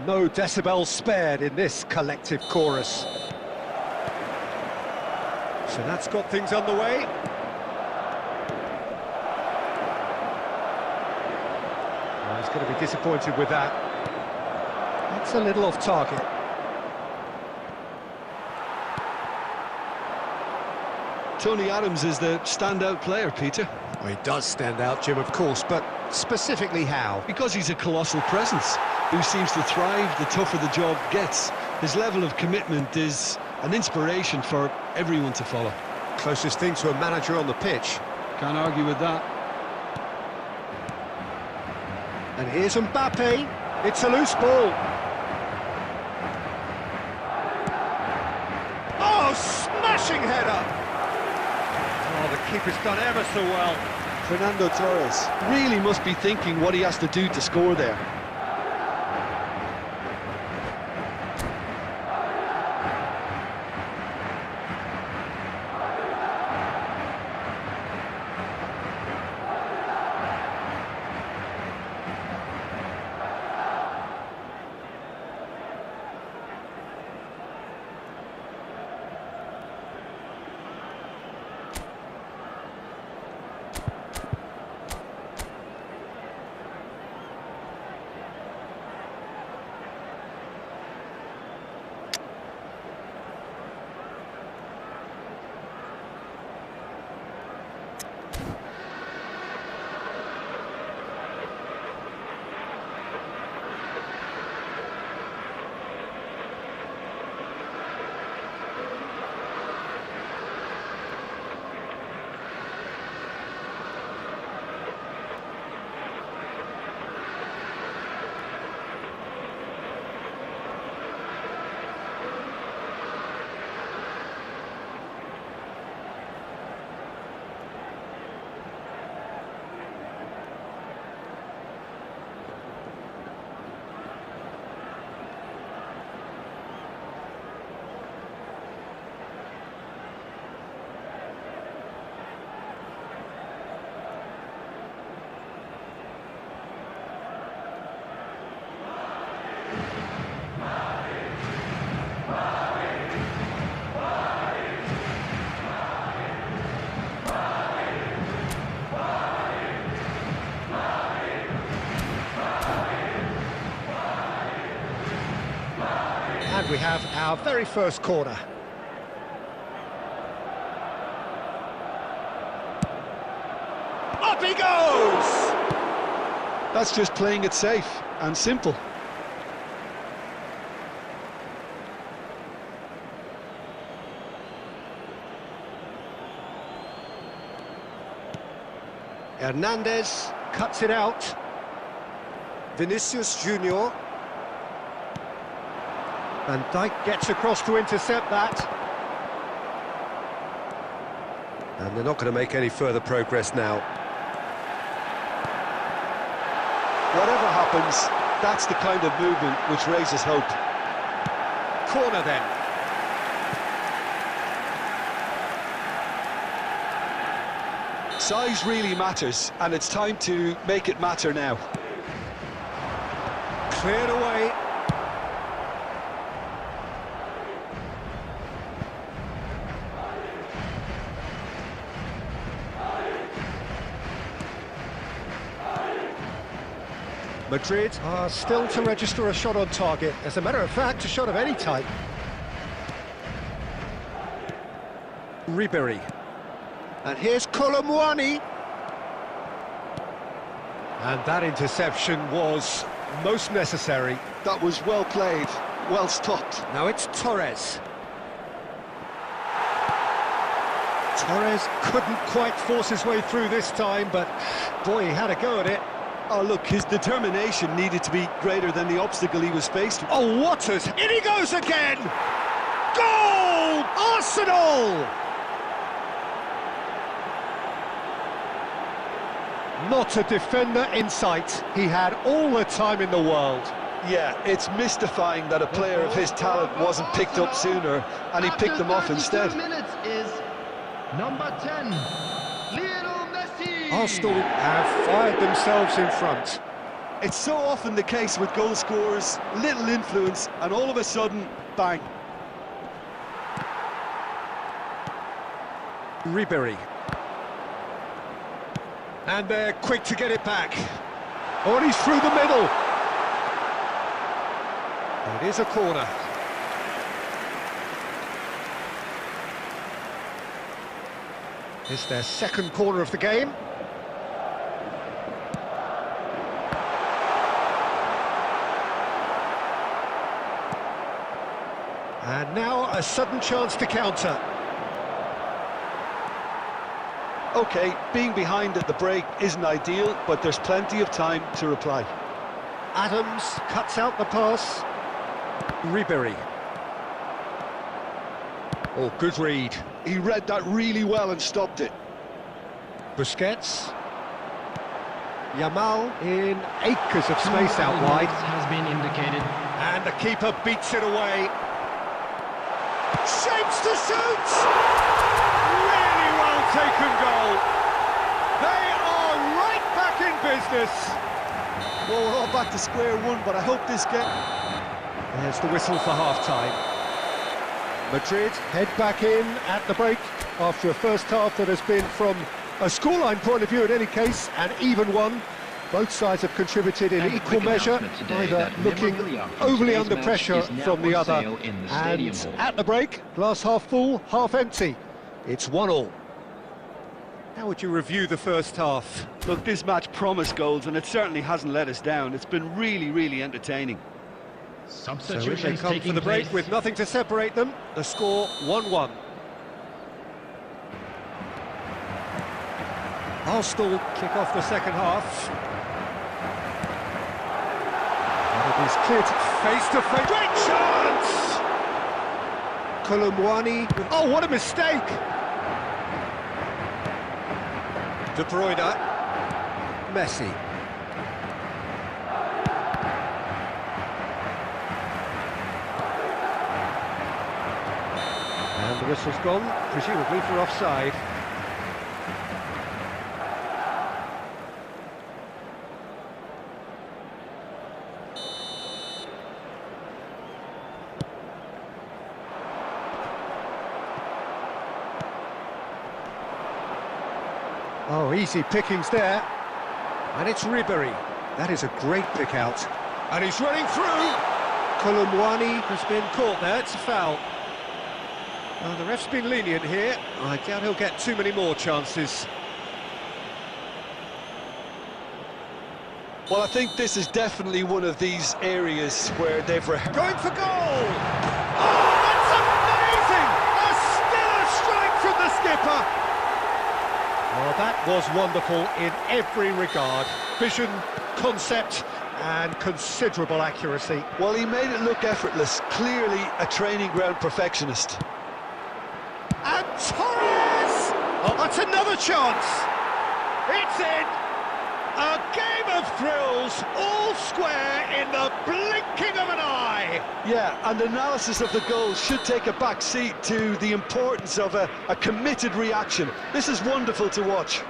No decibels spared in this collective chorus. So that's got things underway. He's going to be disappointed with that. That's a little off target. Tony Adams is the standout player, Peter. Well, he does stand out, Jim, of course, but specifically how? Because he's a colossal presence who seems to thrive the tougher the job gets. His level of commitment is an inspiration for everyone to follow. Closest thing to a manager on the pitch. Can't argue with that. And here's Mbappe. It's a loose ball. Oh, smashing header! Oh, the keeper's done ever so well. Fernando Torres really must be thinking what he has to do to score there. And we have our very first corner. Up he goes! That's just playing it safe and simple. Hernandez cuts it out. Vinicius Junior. Van Dijk gets across to intercept that. And they're not going to make any further progress now. Whatever happens, that's the kind of movement which raises hope. Corner then. Size really matters, and it's time to make it matter now. Cleared away. Madrid are still to register a shot on target. As a matter of fact, a shot of any type. Ribery. And here's Colomwani. And that interception was most necessary. That was well played, well stopped. Now it's Torres. Torres couldn't quite force his way through this time, but boy, he had a go at it. Oh, look, his determination needed to be greater than the obstacle he was faced with. Oh, Waters! In he goes again! Goal! Arsenal! Not a defender in sight. He had all the time in the world. Yeah, it's mystifying that a player of his talent wasn't picked up sooner, and he picked them off instead. Minutes is number 10, Lionel Messi. Arsenal have fired themselves in front. It's so often the case with goal scorers, little influence, and all of a sudden, bang. Ribery. And they're quick to get it back. Oh, and he's through the middle. It is a corner. It's their second corner of the game. And now a sudden chance to counter. OK, being behind at the break isn't ideal, but there's plenty of time to reply. Adams cuts out the pass. Ribery. Oh, good read. He read that really well and stopped it. Busquets. Yamal in acres of space out wide. Has been indicated. And the keeper beats it away. Shapes to shoot! Really well taken goal. They are right back in business. Well, we're all back to square one, but I hope this game... There's the whistle for half-time. Madrid head back in at the break after a first half that has been, from a scoreline point of view in any case, an even one. Both sides have contributed in equal measure, neither looking overly under pressure from the other. And at the break, glass half full, half empty. It's 1-1. How would you review the first half? Look, this match promised goals, and it certainly hasn't let us down. It's been really, really entertaining. So if they Substitutions come for taking the break place. with nothing to separate them, the score 1-1. Arsenal kick off the second half. And it is cleared face-to-face. Great chance! Colomwani. Oh, what a mistake! De Bruyne. Messi. And the whistle's gone, presumably for offside. Oh, easy pickings there. And it's Ribery. That is a great pick out. And he's running through. Kolumwani has been caught there, it's a foul. The ref's been lenient here. I doubt he'll get too many more chances. Well, I think this is definitely one of these areas where they've... Going for goal! Oh, that's amazing! A stellar strike from the skipper! Oh, that was wonderful in every regard. Vision, concept, and considerable accuracy. Well, he made it look effortless. Clearly a training ground perfectionist. And Torres! Oh, that's another chance! It's in! A game of thrills, all square in the blinking of an eye! Yeah, and analysis of the goal should take a back seat to the importance of a committed reaction. This is wonderful to watch.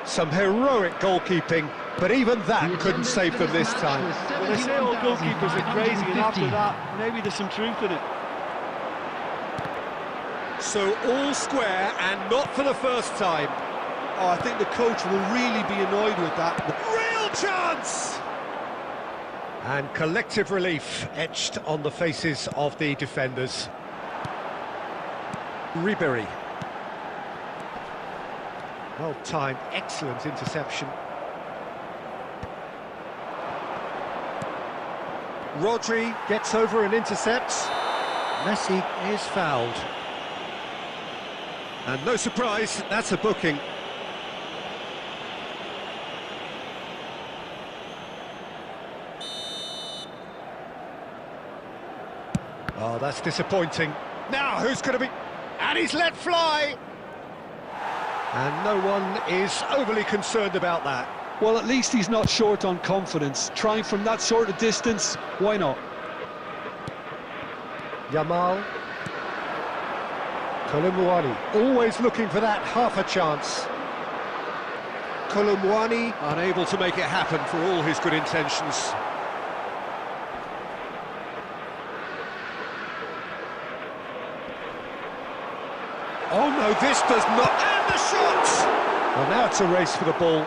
Some heroic goalkeeping, but even that couldn't save them this time. Well, they say all goalkeepers are crazy, and after that, maybe there's some truth in it. So all square, and not for the first time. Oh, I think the coach will really be annoyed with that. Real chance! And collective relief etched on the faces of the defenders. Ribery. Well-timed, excellent interception. Rodri gets over and intercepts. Messi is fouled. And no surprise, that's a booking. Oh, that's disappointing. Now, who's going to be... And he's let fly! And no one is overly concerned about that. Well, at least he's not short on confidence. Trying from that sort of distance, why not? Yamal. Kolumwani, always looking for that half a chance. Kolumwani, unable to make it happen for all his good intentions. Oh no, this does not... And the shot! Well, now it's a race for the ball.